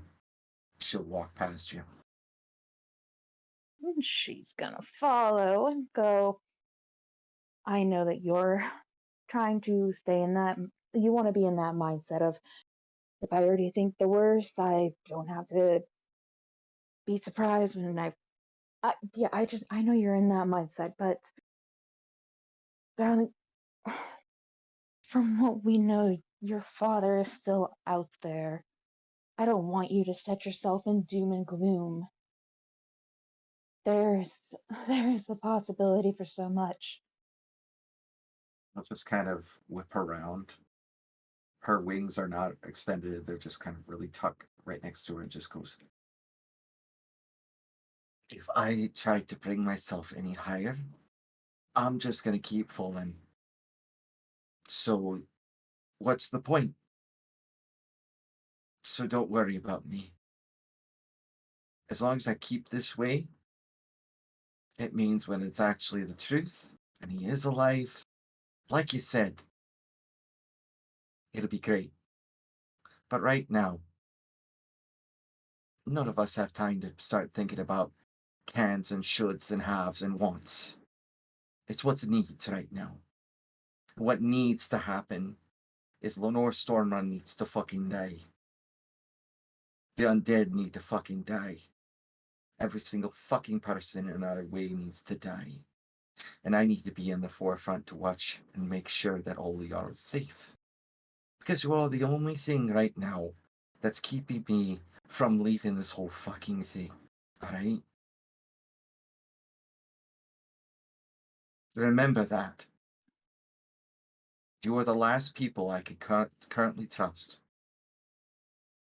She'll walk past you. And she's gonna follow and go. I know that you're trying to stay in that, you want to be in that mindset of, if I already think the worst, I don't have to be surprised when yeah, I know you're in that mindset, but darling, from what we know, your father is still out there. I don't want you to set yourself in doom and gloom. There's there's the possibility for so much. I'll just kind of whip around her wings are not extended; they're just kind of really tucked right next to her, and just goes, "If I try to bring myself any higher, I'm just gonna keep falling. So, what's the point? So don't worry about me. As long as I keep this way, it means when it's actually the truth and he is alive, like you said, it'll be great. But right now, none of us have time to start thinking about cans and shoulds and haves and wants. It's what's needs right now. What needs to happen is Lenore Stormrun needs to fucking die. The undead need to fucking die. Every single fucking person in our way needs to die. And I need to be in the forefront to watch and make sure that all of y'all are safe. Because you are the only thing right now that's keeping me from leaving this whole fucking thing. Alright? Remember that. You are the last people I could currently trust.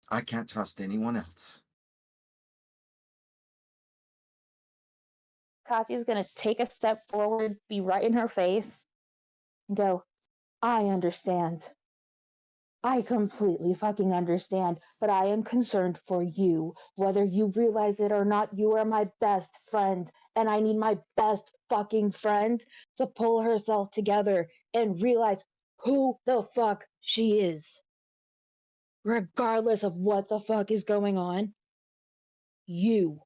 I can't trust anyone else. Katya's gonna take a step forward, be right in her face, and go, I understand. I completely fucking understand, but I am concerned for you. Whether you realize it or not, you are my best friend, and I need my best fucking friend to pull herself together and realize who the fuck she is. Regardless of what the fuck is going on, you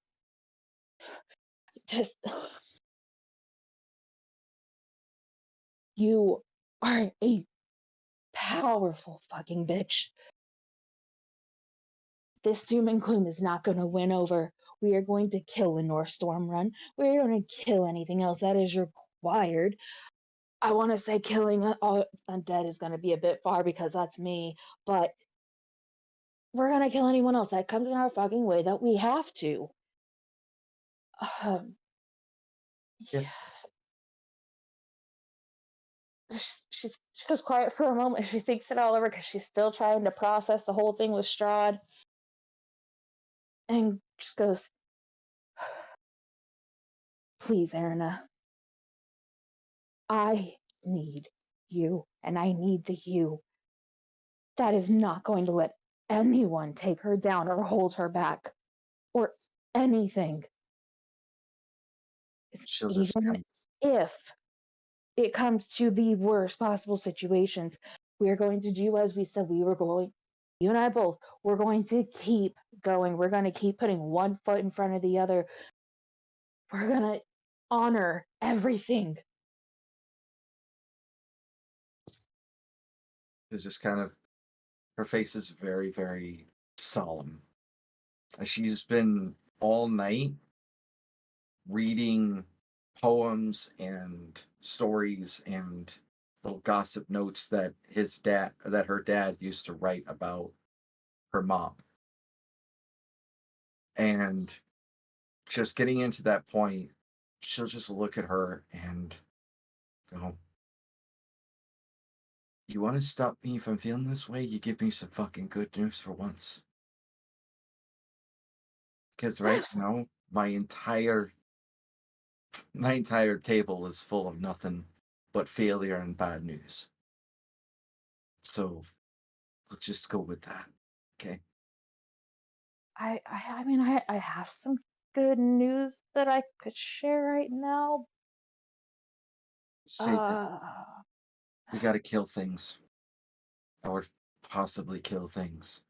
just. You are a powerful fucking bitch. This doom and gloom is not going to win over. We are going to kill a North Storm Run. We're going to kill anything else that is required. I want to say killing all undead is going to be a bit far because that's me, but we're going to kill anyone else that comes in our fucking way that we have to. Um, Yeah. she goes quiet for a moment. She thinks it all over because she's still trying to process the whole thing with Strahd. And just goes, please, Erna. I need you, and I need the you. That is not going to let anyone take her down or hold her back or anything. She'll just Even kind if it comes to the worst possible situations, we're going to do as we said we were going. You and I both, we're going to keep going. We're going to keep putting one foot in front of the other. We're going to honor everything. is just kind of, her face is very, very solemn. She's been all night reading poems and stories and little gossip notes that her dad used to write about her mom. And just getting into that point, she'll just look at her and go, you want to stop me from feeling this way? You give me some fucking good news for once. Because right now, my entire table is full of nothing but failure and bad news. So let's just go with that. Okay. I mean, I have some good news that I could share right now. Save it. We gotta kill things. Or possibly kill things.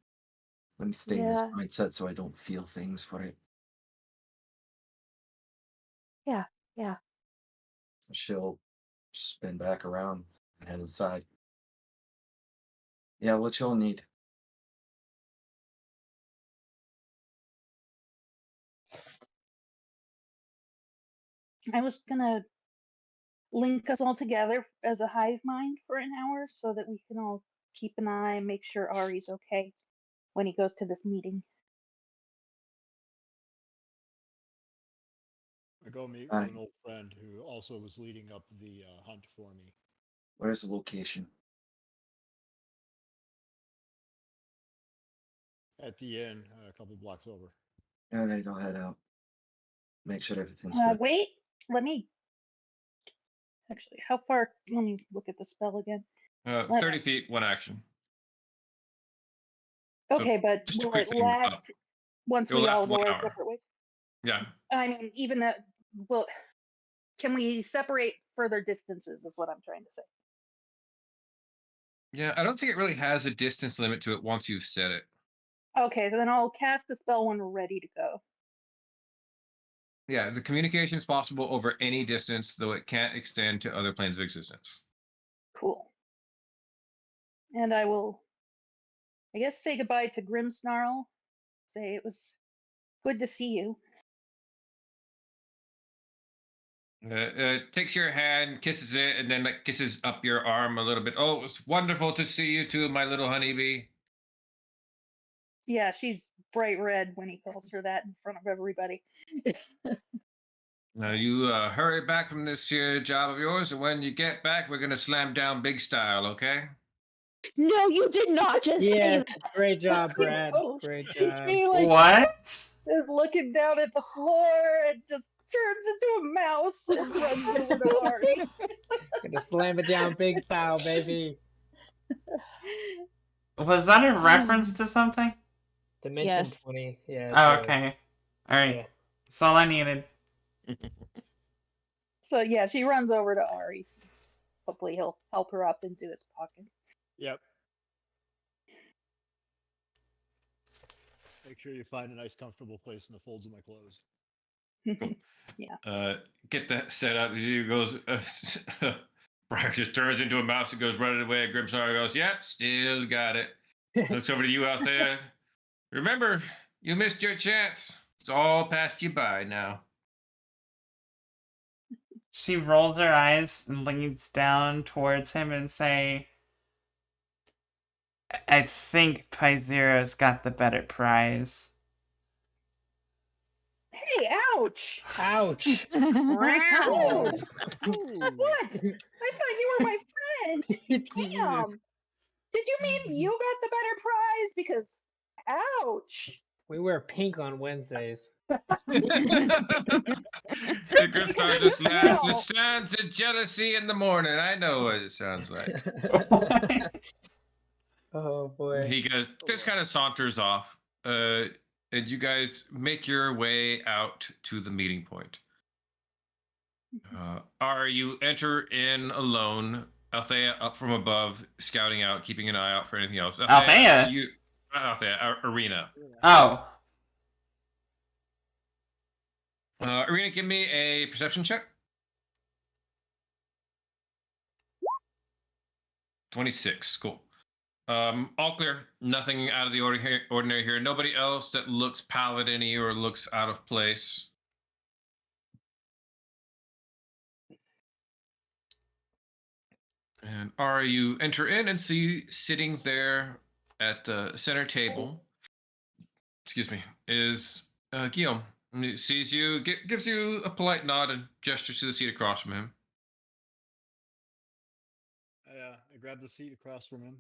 Let me stay in this Yeah, mindset so I don't feel things for it. yeah. She'll spin back around and head inside. Yeah, what you'll need. I was gonna link us all together as a hive mind for an hour so that we can all keep an eye and make sure Ari's okay when he goes to this meeting. I go meet Aye. with an old friend who also was leading up the hunt for me. Where's the location? at the inn, a couple blocks over. All right, I'll head out. Make sure everything's good. Wait, let me. Actually, how far? Let me look at the spell again. 30 feet, one action. So Okay, but just a will quick it thing up. last once It will we all last 1 go our hour. separate ways? Yeah. I mean, even that. Well, can we separate further distances? Is what I'm trying to say. Yeah, I don't think it really has a distance limit to it once you've said it. Okay, then I'll cast the spell when we're ready to go. Yeah, the communication is possible over any distance, though it can't extend to other planes of existence. Cool. And I will, I guess, say goodbye to Grimsnarl. Say it was good to see you. Takes your hand, kisses it, and then like kisses up your arm a little bit. Oh, it was wonderful to see you too, my little honeybee. Yeah, she's bright red when he calls her that in front of everybody. Now you hurry back from this here job of yours, and when you get back, we're gonna slam down big style, okay? No, you did not just say Yes, that. great job, She Brad. goes- Great job. She like What? is looking down at the floor and just turns into a mouse and runs over to Ari. Gonna slam it down big style, baby. Was that a reference to something? Dimension Yes. 20. Yeah. Oh, it's a- okay. Alright. Yeah. That's all I needed. So yeah, she runs over to Ari. Hopefully he'll help her up into his pocket. Yep. Make sure you find a nice, comfortable place in the folds of my clothes. Get that set up. He goes. Briar just turns into a mouse and goes running away. Grimsar goes, "Yep, still got it." Looks over to you out there. Remember, you missed your chance. It's all passed you by now. She rolls her eyes and leans down towards him and say, I think Paizero's got the better prize. Hey, ouch! Ouch. Ooh, Ooh. what? I thought you were my friend. Jesus. Damn. Did you mean you got the better prize? Because, ouch. We wear pink on Wednesdays. The Grimstar just laughs. Wow. The sounds of jealousy in the morning. I know what it sounds like. Oh boy. He goes, just kind of saunters off. And you guys make your way out to the meeting point. Are you enter in alone? Althea up from above, scouting out, keeping an eye out for anything else. Althea? Althea, Arena. Oh. Arena, give me a perception check. 26. Cool. All clear. Nothing out of the ordinary here. Nobody else that looks paladin-y or looks out of place. And Ari, you enter in and see sitting there at the center table, excuse me, is Guillaume. And he sees you, gives you a polite nod and gestures to the seat across from him. I grabbed the seat across from him.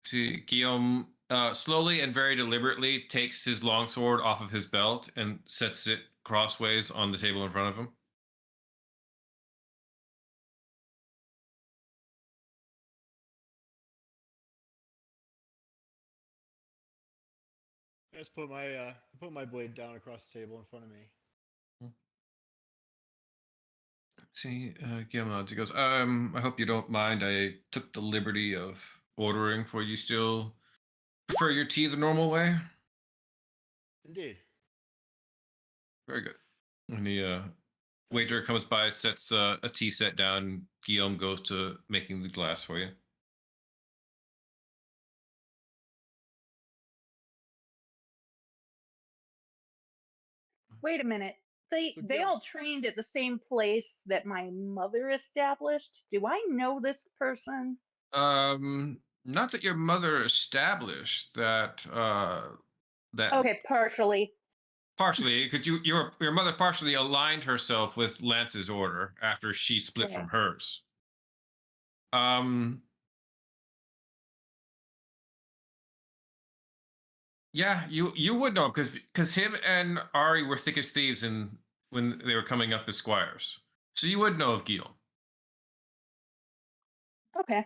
See, Guillaume slowly and very deliberately takes his longsword off of his belt and sets it crossways on the table in front of him. I just put my blade down across the table in front of me. See, Guillaume nods. He goes, I hope you don't mind. I took the liberty of ordering for you. Still prefer your tea the normal way? Indeed. Very good. When the waiter comes by, sets a tea set down, Guillaume goes to making the glass for you. Wait a minute. So They Gil- all trained at the same place that my mother established. Do I know this person? Not that your mother established that. That Okay, partially. partially because your mother partially aligned herself with Lance's order after she split Okay. from hers. Yeah, you would know because him and Ari were thick as thieves when they were coming up as squires. So you would know of Guillaume. Okay.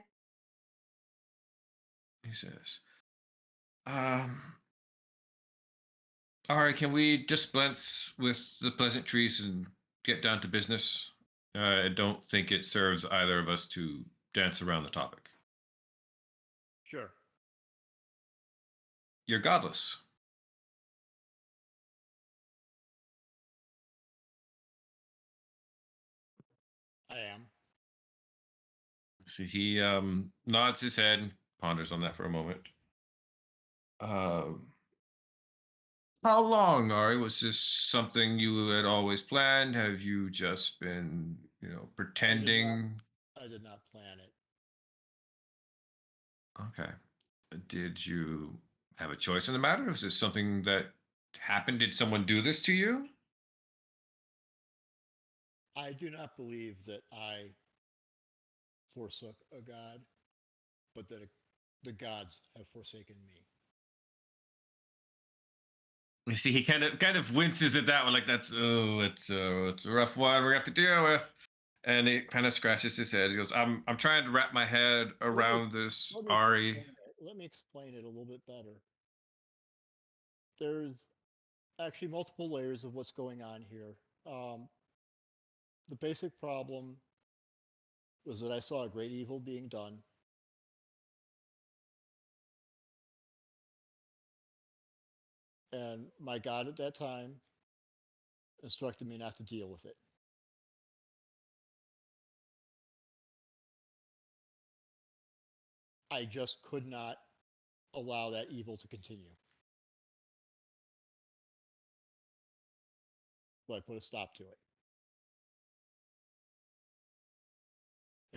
He says, um, Ari, can we dispense with the pleasantries and get down to business? I don't think it serves either of us to dance around the topic. Sure. You're godless. I am. See, he nods his head and ponders on that for a moment. How long, Ari? Was this something you had always planned? Have you just been, pretending? I did not plan it. Okay. Did you have a choice in the matter? Was this something that happened? Did someone do this to you? I do not believe that I forsook a god, but that the gods have forsaken me. You see, he kind of winces at that one, like it's a rough one we're gonna have to deal with. And he kind of scratches his head. He goes, I'm trying to wrap my head around this, Ari. Let me explain it a little bit better. There's actually multiple layers of what's going on here. The basic problem was that I saw a great evil being done. And my God at that time instructed me not to deal with it. I just could not allow that evil to continue. So I put a stop to it.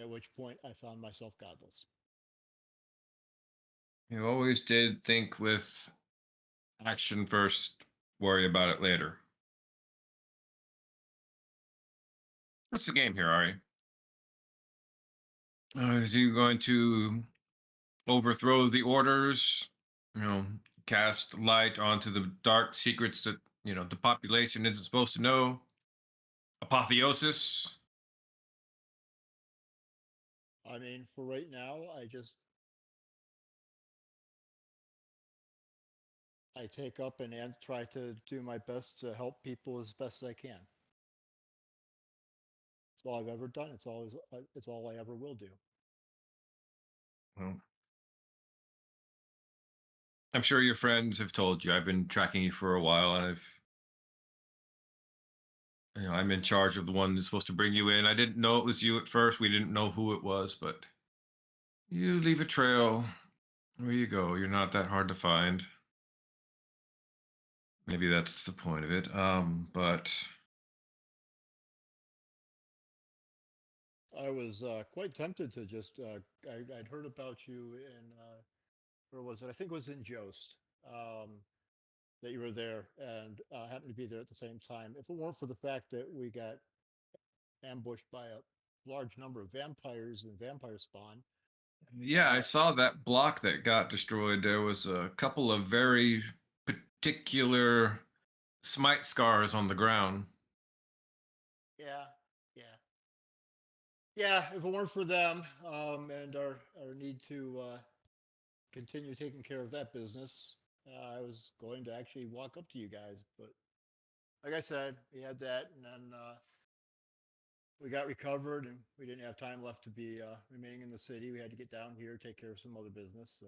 At which point I found myself godless. You always did think with action first, worry about it later. What's the game here, Ari? Is you going to overthrow the orders? Cast light onto the dark secrets that the population isn't supposed to know? Apotheosis? I mean, for right now, I take up and try to do my best to help people as best as I can. It's all I've ever done. It's all I ever will do. Well, I'm sure your friends have told you. I've been tracking you for a while, and I'm in charge of the one that's supposed to bring you in. I didn't know it was you at first. We didn't know who it was, but you leave a trail where you go. You're not that hard to find. Maybe that's the point of it. But I was quite tempted to just. I'd heard about you in where was it? I think it was in Jost. That you were there and happened to be there at the same time. If it weren't for the fact that we got ambushed by a large number of vampires and vampire spawn. yeah, I saw that block that got destroyed. There was a couple of very particular smite scars on the ground. Yeah, yeah. Yeah, if it weren't for them and our need to continue taking care of that business, I was going to actually walk up to you guys. But like I said, we had that, and then we got recovered, and we didn't have time left to be remaining in the city. We had to get down here, take care of some other business. So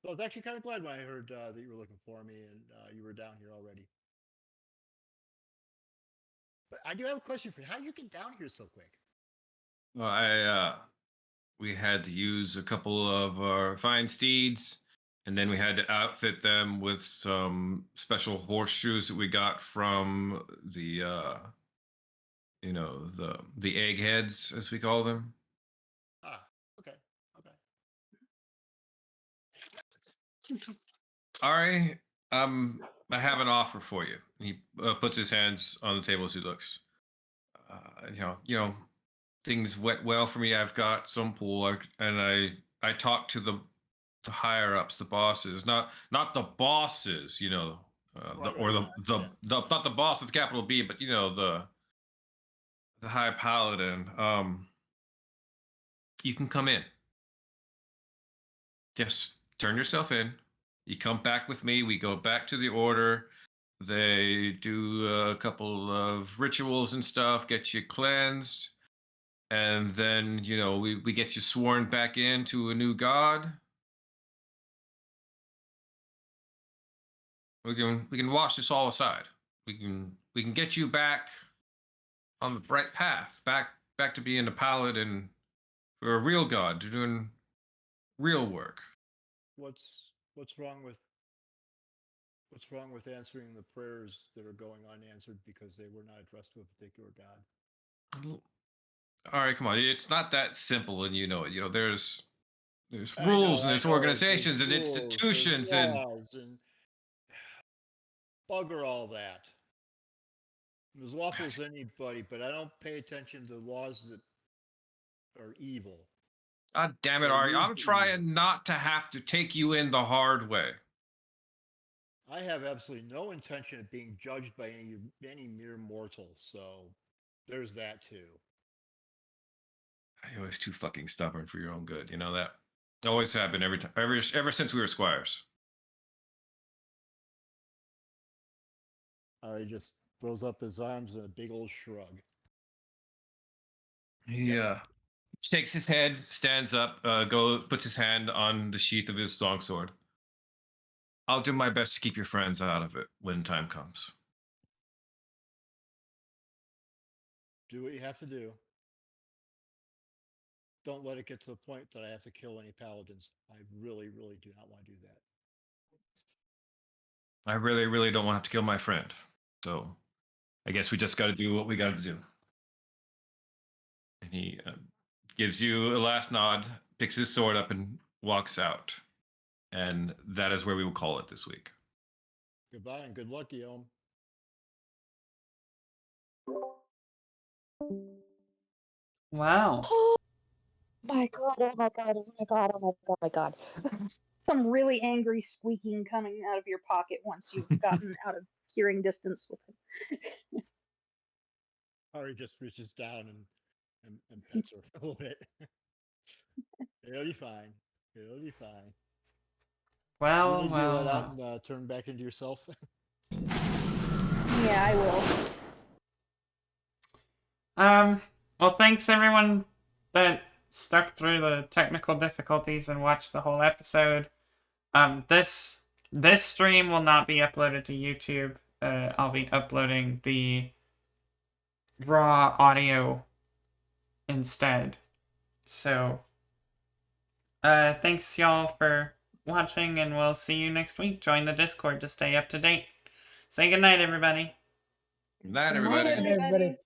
I was actually kind of glad when I heard that you were looking for me and you were down here already. But I do have a question for you. How did you get down here so quick? Well, we had to use a couple of our fine steeds, and then we had to outfit them with some special horseshoes that we got from the eggheads, as we call them. Ah, okay, okay. Ari, I have an offer for you. He puts his hands on the table as he looks. Things went well for me. I've got some pool, and I talked to higher ups, the bosses, not the bosses, you know, not the boss with the capital B, but you know the High Paladin. You can come in. Just turn yourself in. You come back with me. We go back to the order. They do a couple of rituals and stuff, get you cleansed, and then you know we get you sworn back into a new god. We can wash this all aside. We can get you back on the right path, back to being a paladin for a real god, to doing real work. What's wrong with answering the prayers that are going unanswered because they were not addressed to a particular god? All right, come on. It's not that simple, and you know it. You know, there's I rules know, and there's organizations and rules, there's institutions and laws, and bugger all that. I'm as lawful as anybody, but I don't pay attention to laws that are evil. God damn it, Or Ari. lead I'm to evil. trying not to have to take you in the hard way. I have absolutely no intention of being judged by any mere mortal, so there's that too. You're always too fucking stubborn for your own good. You know that? Always have been every time, ever since we were squires. He just throws up his arms in a big old shrug. He shakes his head, stands up, puts his hand on the sheath of his longsword. I'll do my best to keep your friends out of it when time comes. Do what you have to do. Don't let it get to the point that I have to kill any paladins. I really, really do not want to do that. I really, really don't want to have to kill my friend. So I guess we just got to do what we got to do. And he gives you a last nod, picks his sword up, and walks out. And that is where we will call it this week. Goodbye and good luck, Guillaume. Wow. Oh my god, oh my god, oh my god, oh my god, oh my god. Some really angry squeaking coming out of your pocket once you've gotten out of hearing distance with him. Ari just reaches down and pets her a little bit. It'll be fine. It'll be fine. You Well, need to well, let out well. and turn back into yourself. Yeah, I will. Well, thanks everyone that stuck through the technical difficulties and watched the whole episode. This stream will not be uploaded to YouTube. I'll be uploading the raw audio instead. So, thanks y'all for watching, and we'll see you next week. Join the Discord to stay up to date. Say goodnight, everybody. Good night, Good night, everybody. everybody.